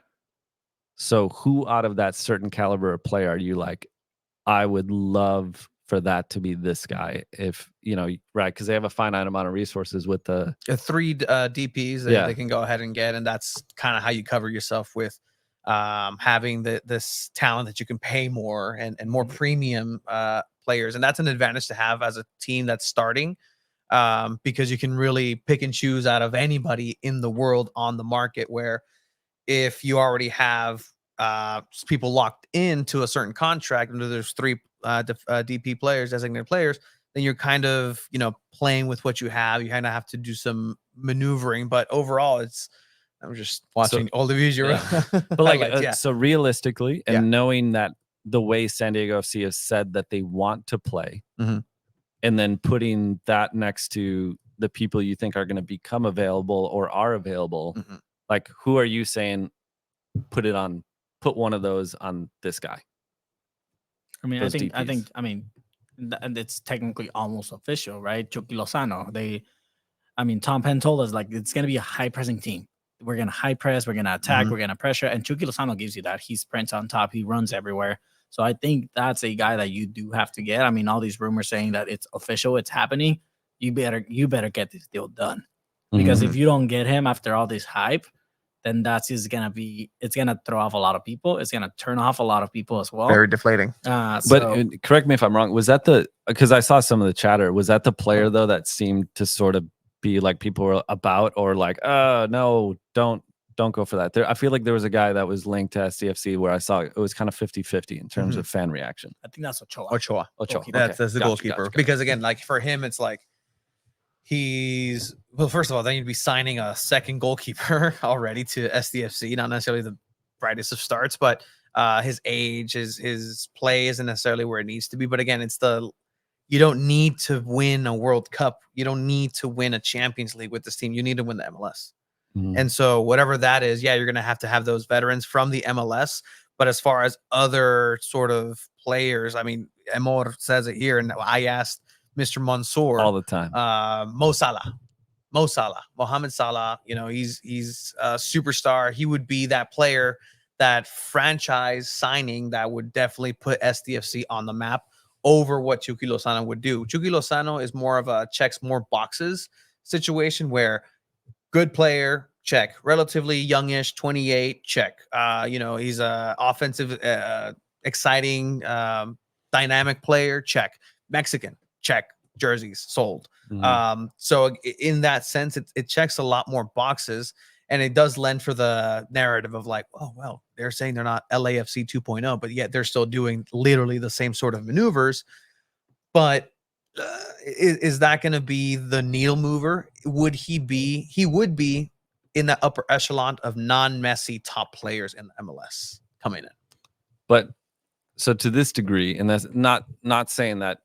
So who out of that certain caliber of player are you like, I would love for that to be this guy? If right, because they have a finite amount of resources with the 3 DPs that they can go ahead and get, and that's kind of how you cover yourself with having this talent that you can pay more and more premium players, and that's an advantage to have as a team that's starting, because you can really pick and choose out of anybody in the world on the market, where if you already have people locked into a certain contract and there's 3 DP players, designated players, then you're kind of playing with what you have. You kind of have to do some maneuvering, but overall I'm just watching all the visual. Yeah. But like highlights, so realistically, and knowing that the way San Diego FC has said that they want to play, Mhm. and then putting that next to the people you think are going to become available or are available, Mhm. like who are you saying put one of those on this guy? I mean, Those I mean, and it's technically almost official, right? Chucky Lozano. Tom Penn told us like it's going to be a high pressing team. We're going to high press. We're going to attack. Mhm. We're going to pressure. And Chucky Lozano gives you that. He sprints on top. He runs everywhere. So I think that's a guy that you do have to get. I mean, all these rumors saying that it's official, it's happening. You better get this deal done, because if you don't get him after all this hype, then it's gonna throw off a lot of people. It's gonna turn off a lot of people as well. Very deflating. But correct me if I'm wrong. Was that because I saw some of the chatter? Was that the player though that seemed to sort of be like people were about, or like, no, don't go for that? I feel like there was a guy that was linked to SDFC where I saw it was kind of 50-50 in terms of fan reaction. I think that's Ochoa. Ochoa. Goalkeeper. That's the goalkeeper. Gotcha. Because again, like for him, it's like first of all, then you'd be signing a second goalkeeper already to SDFC, not necessarily the brightest of starts, but his age, his play isn't necessarily where it needs to be. But again, you don't need to win a World Cup. You don't need to win a Champions League with this team. You need to win the MLS. Mhm. And so whatever that is, you're going to have those veterans from the MLS. But as far as other sort of players, I mean, Emor says it here, and I asked Mr. Mansour all the time. Mo Salah, Mohamed Salah. He's a superstar. He would be that player, that franchise signing that would definitely put SDFC on the map over what Chucky Lozano would do. Chucky Lozano is more of a checks more boxes situation, where good player, check. Relatively youngish, 28, check. He's a offensive, exciting, dynamic player, check. Mexican, check. Jerseys sold. Mhm. So in that sense, it checks a lot more boxes, and it does lend for the narrative of like, oh, well, they're saying they're not LAFC 2.0, but yet they're still doing literally the same sort of maneuvers. But is that going to be the needle mover? Would he be? He would be in the upper echelon of non-Messi top players in the MLS coming in. But so to this degree, and that's not saying that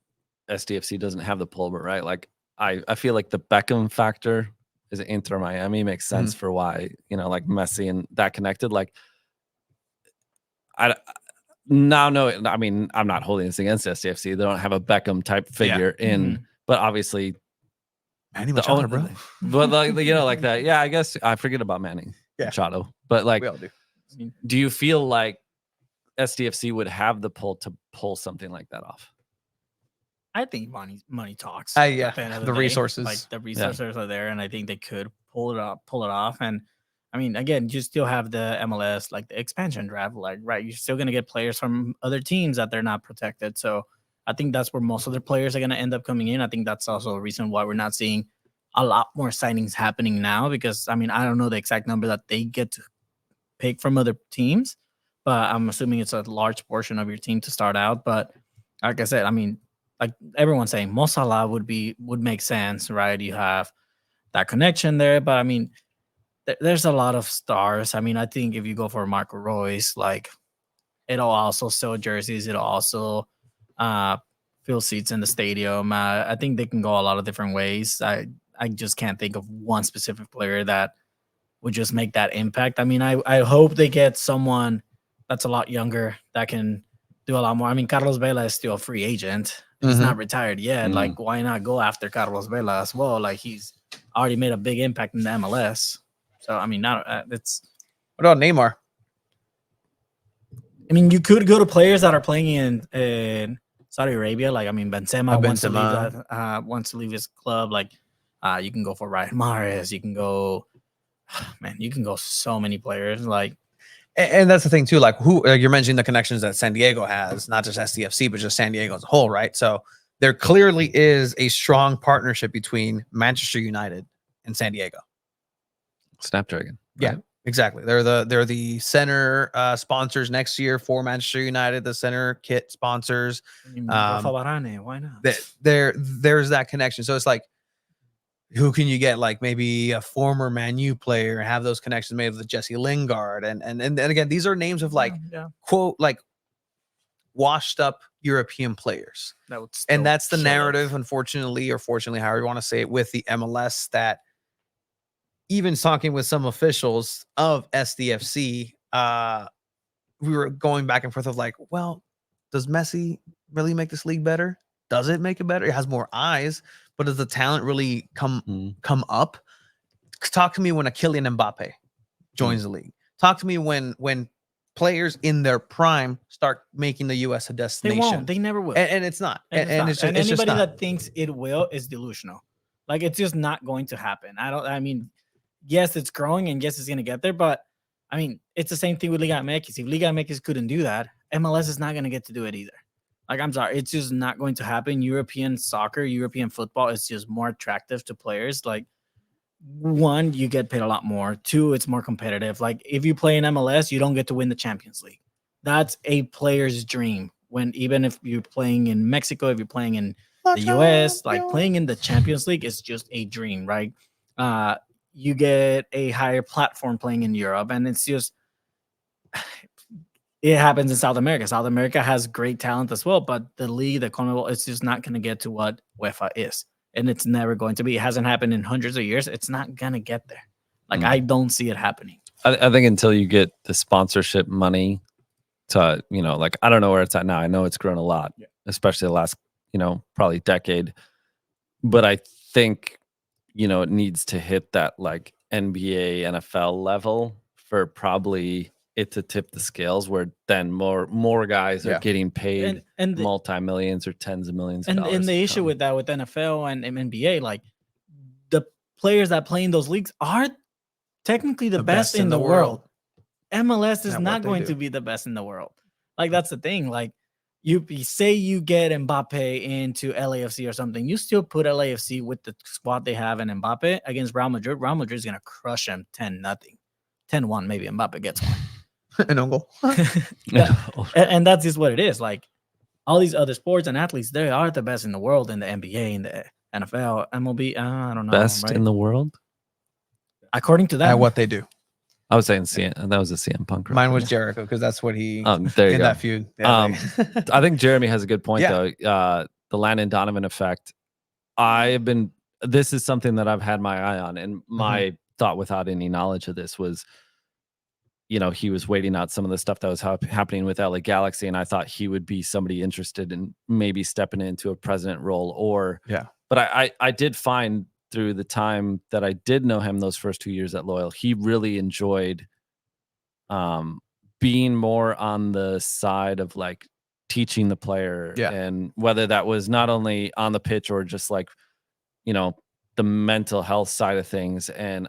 SDFC doesn't have the pull, but right, like I feel like the Beckham factor is Inter Miami makes sense for why like Messi and that connected. Like I mean, I'm not holding this against SDFC. They don't have a Beckham type figure but obviously Manny Machado, bro. But like that. Yeah, I guess I forget about Manny Machado. But like, we all do. Do you feel like SDFC would have the pull to pull something like that off? I think money talks. Yeah, at the end of the day. resources. Like the resources are there, and I think they could pull it off. And I mean, again, you still have the MLS, like the expansion draft, like right. You're still gonna get players from other teams that they're not protected. So I think that's where most of their players are gonna end up coming in. I think that's also a reason why we're not seeing a lot more signings happening now, because I mean, I don't know the exact number that they get to pick from other teams, but I'm assuming it's a large portion of your team to start out. But like I said, I mean, like everyone's saying, Mo Salah would make sense, right? You have that connection there, but I mean, there's a lot of stars. I mean, I think if you go for Marco Royce, like it'll also sell jerseys. It'll also fill seats in the stadium. I think they can go a lot of different ways. I just can't think of one specific player that would just make that impact. I mean, I hope they get someone that's a lot younger that can do a lot more. I mean, Carlos Vela is still a free agent. He's not retired yet. Like, why not go after Carlos Vela as well? Like, he's already made a big impact in the MLS. So, I mean, it's. What about Neymar? I mean, you could go to players that are playing in Saudi Arabia. Like, I mean, Benzema wants to leave his club. Like, you can go for Ryan Mahrez. You can go, man. You can go so many players. Like, and that's the thing too. Like, you're mentioning the connections that San Diego has, not just SDFC, but just San Diego as a whole, right? So there clearly is a strong partnership between Manchester United and San Diego. Snapdragon. Right? Yeah, exactly. They're the center sponsors next year for Manchester United. The center kit sponsors. Rafa Varane, why not? There's that connection. So it's like, who can you get? Like maybe a former Man U player, have those connections made with Jesse Lingard, and again, these are names of like quote like washed up European players. And that's the narrative, unfortunately, or fortunately, however you want to say it, with the MLS, that even talking with some officials of SDFC, we were going back and forth of like, well, does Messi really make this league better? Does it make it better? It has more eyes, but does the talent really come up? Talk to me when a Kylian Mbappe joins the league. Talk to me when players in their prime start making the U.S. a destination. They won't. They never will. And it's not. And anybody that thinks it will is delusional. Like, it's just not going to happen. I mean, yes, it's growing, and yes, it's going to get there. But I mean, it's the same thing with Liga MX. If Liga MX couldn't do that, MLS is not going to get to do it either. Like, I'm sorry, it's just not going to happen. European soccer, European football is just more attractive to players. Like, one, you get paid a lot more. Two, it's more competitive. Like, if you play in MLS, you don't get to win the Champions League. That's a player's dream. Even if you're playing in Mexico, if you're playing in the US, like playing in the Champions League is just a dream, right? You get a higher platform playing in Europe, and it's just. It happens in South America. South America has great talent as well, but the league, the CONMEBOL, it's just not going to get to what UEFA is. And it's never going to be. It hasn't happened in hundreds of years. It's not going to get there. Like, I don't see it happening. I think until you get the sponsorship money to, like, I don't know where it's at now. I know it's grown a lot, especially the last, probably decade. But I think, it needs to hit that like NBA, NFL level for probably it to tip the scales, where then more guys are getting paid and multi-millions or tens of millions of dollars. And the issue with that, with NFL and NBA, like, the players that play in those leagues are technically the best in the world. MLS is not going to be the best in the world. Like, that's the thing. Like, you say you get Mbappe into LAFC or something, you still put LAFC with the squad they have and Mbappe against Real Madrid. Real Madrid is going to crush them 10-0, 10-1. Maybe Mbappe gets one. An goal. And that's just what it is. Like, all these other sports and athletes, they are the best in the world, in the NBA, in the NFL, MLB. I don't know. Best in the world? According to that. At what they do. I was saying that was a CM Punk. Mine was Jericho, because that's what he there you in go. that feud. I think Jeremy has a good point, though. The Landon Donovan effect. This is something that I've had my eye on, and my thought without any knowledge of this was, he was waiting out some of the stuff that was happening with LA Galaxy, and I thought he would be somebody interested in maybe stepping into a president role, but I did find through the time that I did know him, those first 2 years at Loyal, he really enjoyed being more on the side of like teaching the player, and whether that was not only on the pitch or just like, the mental health side of things. And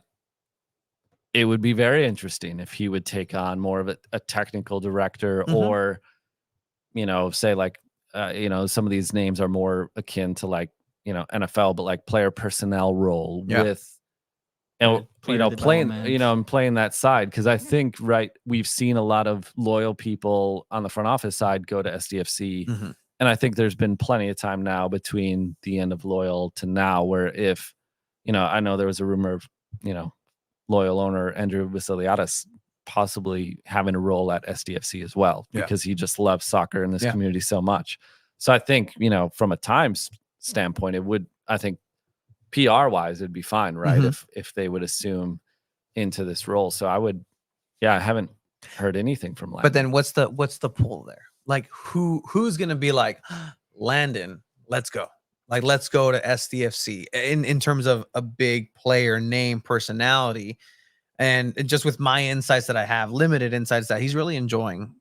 it would be very interesting if he would take on more of a technical director, or, say like, some of these names are more akin to like, NFL, but like player personnel role with and player playing development. and playing that side, because I think we've seen a lot of loyal people on the front office side go to SDFC, Mhm. and I think there's been plenty of time now between the end of loyal to now where if I know there was a rumor of loyal owner Andrew Vasiliadis possibly having a role at SDFC as well, Yeah. because he just loves soccer in this Yeah. community so much. So I think from a time standpoint, it would, I think, PR wise, it'd be fine, right? Mhm. If they would assume into this role. So I haven't heard anything from Landon. But then what's the pull there? Like who's gonna be like, Landon, let's go. Like, let's go to SDFC in terms of a big player name, personality, and just with my insights that I have, limited insights, that he's really enjoying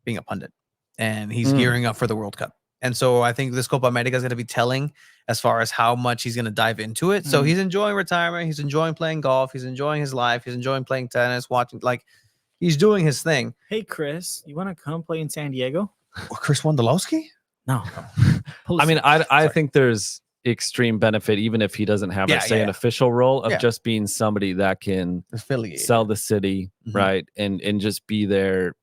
being a pundit, and he's gearing up for the World Cup. And so I think this Copa America is going to be telling as far as how much he's going to dive into it. So he's enjoying retirement. He's enjoying playing golf. He's enjoying his life. He's enjoying playing tennis, watching, like, he's doing his thing. Hey, Chris, you want to come play in San Diego? Chris Wondolowski? No. I mean, I think there's extreme benefit, even if he doesn't have, let's say, an official role of just being somebody that can affiliate, sell the city, right? And just be there,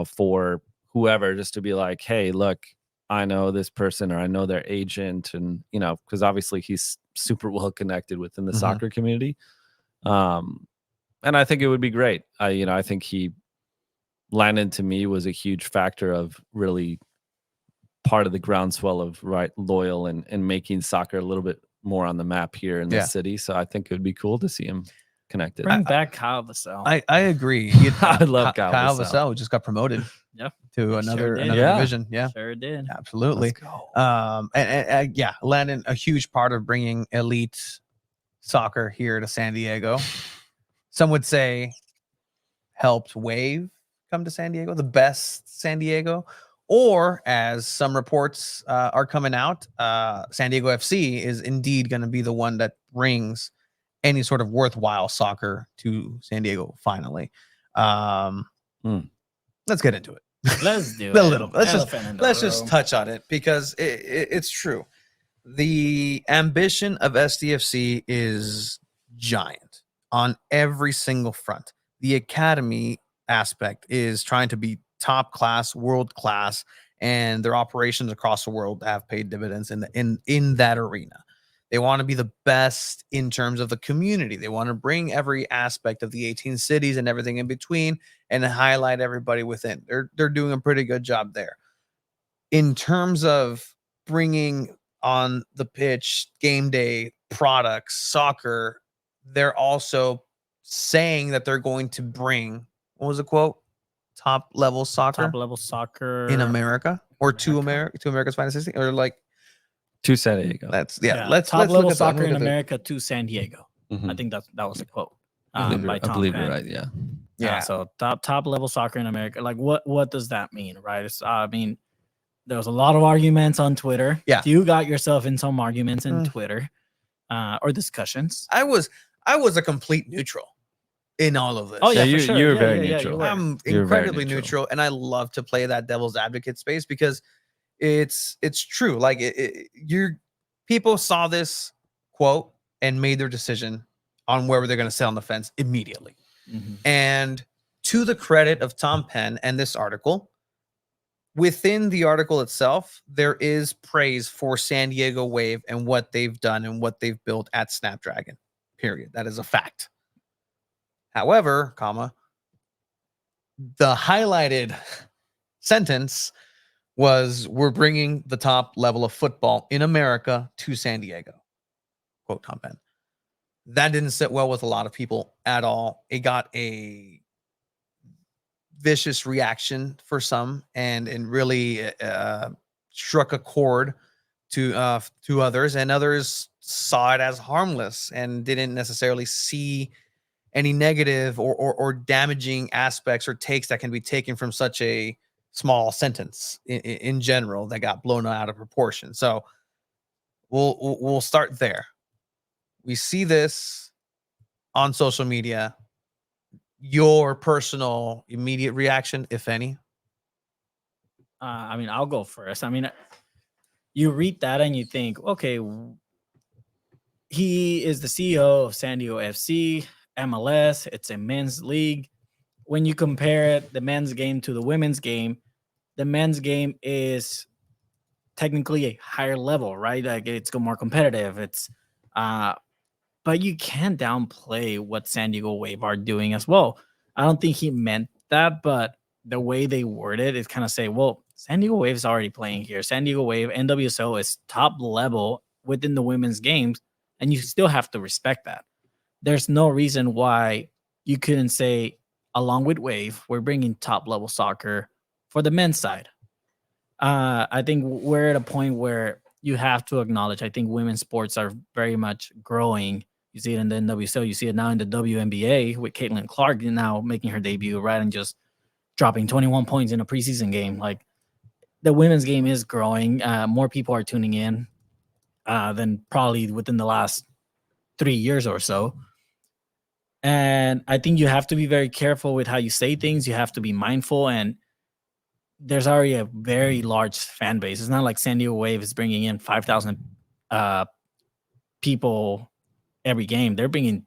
for whoever, just to be like, hey, look, I know this person, or I know their agent, and because obviously he's super well connected within the soccer community. And I think it would be great. I think Landon to me was a huge factor of really part of the groundswell of loyal and making soccer a little bit more on the map here in the city. So I think it would be cool to see him connected. Bring back Kyle Vassell. I agree. I love Kyle Vassell, who just got promoted to another division. Yeah, sure did. Absolutely. And Landon, a huge part of bringing elite soccer here to San Diego. Some would say helped Wave come to San Diego, the best San Diego. Or, as some reports are coming out, San Diego FC is indeed going to be the one that brings any sort of worthwhile soccer to San Diego finally. Let's get into it. Let's do a it. little. Let's just touch on it, because it's true. The ambition of SDFC is giant on every single front. The academy aspect is trying to be top class, world class, and their operations across the world have paid dividends in that arena. They want to be the best in terms of the community. They want to bring every aspect of the 18 cities and everything in between and highlight everybody within. They're doing a pretty good job there. In terms of bringing on the pitch, game day products, soccer, they're also saying that they're going to bring, what was the quote? Top level soccer in America, or to America's finest city, or like to San Diego. Let's top level look at soccer in America to San Diego. I think that was a quote. I believe Penn. you're right. Yeah. So top level soccer in America. Like what does that mean, right? It's, I mean, there was a lot of arguments on Twitter. Yeah, you got yourself in some arguments in Twitter, or discussions. I was a complete neutral in all of this. Oh yeah, for sure. You're very neutral. I'm incredibly neutral, and I love to play that devil's advocate space, because it's true. Like people saw this quote and made their decision on where they're going to sit on the fence immediately. And to the credit of Tom Penn and this article, within the article itself, there is praise for San Diego Wave and what they've done and what they've built at Snapdragon. Period. That is a fact. However, the highlighted sentence was, we're bringing the top level of football in America to San Diego. Quote Tom Penn. That didn't sit well with a lot of people at all. It got a vicious reaction for some, and really struck a chord to others, and others saw it as harmless and didn't necessarily see any negative or damaging aspects or takes that can be taken from such a small sentence in general that got blown out of proportion. So we'll start there. We see this on social media. Your personal immediate reaction, if any? I mean, I'll go first. I mean, you read that and you think, okay, he is the CEO of San Diego FC, MLS. It's a men's league. When you compare the men's game to the women's game, the men's game is technically a higher level, right? Like it's more competitive. It's but you can't downplay what San Diego Wave are doing as well. I don't think he meant that, but the way they word it is kind of say, well, San Diego Wave is already playing here. San Diego Wave, NWSL is top level within the women's games, and you still have to respect that. There's no reason why you couldn't say, along with Wave, we're bringing top level soccer for the men's side. I think we're at a point where you have to acknowledge, I think women's sports are very much growing. You see it in the NWSL, you see it now in the WNBA with Caitlin Clark now making her debut, right? And just dropping 21 points in a preseason game. Like the women's game is growing. More people are tuning in than probably within the last 3 years or so. And I think you have to be very careful with how you say things. You have to be mindful, and there's already a very large fan base. It's not like San Diego Wave is bringing in 5,000 people every game. They're bringing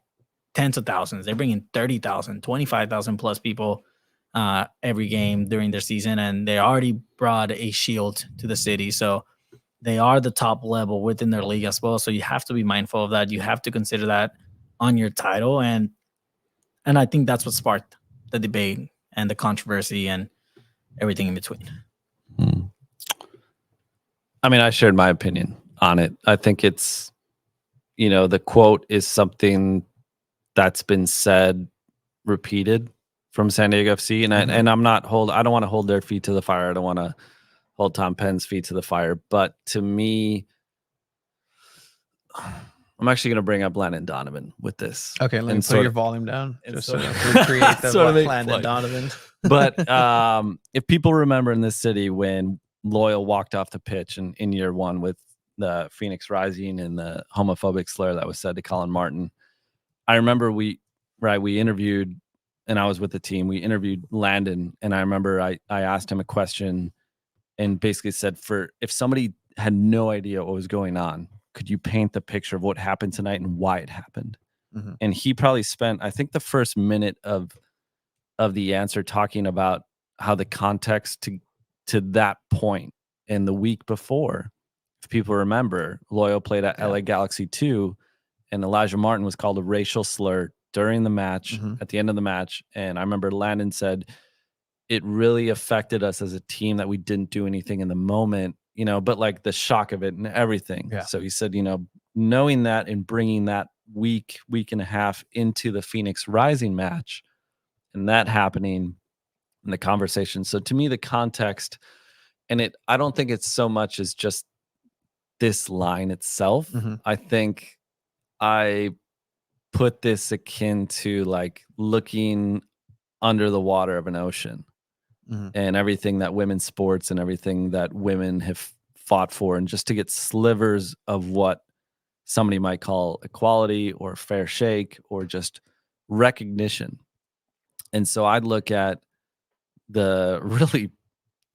tens of thousands. They're bringing 30,000, 25,000 plus people every game during their season, and they already brought a shield to the city. So they are the top level within their league as well. So you have to be mindful of that. You have to consider that on your title, and I think that's what sparked the debate and the controversy and everything in between. I mean, I shared my opinion on it. I think it's, the quote is something that's been said, repeated from San Diego FC. And and I'm not I don't want to hold their feet to the fire. I don't want to hold Tom Penn's feet to the fire. But to me, I'm actually going to bring up Landon Donovan with this. Okay, let me put your volume down. Just so recreate the Landon Donovan. But if people remember in this city when Loyal walked off the pitch in year one with the Phoenix Rising and the homophobic slur that was said to Colin Martin, I remember we interviewed, and I was with the team. We interviewed Landon, and I remember I asked him a question and basically said, if somebody had no idea what was going on, could you paint the picture of what happened tonight and why it happened? Mm-hmm. And he probably spent, I think, the first minute of the answer talking about how the context to that point and the week before, if people remember, Loyal played at LA Galaxy 2, and Elijah Martin was called a racial slur during the match, at the end of the match. And I remember Landon said, it really affected us as a team that we didn't do anything in the moment, but like the shock of it and everything. Yeah. So he said, knowing that and bringing that week and a half into the Phoenix Rising match and that happening in the conversation. So to me, the context, and I don't think it's so much as just this line itself. I think I put this akin to like looking under the water of an ocean. And everything that women's sports and everything that women have fought for, and just to get slivers of what somebody might call equality or fair shake or just recognition. And so I'd look at the really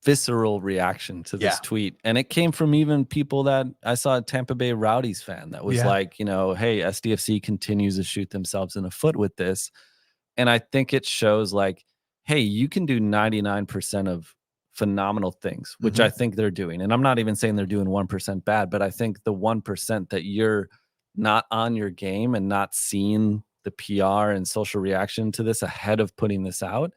visceral reaction to this tweet, and it came from even people that I saw a Tampa Bay Rowdies fan that was like, hey, SDFC continues to shoot themselves in the foot with this. And I think it shows like, hey, you can do 99% of phenomenal things, which I think they're doing. And I'm not even saying they're doing 1% bad, but I think the 1% that you're not on your game and not seeing the PR and social reaction to this ahead of putting this out,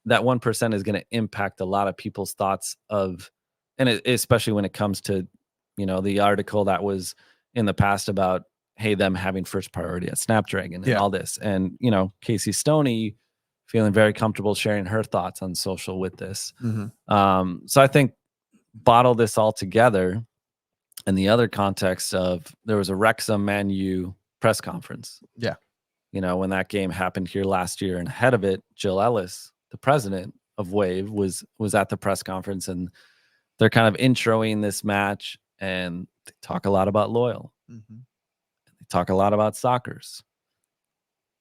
that 1% is going to impact a lot of people's thoughts of, and especially when it comes to, the article that was in the past about, hey, them having first priority at Snapdragon and all this. And, Casey Stoney feeling very comfortable sharing her thoughts on social with this. So I think bottle this all together in the other context of there was a Wrexham Man U press conference. Yeah. When that game happened here last year, and ahead of it, Jill Ellis, the president of Wave, was at the press conference, and they're kind of introing this match, and they talk a lot about Loyal. They talk a lot about Soccers.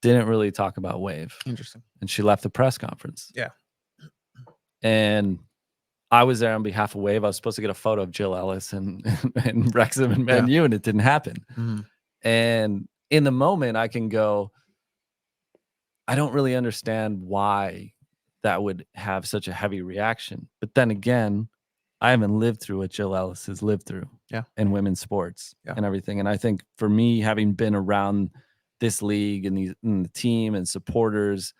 Didn't really talk about Wave. Interesting. And she left the press conference. Yeah. And I was there on behalf of Wave. I was supposed to get a photo of Jill Ellis and Wrexham and Man U, and it didn't happen. And in the moment, I can go, I don't really understand why that would have such a heavy reaction. But then again, I haven't lived through what Jill Ellis has lived through in women's sports and everything. And I think for me, having been around this league and the team and supporters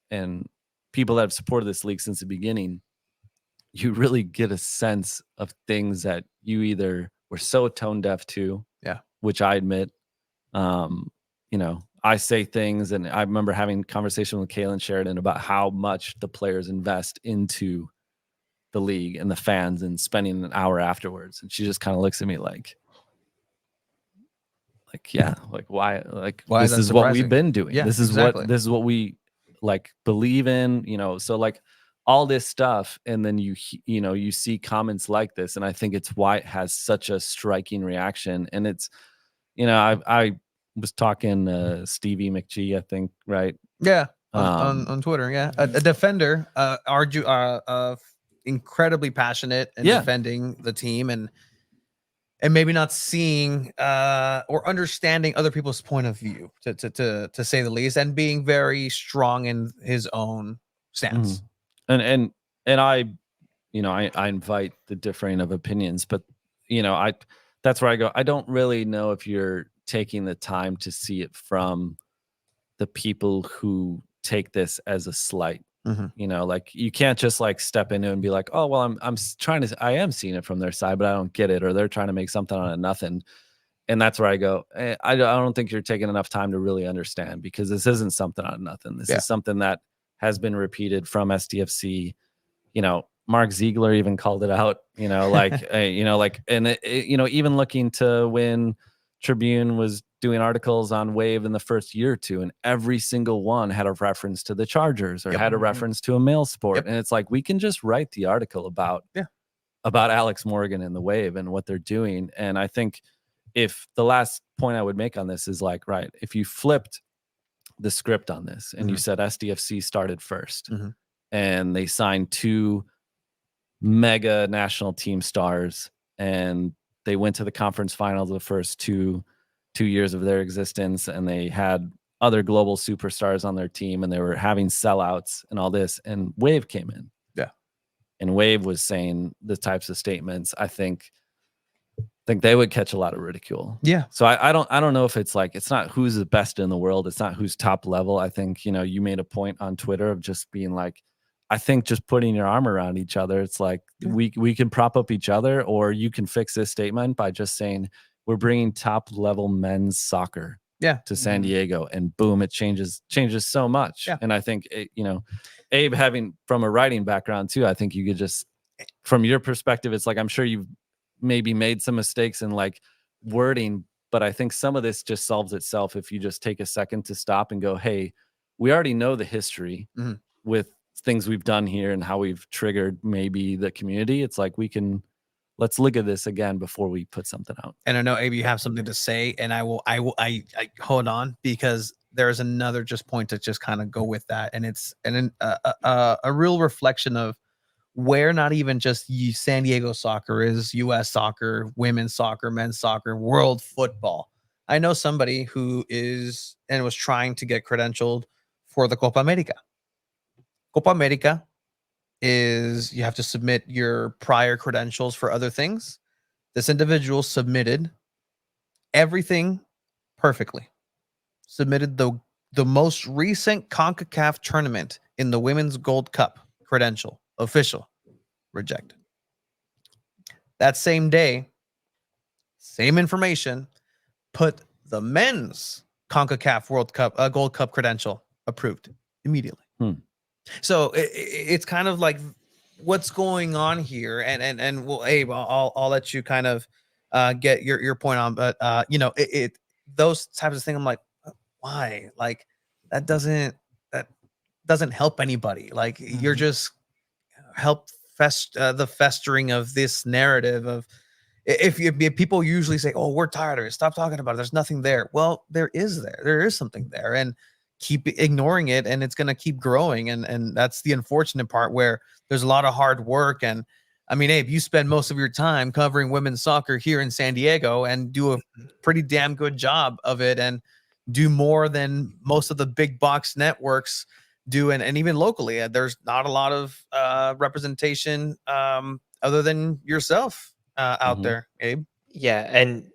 and people that have supported this league since the beginning, you really get a sense of things that you either were so tone deaf to, which I admit. You know, I say things, and I remember having a conversation with Kaylin Sheridan about how much the players invest into the league and the fans and spending an hour afterwards. And she just kind of looks at me like, yeah, like why Why is this that is what we've surprising? been doing. Yeah, This is exactly. what we like believe in, you know, so like all this stuff. And then you see comments like this. And I think it's why it has such a striking reaction. And it's, you know, I was talking Stevie McGee, I think, right? Yeah, on Twitter. Yeah, a defender, incredibly passionate and defending the team, and maybe not seeing or understanding other people's point of view, to say the least, and being very strong in his own stance. And I, you know, I invite the differing of opinions, but you know, that's where I go. I don't really know if you're taking the time to see it from the people who take this as a slight. You know, like you can't just like step into it and be like, oh, well, I am seeing it from their side, but I don't get it, or they're trying to make something out of nothing. And that's where I go, I don't think you're taking enough time to really understand, because this isn't something out of nothing. This is something that has been repeated from SDFC. You know, Mark Ziegler even called it out, you know, like, you know, like, and you know, even looking to when Tribune was doing articles on Wave in the first year or two, and every single one had a reference to the Chargers or had a reference to a male sport. And it's like, we can just write the article about Alex Morgan and the Wave and what they're doing. And I think if the last point I would make on this is like, right, if you flipped the script on this and you said SDFC started first and they signed 2 mega national team stars and they went to the conference finals the first two years of their existence, and they had other global superstars on their team, and they were having sellouts and all this, and Wave came in. And Wave was saying the types of statements, I think they would catch a lot of ridicule. So I don't know if it's like, it's not who's the best in the world. It's not who's top level. I think, you know, you made a point on Twitter of just being like, I think just putting your arm around each other, it's like we can prop up each other, or you can fix this statement by just saying we're bringing top level men's soccer to San Diego, and boom, it changes so much. And I think you know, Abe, having from a writing background too, I think you could just, from your perspective, it's like, I'm sure you've maybe made some mistakes in like wording, but I think some of this just solves itself if you just take a second to stop and go, hey, we already know the history with things we've done here and how we've triggered maybe the community. It's like, let's look at this again before we put something out. And I know, Abe, you have something to say, and I hold on, because there is another just point to just kind of go with that, and it's a real reflection of where not even just San Diego soccer is, U.S. soccer, women's soccer, men's soccer, world football. I know somebody who is and was trying to get credentialed for the Copa America. Copa America is, you have to submit your prior credentials for other things. This individual submitted everything perfectly. Submitted the most recent CONCACAF tournament in the Women's Gold Cup credential, official, rejected. That same day, same information, put the men's CONCACAF World Cup Gold Cup credential, approved immediately. So it's kind of like what's going on here, and well, Abe, I'll let you kind of get your point on, but you know, those types of things, I'm like, why? Like that doesn't help anybody. Like you're just help the festering of this narrative of, if people usually say, oh, we're tired of it, stop talking about it, there's nothing there. Well, there is something there, and keep ignoring it, and it's going to keep growing. And that's the unfortunate part, where there's a lot of hard work and I mean, Abe, you spend most of your time covering women's soccer here in San Diego and do a pretty damn good job of it, and do more than most of the big box networks do. And even locally, there's not a lot of representation other than yourself out there, Abe. Yeah, and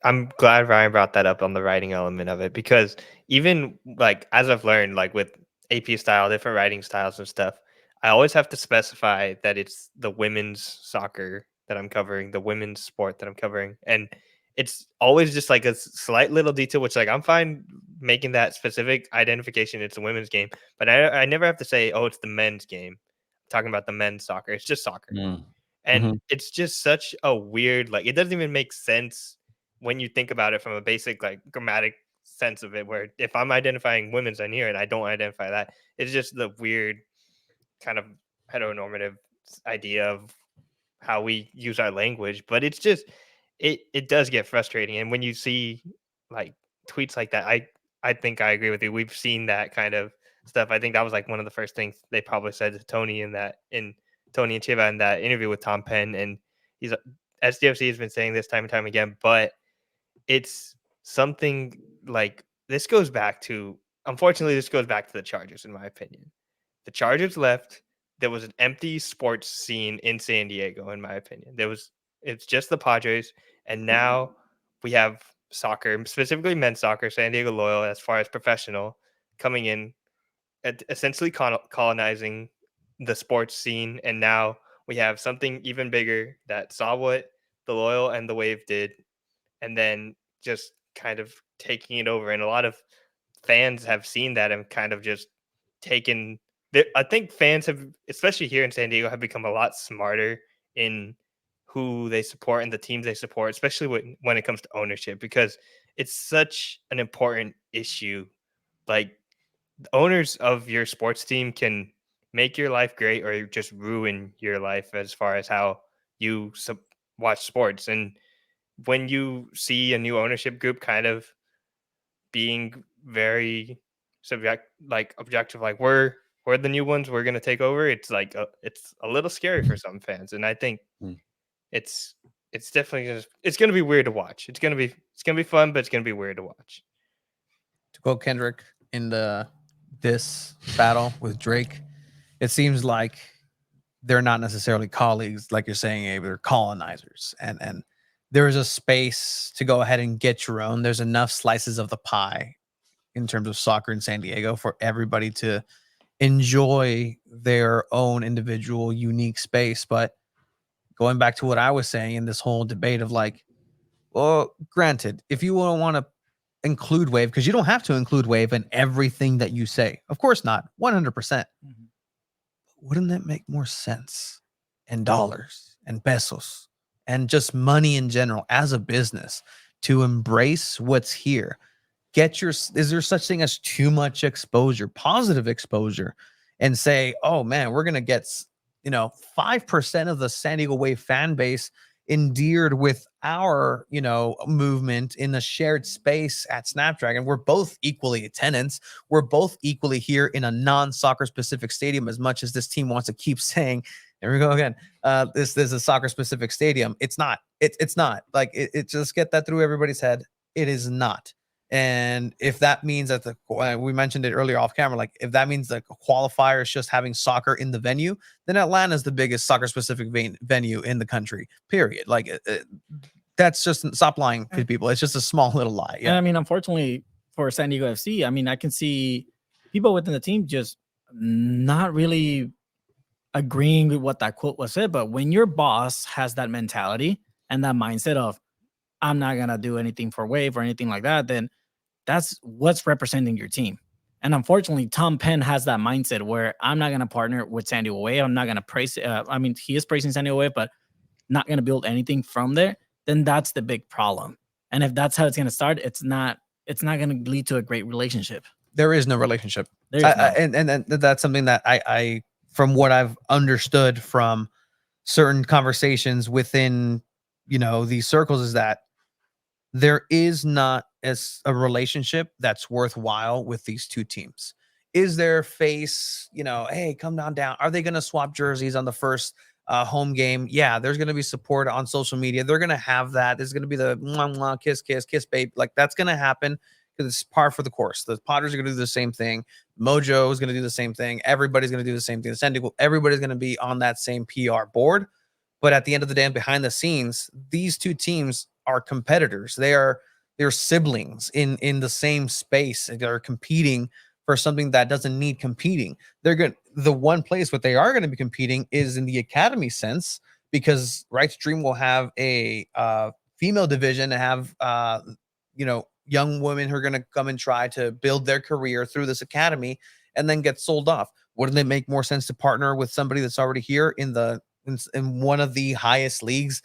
I'm glad Ryan brought that up on the writing element of it, because even like as I've learned, like with AP style, different writing styles and stuff, I always have to specify that it's the women's soccer that I'm covering, the women's sport that I'm covering. And it's always just like a slight little detail, which like I'm fine making that specific identification. It's a women's game, but I never have to say, oh, it's the men's game. I'm talking about the men's soccer. It's just soccer. And it's just such a weird, like, it doesn't even make sense when you think about it from a basic, like, grammatic sense of it, where if I'm identifying women's on here and I don't identify that, it's just the weird kind of heteronormative idea of how we use our language. But it's just, it does get frustrating. And when you see like tweets like that, I think I agree with you. We've seen that kind of stuff. I think that was like one of the first things they probably said to Tony in Tony and Chiva in that interview with Tom Penn. And he's SDFC has been saying this time and time again, but it's something like this goes back to, unfortunately, this goes back to the Chargers, in my opinion. The Chargers left. There was an empty sports scene in San Diego, in my opinion. It's just the Padres. And now we have soccer, specifically men's soccer, San Diego Loyal, as far as professional, coming in, essentially colonizing the sports scene. And now we have something even bigger that saw what the Loyal and the Wave did, and then just kind of taking it over. And a lot of fans have seen that and kind of just taken. I think fans have, especially here in San Diego, have become a lot smarter in who they support and the teams they support, especially when it comes to ownership, because it's such an important issue. Like, the owners of your sports team can make your life great or just ruin your life as far as how you watch sports. And when you see a new ownership group kind of being very objective, like we're the new ones, we're going to take over, it's like it's a little scary for some fans. And I think it's definitely it's going to be weird to watch. It's going to be fun, but it's going to be weird to watch. To quote Kendrick in this battle with Drake, it seems like they're not necessarily colleagues, like you're saying, Abe, they're colonizers. And there is a space to go ahead and get your own. There's enough slices of the pie in terms of soccer in San Diego for everybody to enjoy their own individual unique space. But going back to what I was saying in this whole debate of like, well, granted, if you want to include Wave, because you don't have to include Wave in everything that you say. Of course not, 100%. Wouldn't that make more sense in dollars and pesos and just money in general as a business to embrace what's here? Is there such thing as too much exposure, positive exposure, and say, oh man, we're going to get, 5% of the San Diego Wave fan base endeared with our, movement in a shared space at Snapdragon. We're both equally tenants. We're both equally here in a non-soccer specific stadium, as much as this team wants to keep saying, there we go again, this is a soccer specific stadium. It's not. It's not. Like, it just get that through everybody's head. It is not. And if that means that we mentioned it earlier off camera, like if that means the qualifier is just having soccer in the venue, then Atlanta is the biggest soccer specific venue in the country, period. Like that's just, stop lying to people. It's just a small little lie. Yeah. And I mean, unfortunately for San Diego FC, I mean, I can see people within the team just not really agreeing with what that quote was said. But when your boss has that mentality and that mindset of, I'm not going to do anything for Wave or anything like that, then that's what's representing your team. And unfortunately, Tom Penn has that mindset where I'm not going to partner with San Diego Wave. I'm not going to praise. I mean, he is praising San Diego Wave, but not going to build anything from there. Then that's the big problem. And if that's how it's going to start, it's not going to lead to a great relationship. There is no relationship. And that's something that I, from what I've understood from certain conversations within, these circles, is that there is not a relationship that's worthwhile with these two teams. Is there face, hey, come down. Are they going to swap jerseys on the first home game, yeah, there's going to be support on social media. They're going to have that. There's going to be the mwah, mwah, kiss, kiss, kiss, babe. Like that's going to happen because it's par for the course. The Potters are going to do the same thing. Mojo is going to do the same thing. Everybody's going to do the same thing. The San Diego, everybody's going to be on that same PR board. But at the end of the day, and behind the scenes, these two teams are competitors. They're siblings in the same space. They're competing for something that doesn't need competing. The one place where they are going to be competing is in the academy sense, because Wright's Dream will have a female division and have young women who are going to come and try to build their career through this academy and then get sold off. Wouldn't it make more sense to partner with somebody that's already here in one of the highest leagues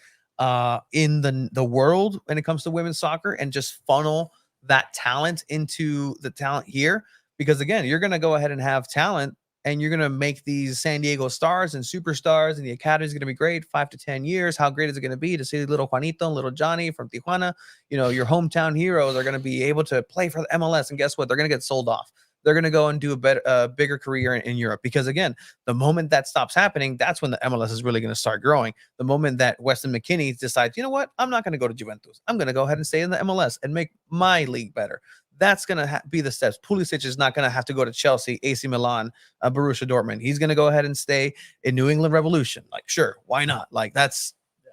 in the world when it comes to women's soccer, and just funnel that talent into the talent here? Because again, you're going to go ahead and have talent, and you're going to make these San Diego stars and superstars, and the academy is going to be great 5 to 10 years. How great is it going to be to see little Juanito and little Johnny from Tijuana? Your hometown heroes are going to be able to play for the MLS, and guess what? They're going to get sold off. They're going to go and do a bigger career in Europe, because again, the moment that stops happening, that's when the MLS is really going to start growing. The moment that Weston McKennie decides, you know what, I'm not going to go to Juventus. I'm going to go ahead and stay in the MLS and make my league better. That's going to be the steps. Pulisic is not going to have to go to Chelsea, AC Milan, Borussia Dortmund. He's going to go ahead and stay in New England Revolution. Like, sure, why not? Like,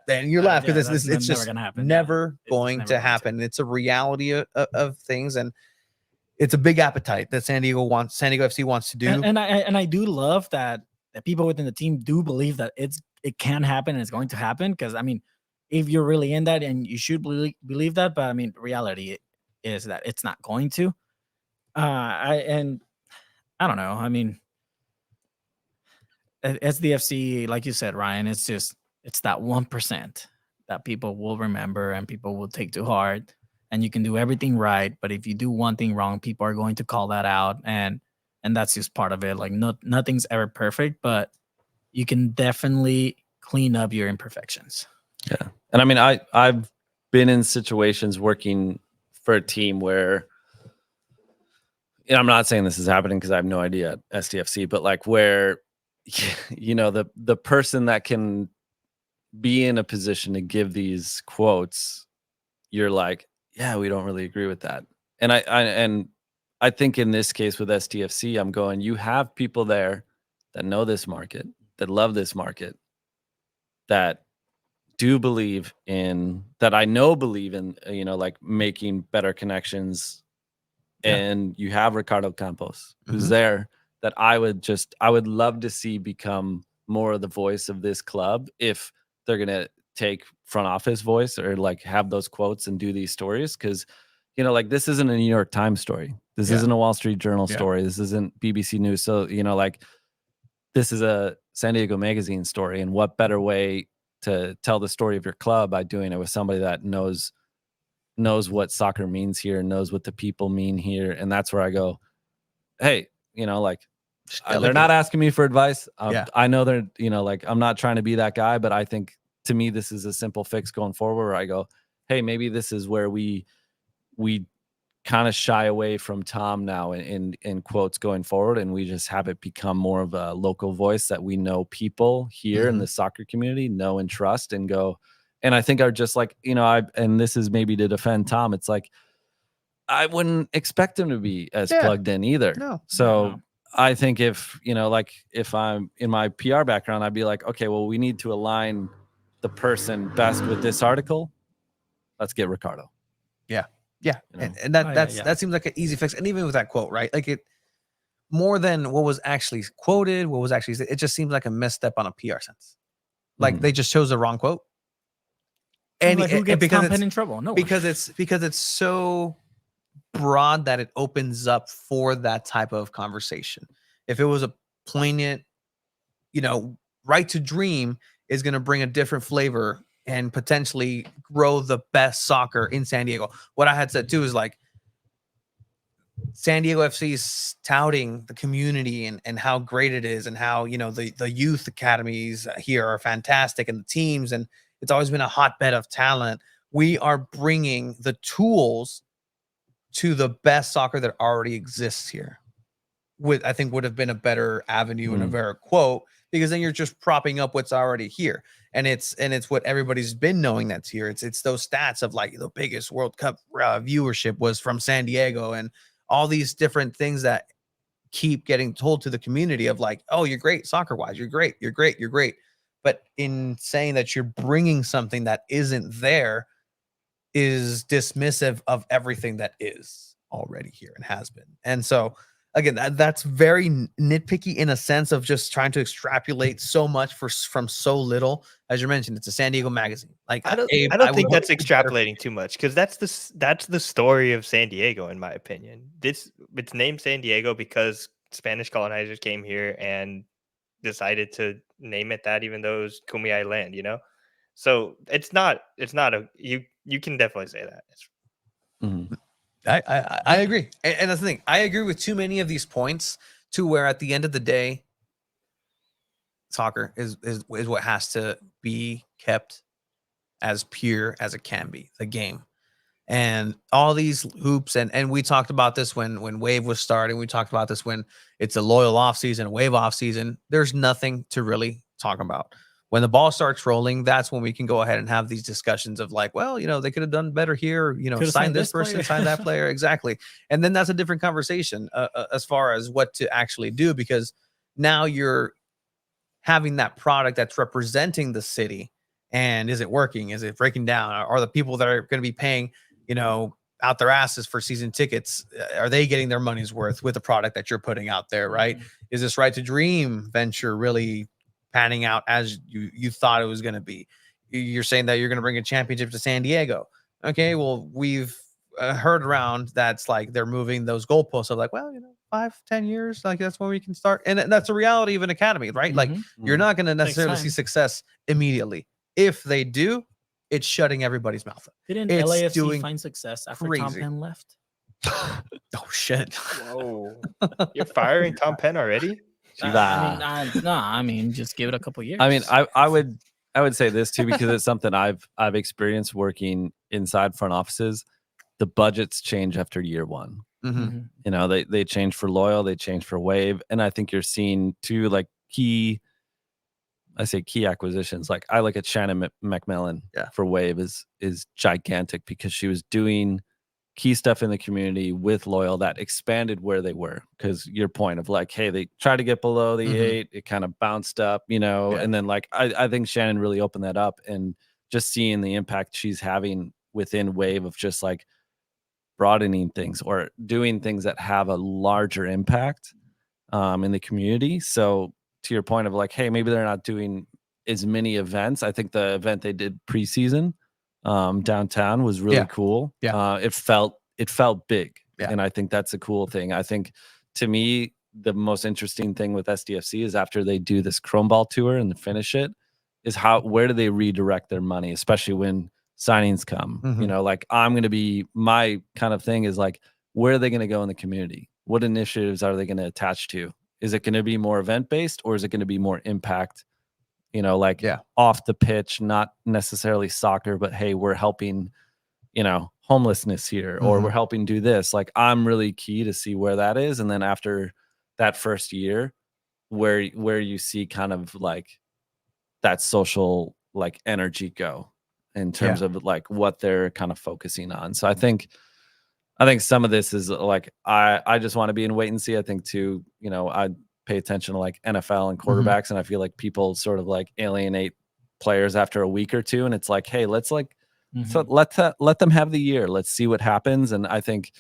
then you laugh because it's just never going to happen. It's a reality of things, and it's a big appetite that San Diego FC wants to do. And I do love that people within the team do believe that it can happen and it's going to happen. Because I mean, if you're really in that, and you should believe that, but I mean, reality is that it's not going to. I don't know. I mean, SDFC, like you said, Ryan, it's that 1% that people will remember and people will take to heart. And you can do everything right, but if you do one thing wrong, people are going to call that out, and that's just part of it. Like, nothing's ever perfect, but you can definitely clean up your imperfections. Yeah, and I mean, I've been in situations working for a team where, I'm not saying this is happening because I have no idea at SDFC, but like where, the person that can be in a position to give these quotes, you're like, yeah, we don't really agree with that. And I think in this case with SDFC, I'm going, you have people there that know this market, that love this market, that do believe in, that I know believe in, like making better connections. Yeah. And you have Ricardo Campos, who's there, that I would love to see become more of the voice of this club if they're going to take front office voice or like have those quotes and do these stories. Because like, this isn't a New York Times story, this isn't a Wall Street Journal story, this isn't BBC News. So like, this is a San Diego Magazine story, and what better way to tell the story of your club by doing it with somebody that knows what soccer means here, knows what the people mean here. And that's where I go, hey, like, they're not asking me for advice. I know they're, like, I'm not trying to be that guy, but I think to me, this is a simple fix going forward, where I go, hey, maybe this is where we kind of shy away from Tom now in quotes going forward, and we just have it become more of a local voice that we know people here in the soccer community know and trust, and go, and I think are just like, and this is maybe to defend Tom, it's like, I wouldn't expect him to be as plugged in either. No. So I think if, like, if I'm in my PR background, I'd be like, okay, well, we need to align the person best with this article. Let's get Ricardo. Yeah. Yeah. And that seems like an easy fix. And even with that quote, right? Like, it more than what was actually quoted, what was actually, it just seems like a misstep on a PR sense. Like, they just chose the wrong quote. And like, who gets Tom Penn in trouble? No one. Because it's so broad that it opens up for that type of conversation. If it was a poignant, Right to Dream is going to bring a different flavor and potentially grow the best soccer in San Diego. What I had said too is like, San Diego FC is touting the community and how great it is, and how, the youth academies here are fantastic, and the teams, and it's always been a hotbed of talent. We are bringing the tools to the best soccer that already exists here. I think would have been a better avenue and a better quote, because then you're just propping up what's already here. And it's what everybody's been knowing that's here. It's those stats of like the biggest World Cup viewership was from San Diego, and all these different things that keep getting told to the community of like, oh, you're great soccer wise, you're great, you're great, you're great. But in saying that you're bringing something that isn't there is dismissive of everything that is already here and has been. And so again, that's very nitpicky in a sense of just trying to extrapolate so much from so little. As you mentioned, it's a San Diego magazine. Like I don't think that's extrapolating too much, because that's the story of San Diego, in my opinion. It's named San Diego because Spanish colonizers came here and decided to name it that, even though it was Kumeyaay land, you know. So it's not a you can definitely say that. I agree, and that's the thing. I agree with too many of these points to where at the end of the day, soccer is what has to be kept as pure as it can be, the game. And all these hoops, and we talked about this when Wave was starting. We talked about this when it's a loyal off season, Wave off season. There's nothing to really talk about. When the ball starts rolling, that's when we can go ahead and have these discussions of like, well, they could have done better here. Sign this person, sign that player. Exactly. And then that's a different conversation as far as what to actually do, because now you're having that product that's representing the city. And is it working? Is it breaking down? Are the people that are going to be paying, out their asses for season tickets, are they getting their money's worth with the product that you're putting out there, right? Is this Right to Dream venture really panning out as you thought it was going to be? You're saying that you're going to bring a championship to San Diego. Okay, well, we've heard around that's like they're moving those goalposts of like, well, 5-10 years, like that's when we can start. And that's a reality of an academy, right? Like you're not going to necessarily see success immediately. If they do, it's shutting everybody's mouth up. Didn't It's LAFC find success after Tom Penn left? Oh shit! Whoa, you're firing Tom Penn already? I mean, just give it a couple years. I mean, I would say this too, because it's something I've experienced working inside front offices. The budgets change after year one. They change for Loyal, they change for Wave, and I think you're seeing two like key acquisitions. Like I look at Shannon McMillan for Wave is gigantic, because she was doing key stuff in the community with Loyal that expanded where they were. Because your point of like, hey, they tried to get below the 8, it kind of bounced up, and then like I think Shannon really opened that up, and just seeing the impact she's having within Wave of just like broadening things or doing things that have a larger impact in the community. So to your point of like, hey, maybe they're not doing as many events. I think the event they did preseason downtown was really cool. It felt big. And I think that's a cool thing. I think to me, the most interesting thing with SDFC is after they do this Chrome Ball tour and finish it, is where do they redirect their money, especially when signings come. Like I'm going to be, my kind of thing is like, where are they going to go in the community? What initiatives are they going to attach to? Is it going to be more event based, or is it going to be more impact, off the pitch, not necessarily soccer, but hey, we're helping, homelessness here, or we're helping do this. Like I'm really key to see where that is. And then after that first year, where you see kind of like that social like energy go in terms of like what they're kind of focusing on. So I think some of this is like, I just want to be in wait and see. I think too, I pay attention to like NFL and quarterbacks, and I feel like people sort of like alienate players after a week or two. And it's like, hey, let's like, so let them have the year. Let's see what happens. And I think,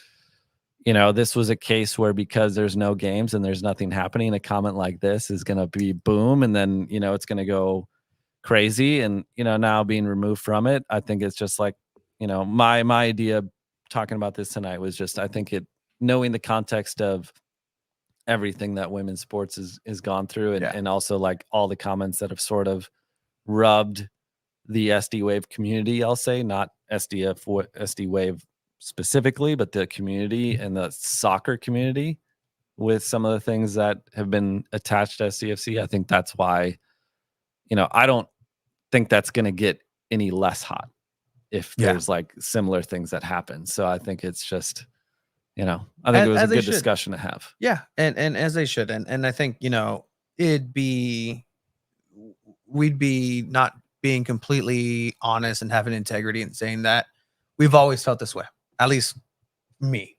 this was a case where, because there's no games and there's nothing happening, a comment like this is going to be boom. And then, it's going to go crazy. And, now being removed from it, I think it's just like, my idea talking about this tonight was just, I think knowing the context of everything that women's sports is gone through, and also like all the comments that have sort of rubbed the SD Wave community, I'll say, not SD Wave specifically, but the community and the soccer community with some of the things that have been attached to SDFC. I think that's why, I don't think that's going to get any less hot if there's like similar things that happen. So I think it's just, I think it was a good discussion to have. Yeah. And as they should. And I think, it'd be we'd be not being completely honest and having integrity and saying that we've always felt this way. At least me.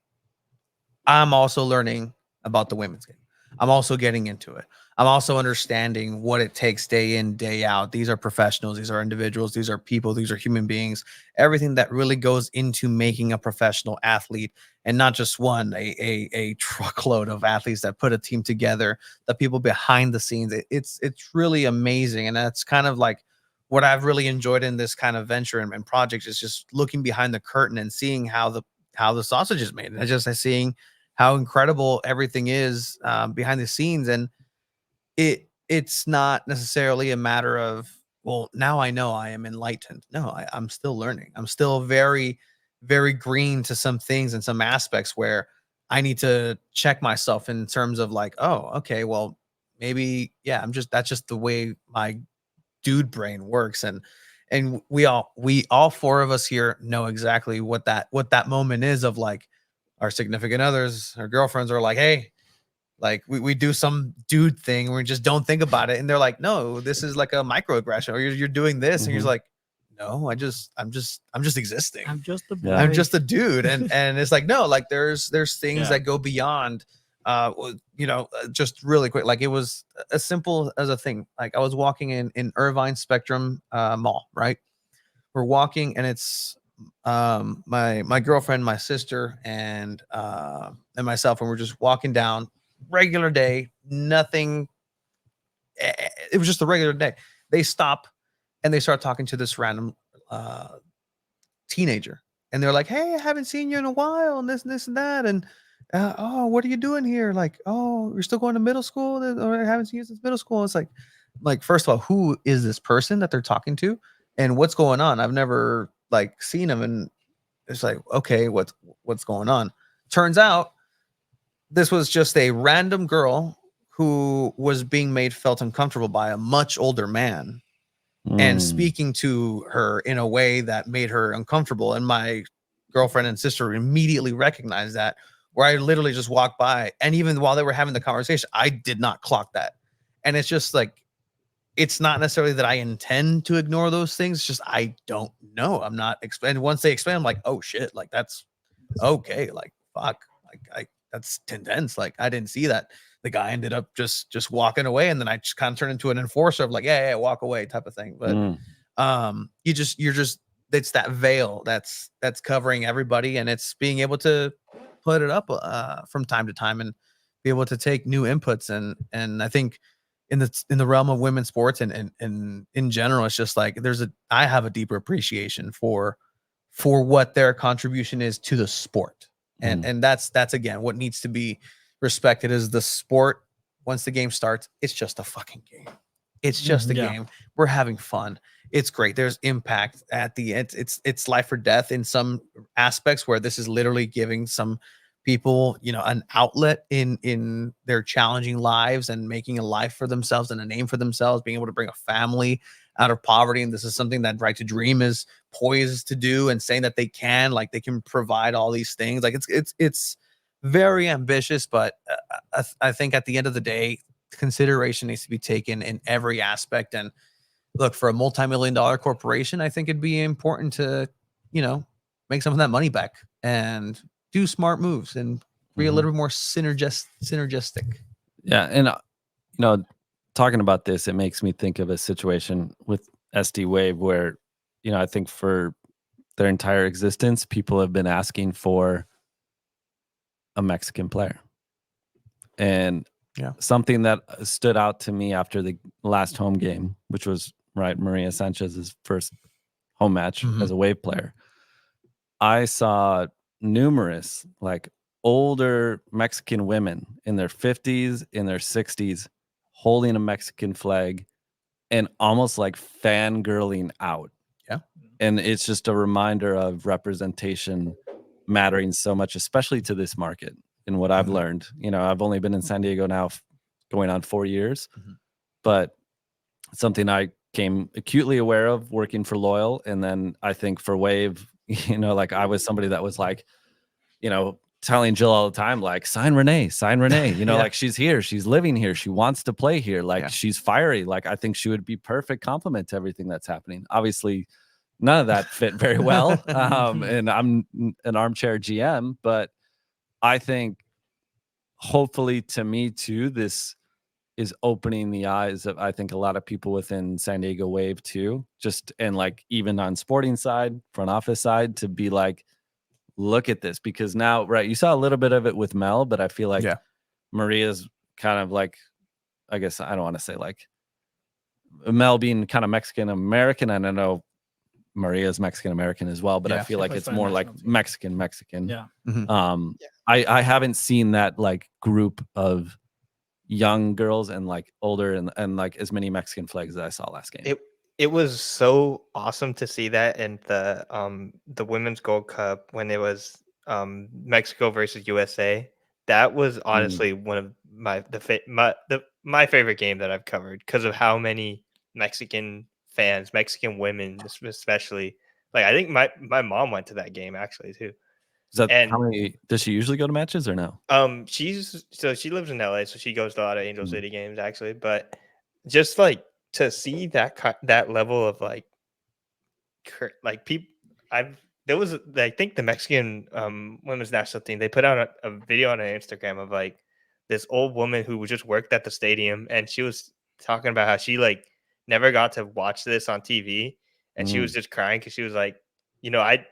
I'm also learning about the women's game. I'm also getting into it. I'm also understanding what it takes day in, day out. These are professionals. These are individuals. These are people. These are human beings. Everything that really goes into making a professional athlete, and not just one, a truckload of athletes that put a team together, the people behind the scenes. It's really amazing. And that's kind of like what I've really enjoyed in this kind of venture and project is just looking behind the curtain and seeing how the sausage is made. And just seeing how incredible everything is behind the scenes. And it's not necessarily a matter of, well, now I know I am enlightened. No, I'm still learning. I'm still very, very green to some things and some aspects where I need to check myself in terms of like, oh, okay, well, maybe, yeah, that's just the way my dude brain works. And we all four of us here know exactly what that moment is of like our significant others, our girlfriends are like, hey, like we do some dude thing and we just don't think about it. And they're like, no, this is like a microaggression, or you're doing this. And you're like, no, I'm just existing. I'm just a boy. I'm just a dude. And it's like, no, like there's things that go beyond just really quick. Like it was as simple as a thing. Like I was walking in Irvine Spectrum Mall, right? We're walking and it's my girlfriend, my sister, and myself, and we're just walking down, regular day, nothing. It was just a regular day. They stop and they start talking to this random teenager, and they're like, hey, I haven't seen you in a while, and this and that, and oh, what are you doing here? Like, oh, you're still going to middle school, or I haven't seen you since middle school. It's like first of all, who is this person that they're talking to, and what's going on? I've never like seen him, and it's like, okay, what's going on? Turns out this was just a random girl who was being made felt uncomfortable by a much older man and speaking to her in a way that made her uncomfortable. And my girlfriend and sister immediately recognized that, where I literally just walked by, and even while they were having the conversation, I did not clock that. And it's just like, it's not necessarily that I intend to ignore those things. It's just, I don't know. I'm not and once they explain, I'm like, oh shit, like that's okay. Like, fuck, like that's intense. Like I didn't see that. The guy ended up just walking away, and then I just kind of turned into an enforcer of like, yeah, walk away type of thing. But you're just it's that veil that's covering everybody, and it's being able to put it up from time to time and be able to take new inputs. And I think in the realm of women's sports and in general, it's just like I have a deeper appreciation for what their contribution is to the sport. And that's again what needs to be respected is the sport. Once the game starts, it's just a fucking game. It's just a game. We're having fun. It's great. There's impact at the end. It's life or death in some aspects, where this is literally giving some people, an outlet in their challenging lives and making a life for themselves and a name for themselves, being able to bring a family out of poverty. And this is something that Right to Dream is poised to do, and saying that they can provide all these things. Like it's very ambitious, but I think at the end of the day, consideration needs to be taken in every aspect. And look, for a multi-million-dollar corporation, I think it'd be important to, make some of that money back and do smart moves and be a little bit more synergistic. Yeah. And, talking about this, it makes me think of a situation with SD Wave where, I think for their entire existence, people have been asking for a Mexican player. And something that stood out to me after the last home game, which was Maria Sanchez's first home match as a Wave player, I saw numerous older Mexican women in their 50s, in their 60s, holding a Mexican flag and almost like fangirling out. Yeah. And it's just a reminder of representation mattering so much, especially to this market. And what I've learned, I've only been in San Diego now going on 4 years, but something I came acutely aware of working for Loyal. And then I think for Wave, I was somebody that was telling Jill all the time, like, sign Renee, you know, Yeah. like she's here, she's living here, she wants to play here, like Yeah. she's fiery. Like, I think she would be perfect complement to everything that's happening. Obviously, none of that fit very well. And I'm an armchair GM, but I think hopefully to me too, this is opening the eyes of, I think, a lot of people within San Diego Wave too, just, and like even on sporting side, front office side, to be like, look at this, because now, right, you saw a little bit of it with Mel, but I feel like Maria's kind of like, I guess I don't want to say like Mel being kind of Mexican American, and I know Maria's Mexican American as well, but I feel like it's more like Mexican. Yeah. I haven't seen that like group of young girls and like older and like as many Mexican flags that I saw last game. It was so awesome to see that in the Women's Gold Cup when it was Mexico versus USA. That was honestly one of my favorite game that I've covered, because of how many Mexican fans, Mexican women especially. Like, I think my mom went to that game actually too. How many does she usually go to matches or no? She lives in LA, so she goes to a lot of Angel City games actually. But just like to see that level of like people, I think the Mexican women's national team, they put out a video on Instagram of like this old woman who just worked at the stadium, and she was talking about how she like never got to watch this on TV, and she was just crying because she was like, you know, I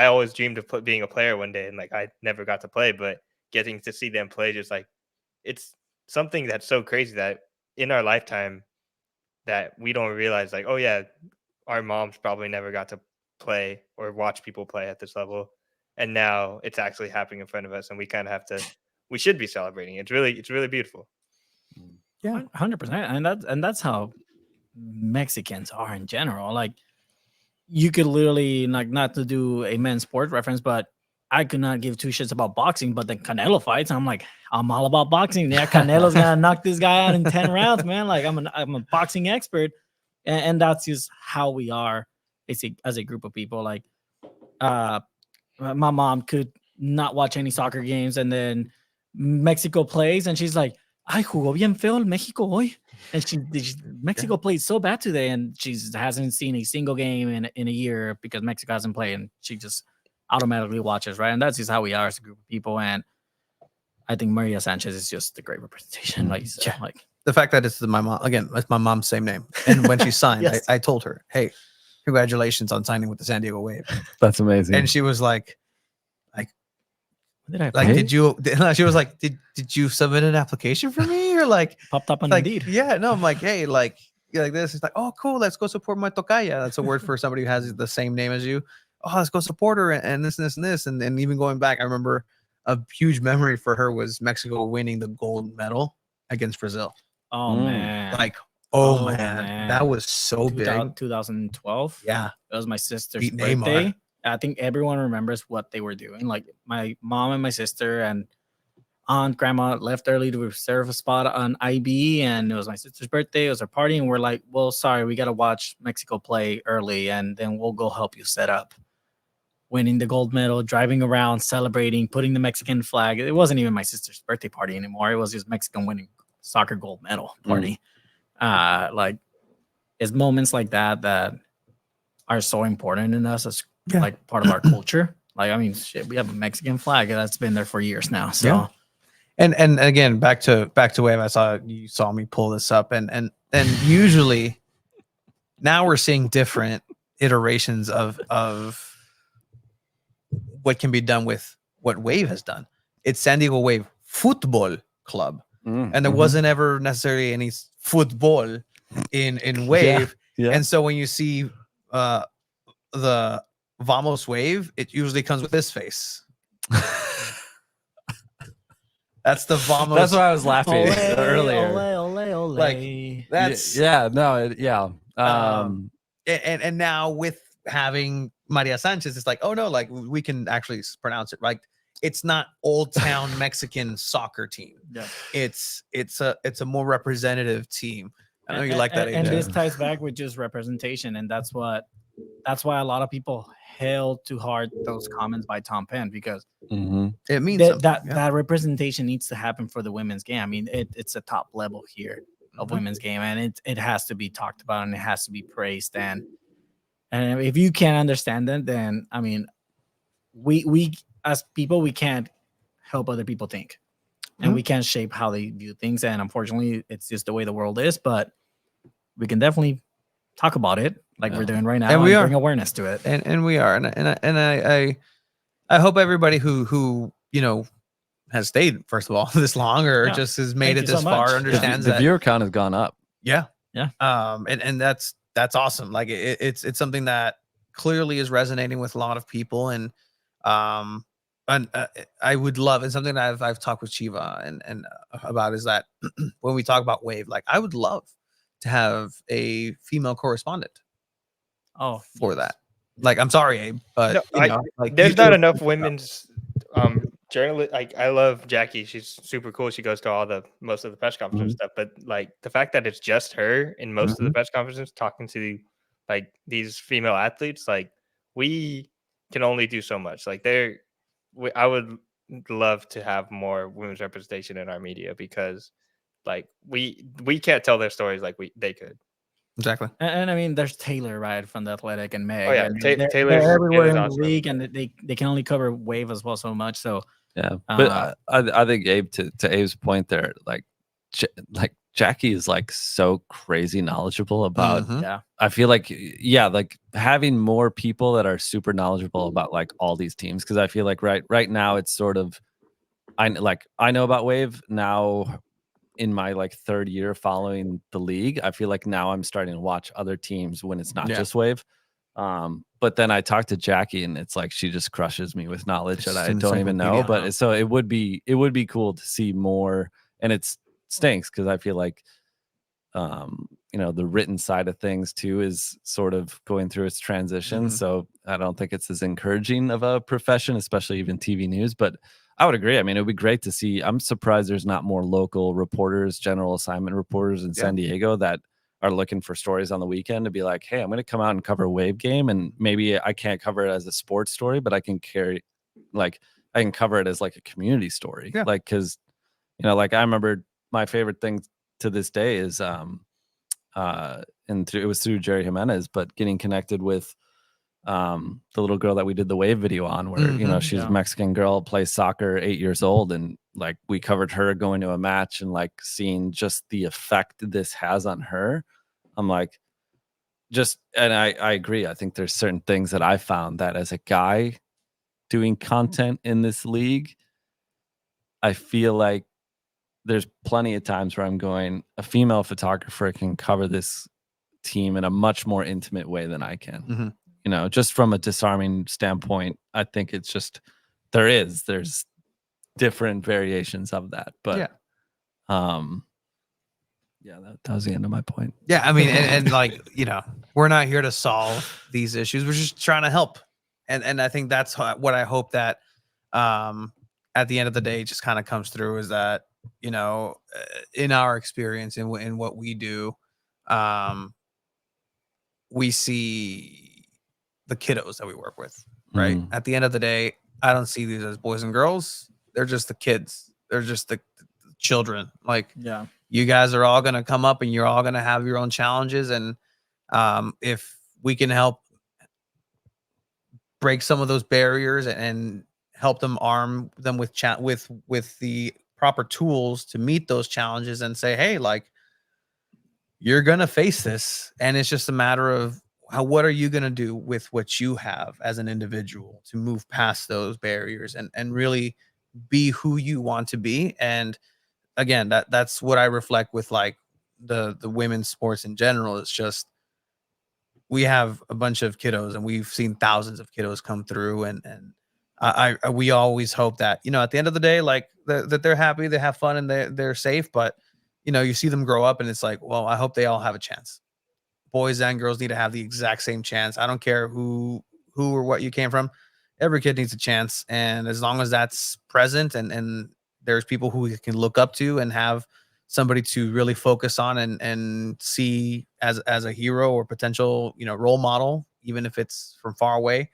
always dreamed of being a player one day, and like I never got to play, but getting to see them play, just like, it's something that's so crazy that in our lifetime that we don't realize, like, oh yeah, our moms probably never got to play or watch people play at this level, and now it's actually happening in front of us, and we kind of have to, we should be celebrating. It's really beautiful. Yeah, 100%, and that's how Mexicans are in general. Like, you could literally, like, not to do a men's sport reference, but I could not give two shits about boxing, but the Canelo fights, I'm like, I'm all about boxing. Yeah, Canelo's gonna knock this guy out in 10 rounds, man. Like, I'm a boxing expert, and that's just how we are as a group of people. Like, my mom could not watch any soccer games, and then Mexico plays, and she's like, "Ay, jugó bien feo el México hoy." And Mexico played so bad today, and she hasn't seen a single game in a year because Mexico hasn't played, and she just automatically watches, right? And that's just how we are as a group of people. And I think Maria Sanchez is just a great representation, like you said. Like, the fact that it's my mom, again, it's my mom's same name, and when she signed, Yes. I told her, "Hey, congratulations on signing with the San Diego Wave." That's amazing. And she was like, what did I like, play? did you? She was like, did you submit an application for me, or like Popped up on like, Indeed. yeah, no, I'm like, hey, like, yeah, like this. It's like, oh, cool, let's go support my tocaya. That's a word for somebody who has the same name as you. Oh, let's go support her, and this and this and this. And even going back, I remember a huge memory for her was Mexico winning the gold medal against Brazil. Oh man, Like, Oh, man, man. that was so big. 2012. Yeah. It was my sister's Beat Neymar. birthday. I think everyone remembers what they were doing. Like, my mom and my sister and aunt, grandma left early to reserve a spot on IB, and it was my sister's birthday. It was her party, and we're like, well, sorry, we got to watch Mexico play early, and then we'll go help you set up. Winning the gold medal, driving around, celebrating, putting the Mexican flag. It wasn't even my sister's birthday party anymore. It was just Mexican winning soccer gold medal party. Like, it's moments like that that are so important in us as like part of our culture. Like, I mean, shit, we have a Mexican flag that's been there for years now. So, Yeah. And again, back to Wave. You saw me pull this up, and usually now we're seeing different iterations of what can be done with what Wave has done. It's San Diego Wave Football Club, and there wasn't ever necessarily any football in Wave. Yeah. And so when you see the Vamos Wave, it usually comes with this face. That's the Vamos. That's why I was laughing earlier. Like, that's and now with having Maria Sanchez, it's like, oh no, like we can actually pronounce it right. It's not Old Town Mexican soccer team. Yeah. It's a more representative team. I know you like that. And AJ. this ties back with just representation, and that's why a lot of people held to heart those comments by Tom Penn, because It means that something, yeah. that representation needs to happen for the women's game. I mean, it's a top level here of Mhm. women's game, and it has to be talked about and it has to be praised. And if you can't understand that, then I mean, we as people, we can't help other people think, and we can't shape how they view things. And unfortunately, it's just the way the world is. But we can definitely talk about it like we're doing right now, And we are. bring awareness to it. And we are, and I hope everybody who has stayed, first of all, this long, or Yeah. just has made Thank it you so this far, much. understands the that. viewer count has gone up. Yeah. Yeah. And that's awesome. Like it's something that clearly is resonating with a lot of people. And I would love, and something that I've talked with Shiva and about, is that when we talk about Wave, like I would love to have a female correspondent for that. Like, I'm sorry, Abe, but No, like there's you not do- enough women's journalist. Like, I love Jackie; she's super cool. She goes to most of the press conference stuff. But like the fact that it's just her in most of the press conferences talking to like these female athletes, like we can only do so much. Like I would love to have more women's representation in our media, because like we can't tell their stories like they could. Exactly. And I mean, there's Taylor, right, from the Athletic, and Meg. Oh yeah, and Taylor's they're everywhere in the awesome. league, and they can only cover Wave as well so much. So Yeah, but I think Abe, to Abe's point there, like Jackie is like so crazy knowledgeable about. yeah, I feel like like having more people that are super knowledgeable about like all these teams, because I feel like right now it's sort of I know about Wave now. In my like third year following the league, I feel like now I'm starting to watch other teams when it's not just Wave. But then I talked to Jackie, and it's like she just crushes me with knowledge that I don't even know. But so it would be cool to see more, and it stinks because I feel like the written side of things too is sort of going through its transition. So I don't think it's as encouraging of a profession, especially even TV news. But I would agree. I mean, it would be great to see. I'm surprised there's not more local reporters, general assignment reporters in San Diego that are looking for stories on the weekend to be like, hey, I'm going to come out and cover a Wave game. And maybe I can't cover it as a sports story, but I can cover it as like a community story. Yeah. Like, cause like I remember my favorite thing to this day is, it was through Jerry Jimenez, but getting connected with, the little girl that we did the Wave video on, where she's a Mexican girl, plays soccer, 8 years old, and like we covered her going to a match and like seeing just the effect this has on her. I'm like, and I agree. I think there's certain things that I found that as a guy doing content in this league, I feel like there's plenty of times where I'm going, a female photographer can cover this team in a much more intimate way than I can. Just from a disarming standpoint, I think it's just there's different variations of that. But that was the end of my point. Yeah, I mean, and like, we're not here to solve these issues. We're just trying to help. And I think that's what I hope that at the end of the day just kind of comes through, is that, in our experience and in what we do, we see the kiddos that we work with, right? At the end of the day, I don't see these as boys and girls. They're just the kids. They're just the children. Like, you guys are all going to come up and you're all going to have your own challenges. And if we can help break some of those barriers and help them, arm them with the proper tools to meet those challenges, and say, hey, like, you're going to face this. And it's just a matter of what are you going to do with what you have as an individual to move past those barriers and really be who you want to be. And again, that's what I reflect with like the women's sports in general. It's just, we have a bunch of kiddos, and we've seen thousands of kiddos come through, and we always hope that, at the end of the day, like that they're happy, they have fun, and they're safe. But you see them grow up, and it's like, well, I hope they all have a chance. Boys and girls need to have the exact same chance. I don't care who or what you came from. Every kid needs a chance. And as long as that's present, and there's people who you can look up to and have somebody to really focus on and see as a hero or potential, role model, even if it's from far away,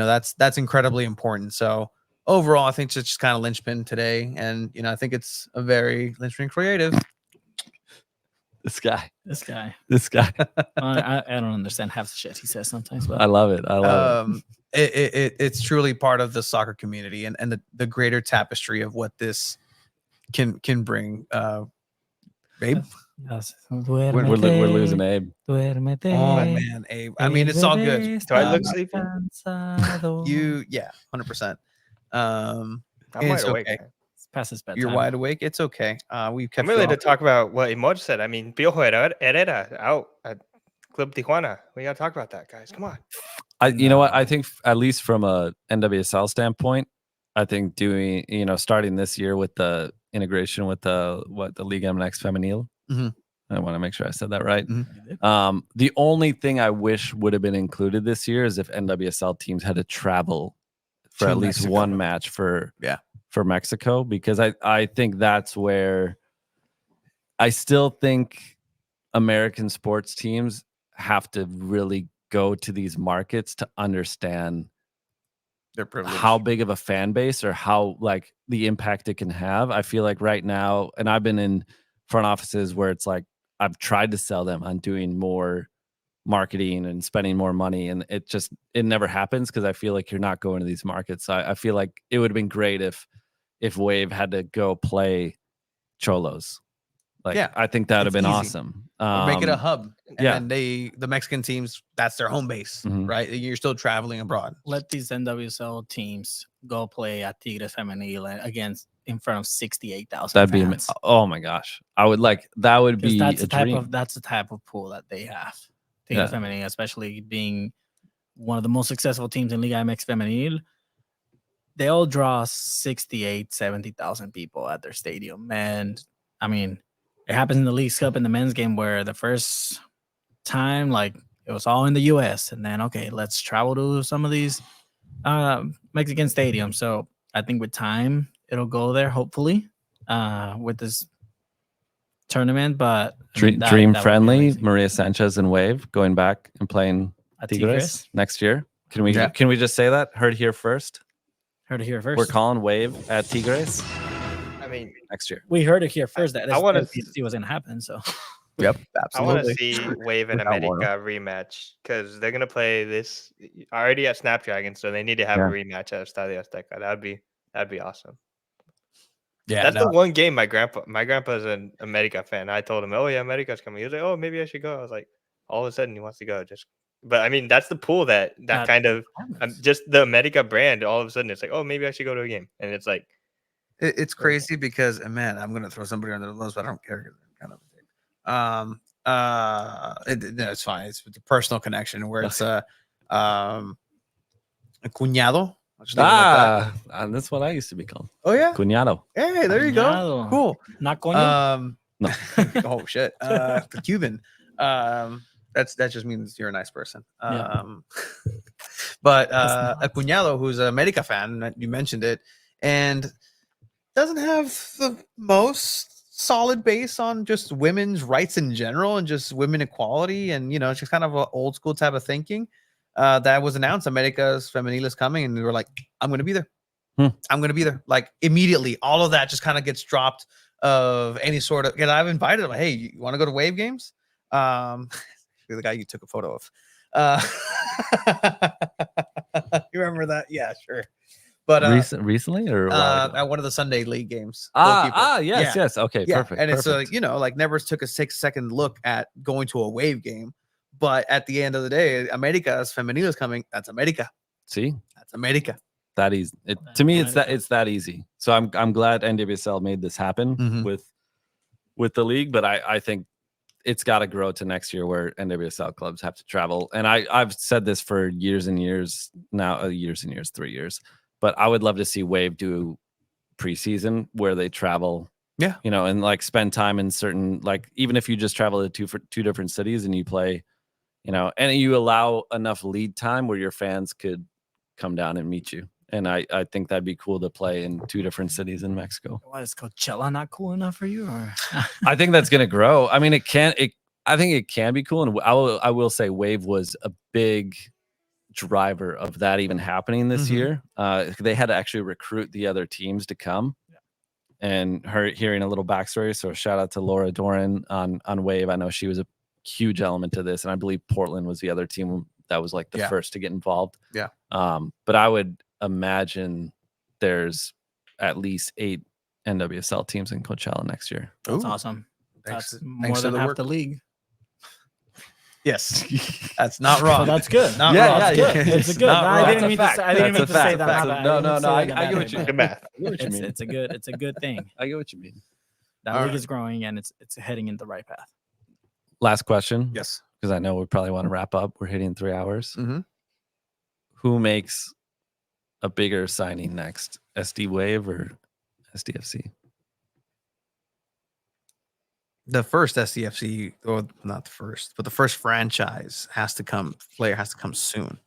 that's incredibly important. So overall, I think it's just kind of linchpin today, and I think it's a very linchpin creative. This guy. I don't understand half the shit he says sometimes, but I love it. I love it. It's truly part of the soccer community and the greater tapestry of what this can bring. Babe, We're losing Abe. oh man, Abe. I mean, it's all good. Do I look sleepy? 100%. I'm it's wide awake. okay. Man. it's past his bedtime. You're wide awake. It's okay. We've kept I'm really you to off. talk about what Emoj said. I mean, Piojo Herrera out at Club Tijuana. We got to talk about that, guys. Come on. You know what? I think at least from a NWSL standpoint, I think doing starting this year with the integration with the Liga MX Femenil. Mhm. I want to make sure I said that right. Mhm. The only thing I wish would have been included this year is if NWSL teams had to travel for To at least Mexico. one match for Mexico, because I think that's where I still think American sports teams have to really go to these markets to understand Their privilege. how big of a fan base or how like the impact it can have. I feel like right now, and I've been in front offices where it's like I've tried to sell them on doing more marketing and spending more money, and it never happens because I feel like you're not going to these markets. So I feel like it would have been great if Wave had to go play Cholos. Like, Yeah, I think that would have it's been easy. awesome. Or make it a hub. And yeah. then the Mexican teams, that's their home base, Mhm. right? You're still traveling abroad. Let these NWSL teams go play at Tigres Femenil against in front of 68,000 That'd be fans. oh my gosh. I would like that would be That's a the type dream. that's the type of pool that they have. Tigres Femenil, especially being one of the most successful teams in Liga MX Femenil, they all draw 68, 70,000 people at their stadium. And I mean, it happens in the Leagues Cup in the men's game where the first time, like, it was all in the US. And then, okay, let's travel to some of these Mexican stadiums. So I think with time, it'll go there, hopefully, with this tournament. But I mean, that dream would be friendly, amazing. Maria Sanchez and Wave going back and playing At Tigres Tigres. next year. Can we just say that? Heard here first. Heard it here first. We're calling Wave at Tigres I mean, next year. We heard it here first. That I wanna SDFC was going to happen. So Yep, I want to absolutely. see Wave and Without America rematch because they're gonna play this already at Snapdragon, so they need to have a rematch at Estadio Azteca. That'd be awesome. Yeah, That's the one game my grandpa's an America fan. I told him, "Oh yeah, America's coming." He was like, "Oh, maybe I should go." I was like, all of a sudden he wants to go. But I mean, that's the pool that kind of just the America brand. All of a sudden, it's like, oh, maybe I should go to a game, and it's like, it's crazy because, man, I'm gonna throw somebody under the bus, but I don't care. Kind of. No, it's fine. It's the personal connection where it's a cuñado. And that's what I used to be called. Oh yeah, Cuñado. hey, there you go. Cuñado. Cool. not coño. No. Oh shit. The Cuban. That just means you're a nice person. Yeah. But a cuñado who's an America fan, you mentioned it, and doesn't have the most solid base on just women's rights in general and just women equality, and it's just kind of an old school type of thinking. That was announced. America's Femenil is coming, and we were like, I'm going to be there. I'm going to be there. Like immediately, all of that just kind of gets dropped of any sort of. Because I've invited them. Hey, you want to go to Wave games? The guy you took a photo of. You remember that? Yeah, sure. But recently or at one of the Sunday league games. Yes. Okay, yeah. perfect. And it's perfect. like never took a 6-second look at going to a Wave game, but at the end of the day, America's Femenil is coming. That's America. See, that's America. That easy. To me, it's that easy. So I'm glad NWSL made this happen with the league, but I think it's got to grow to next year where NWSL clubs have to travel. And I've said this for years and years now, 3 years. But I would love to see Wave do preseason where they travel, and like spend time in certain, like even if you just travel to two different cities and you play, and you allow enough lead time where your fans could come down and meet you. And I think that'd be cool to play in two different cities in Mexico. What is Coachella not cool enough for you? Or I think that's gonna grow. I mean, I think it can be cool, and I will say Wave was a big driver of that even happening this year. They had to actually recruit the other teams to come. And hearing a little backstory. So shout out to Laura Doran on Wave. I know she was a huge element to this, and I believe Portland was the other team that was like the first to get involved. Yeah. But I would imagine there's at least 8 NWSL teams in Coachella next year. That's Ooh. awesome. Thanks- That's thanks more to than the half work. the league. Yes, that's not So wrong. that's good. Not Yeah, wrong. yeah, yeah. It's a good. Not No, wrong. I didn't mean to say. I didn't mean That's to a say fact. that. That's my a- bad. no, I didn't no, mean to no, say I- that I bad get way, what you but mean. The math. I get what you mean. It's a good thing. I get what you mean. That All league right. is growing and it's heading in the right path. Last question. Yes. Because I know we probably want to wrap up. We're hitting 3 hours. Mm-hmm. Who makes a bigger signing next? SD Wave or SDFC? The first SDFC, or not the first, but the first franchise player has to come soon.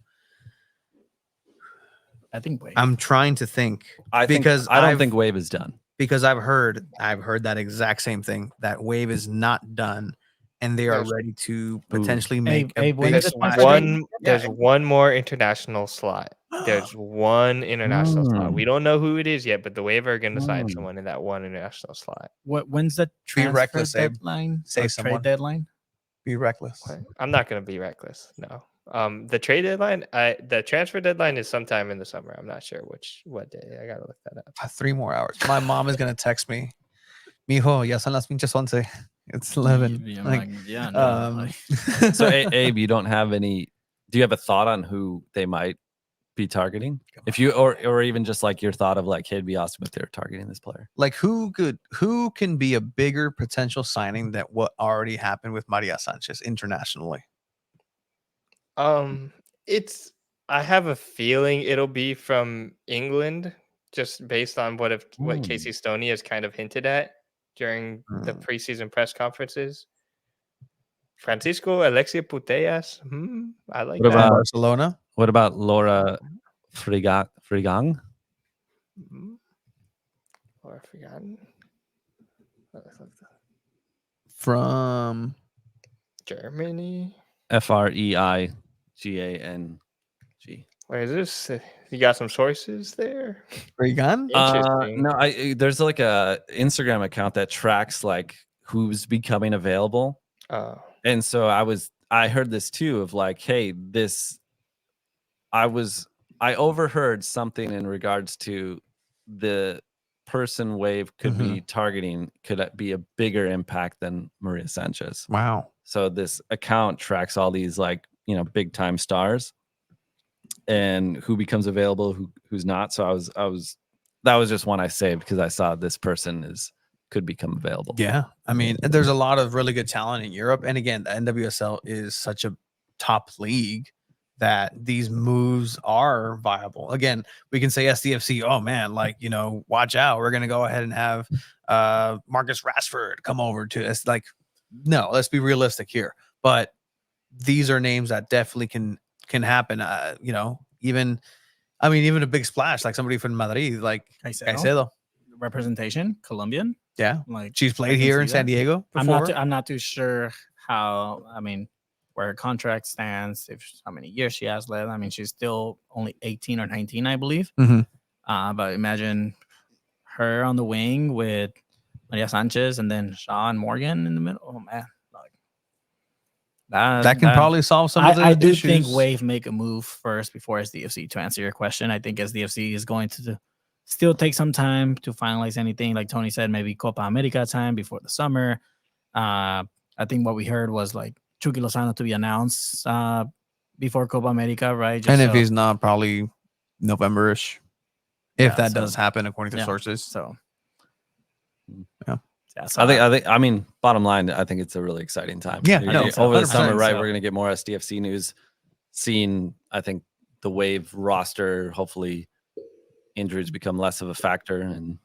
I think. Wait. I'm trying to think I because don't I've- think Wave is done. because I've heard that exact same thing, that Wave is not done and they are There's- ready to potentially make Hey, a when big is There's it splash. there's one more international slot. There's one international slot. Mm. We don't know who it is yet, but the Wave are going to sign Mm. someone in that one international slot. When's the Be transfer reckless, Abe. deadline? Say Or someone. trade deadline. Be reckless. What? I'm not going to be reckless. No. The trade deadline, the transfer deadline is sometime in the summer. I'm not sure what day. I got to look that up. 3 more hours. My mom is gonna text me. Mijo, ya son las pinches 11. It's 11. Yeah, Like, yeah, no, um, So Abe, you don't have any? Do you have a thought on who they might be targeting? If you or even just like your thought of like, hey, it'd be awesome if they're targeting this player. like who can be a bigger potential signing than what already happened with Maria Sanchez internationally? I have a feeling it'll be from England, just based on what Mm. Casey Stoney has kind of hinted at during the preseason press conferences. Francisco Alexia Putellas. I like What that. about- Barcelona? What about Laura Frigang? Or I forgotten. From Germany. FREIGANG. Where is this? You got some sources there? Regan? Interesting. No, there's like a Instagram account that tracks like who's becoming available. Oh. And so I heard this too of like, hey, I overheard something in regards to the person Wave could be targeting could be a bigger impact than Maria Sanchez. Wow. So this account tracks all these like, big time stars and who becomes available, who's not. So that was just one I saved because I saw this person could become available. Yeah. I mean, there's a lot of really good talent in Europe. And again, the NWSL is such a top league that these moves are viable. Again, we can say SDFC, oh man, like, watch out. We're going to go ahead and have Marcus Rashford come over to us. Like, no, let's be realistic here. But these are names that definitely can happen. Even a big splash, like somebody from Madrid, like Caicedo. Representation, Colombian. Yeah. Like She's I played can here see in San that. Diego I'm before. not too sure how. Where her contract stands, how many years she has left. I mean, she's still only 18 or 19, I believe. Mhm. But imagine her on the wing with Maria Sanchez and then Shaw and Morgan in the middle. Oh man, like that can probably solve some of the I do issues. think Wave make a move first before SDFC. To answer your question, I think SDFC is going to still take some time to finalize anything. Like Tony said, maybe Copa America time before the summer. I think what we heard was like Chucky Lozano to be announced before Copa America, right? And if he's not, probably November-ish. If that does happen, according to yeah. sources. So Yeah. so I mean, bottom line, I think it's a really exciting time. Yeah, You're no, gonna- over the 100%. summer, right? So- We're going to get more SDFC news. Seeing, I think, the Wave roster, hopefully injuries become less of a factor. And,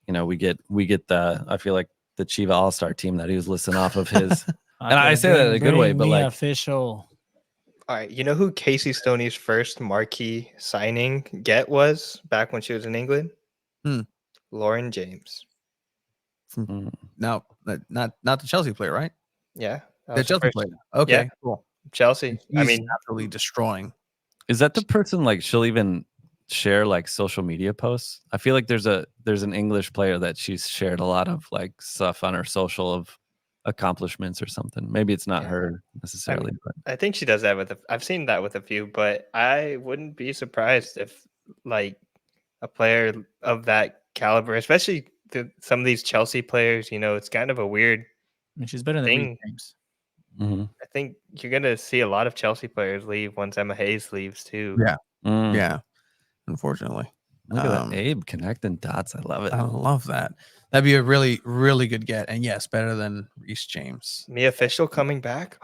we get I feel like the Chiva All-Star team that he was listing off of his. And I say that in a good way, but like official. All right. You know who Casey Stoney's first marquee signing was back when she was in England? Lauren James. No, not the Chelsea player, right? Yeah. that The was Chelsea first- player. Okay, Yeah. cool. Chelsea. I He's mean, absolutely destroying. Is that the person like she'll even share like social media posts? I feel like there's an English player that she's shared a lot of like stuff on her social of accomplishments or something. Maybe it's not her necessarily, but I think she does that with I've seen that with a few, but I wouldn't be surprised if like a player of that caliber, especially some of these Chelsea players, you know, it's kind of a weird I mean, she's better than thing. James. Mhm. I think you're gonna see a lot of Chelsea players leave once Emma Hayes leaves too. Yeah. Mm. Yeah. Unfortunately. Look at that, Abe connecting dots. I love it. I love that. That'd be a really, really good get. And yes, better than Reece James. Mia Fischel coming back.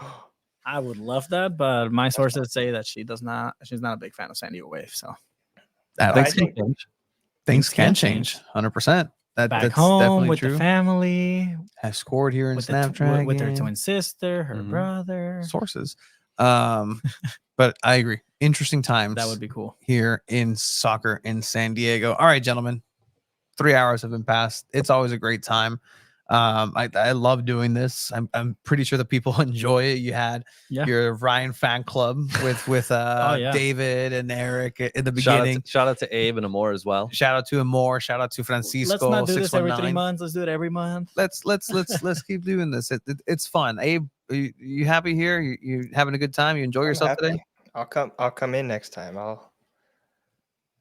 I would love that, but my sources say that she's not a big fan of San Diego Wave. So Things can change. Things can change. 100%. back That's home definitely with true. the family, Have scored here in with Snapdragon. with her twin sister, her Mhm. brother. Sources. But I agree. Interesting times. That would be cool. Here in soccer in San Diego. All right, gentlemen. 3 hours have been passed. It's always a great time. I love doing this. I'm pretty sure the people enjoy it. You had your Ryan fan club with David and Eric in the beginning. Shout out to Abe and Amor as well. Shout out to Amor. Shout out to Francisco. Let's not do this every 3 619. months. Let's do it every month. Let's keep doing this. It's fun. Abe, you happy here? You having a good time? You enjoy yourself today? I'll come in next time.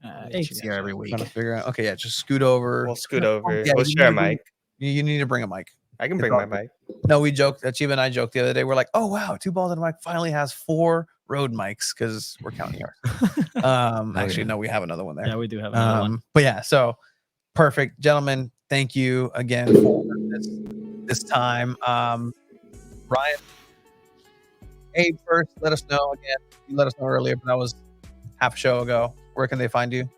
Abe's here every week. Trying to figure out. Okay, yeah, just scoot over. We'll scoot over. Yeah, We'll share a mic. You need to bring a mic. I can bring my mic. No, we joked. Chiba and I joked the other day. We're like, oh wow, 2 balls and a mic finally has 4 Rode mics because we're counting ours. Actually, no, we have another one there. Yeah, we do have another one. But yeah, so perfect, gentlemen. Thank you again for this time. Ryan, Abe, first, let us know again. You let us know earlier, but that was half a show ago. Where can they find you?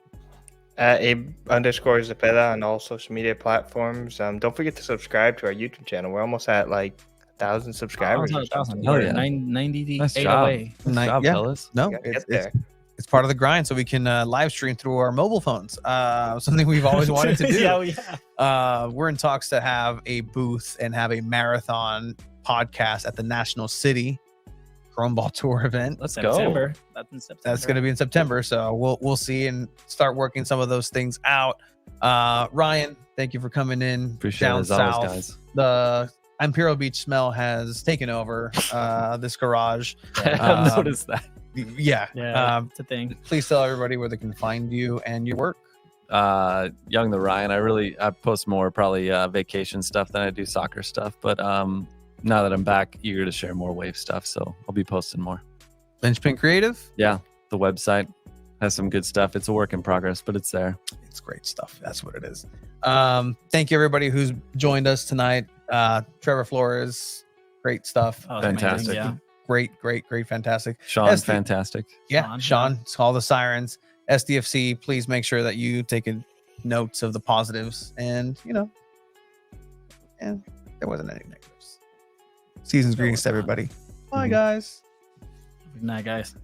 Abe_Zepeda on all social media platforms. Don't forget to subscribe to our YouTube channel. We're almost at like 1,000 subscribers. Almost at 1,000. Hell yeah. 98 Nice job. away. Nice job, yeah. fellas. No, it's part of the grind, so we can live stream through our mobile phones. Something we've always wanted to do. We're in talks to have a booth and have a marathon podcast at the National City Chrome Ball Tour event. Let's September. go. That's in September. That's going to be in September, so we'll see and start working some of those things out. Ryan, thank you for coming in. Appreciate down it as always, south. guys. The Imperial Beach smell has taken over this garage. I've noticed that. Yeah. It's a thing. Please tell everybody where they can find you and your work. Young the Ryan. I post more probably vacation stuff than I do soccer stuff, but now that I'm back, eager to share more wave stuff, so I'll be posting more. Linchpin Creative? Yeah, the website has some good stuff. It's a work in progress, but it's there. It's great stuff. That's what it is. Thank you everybody who's joined us tonight. Trevor Flores, great stuff. Oh, Fantastic. amazing, Great, fantastic. Sean, SD fantastic. Yeah, Sean, call the sirens. SDFC, please make sure that you take notes of the positives, and there wasn't any negatives. Season's greetings to everybody. Bye, guys. Good night, guys.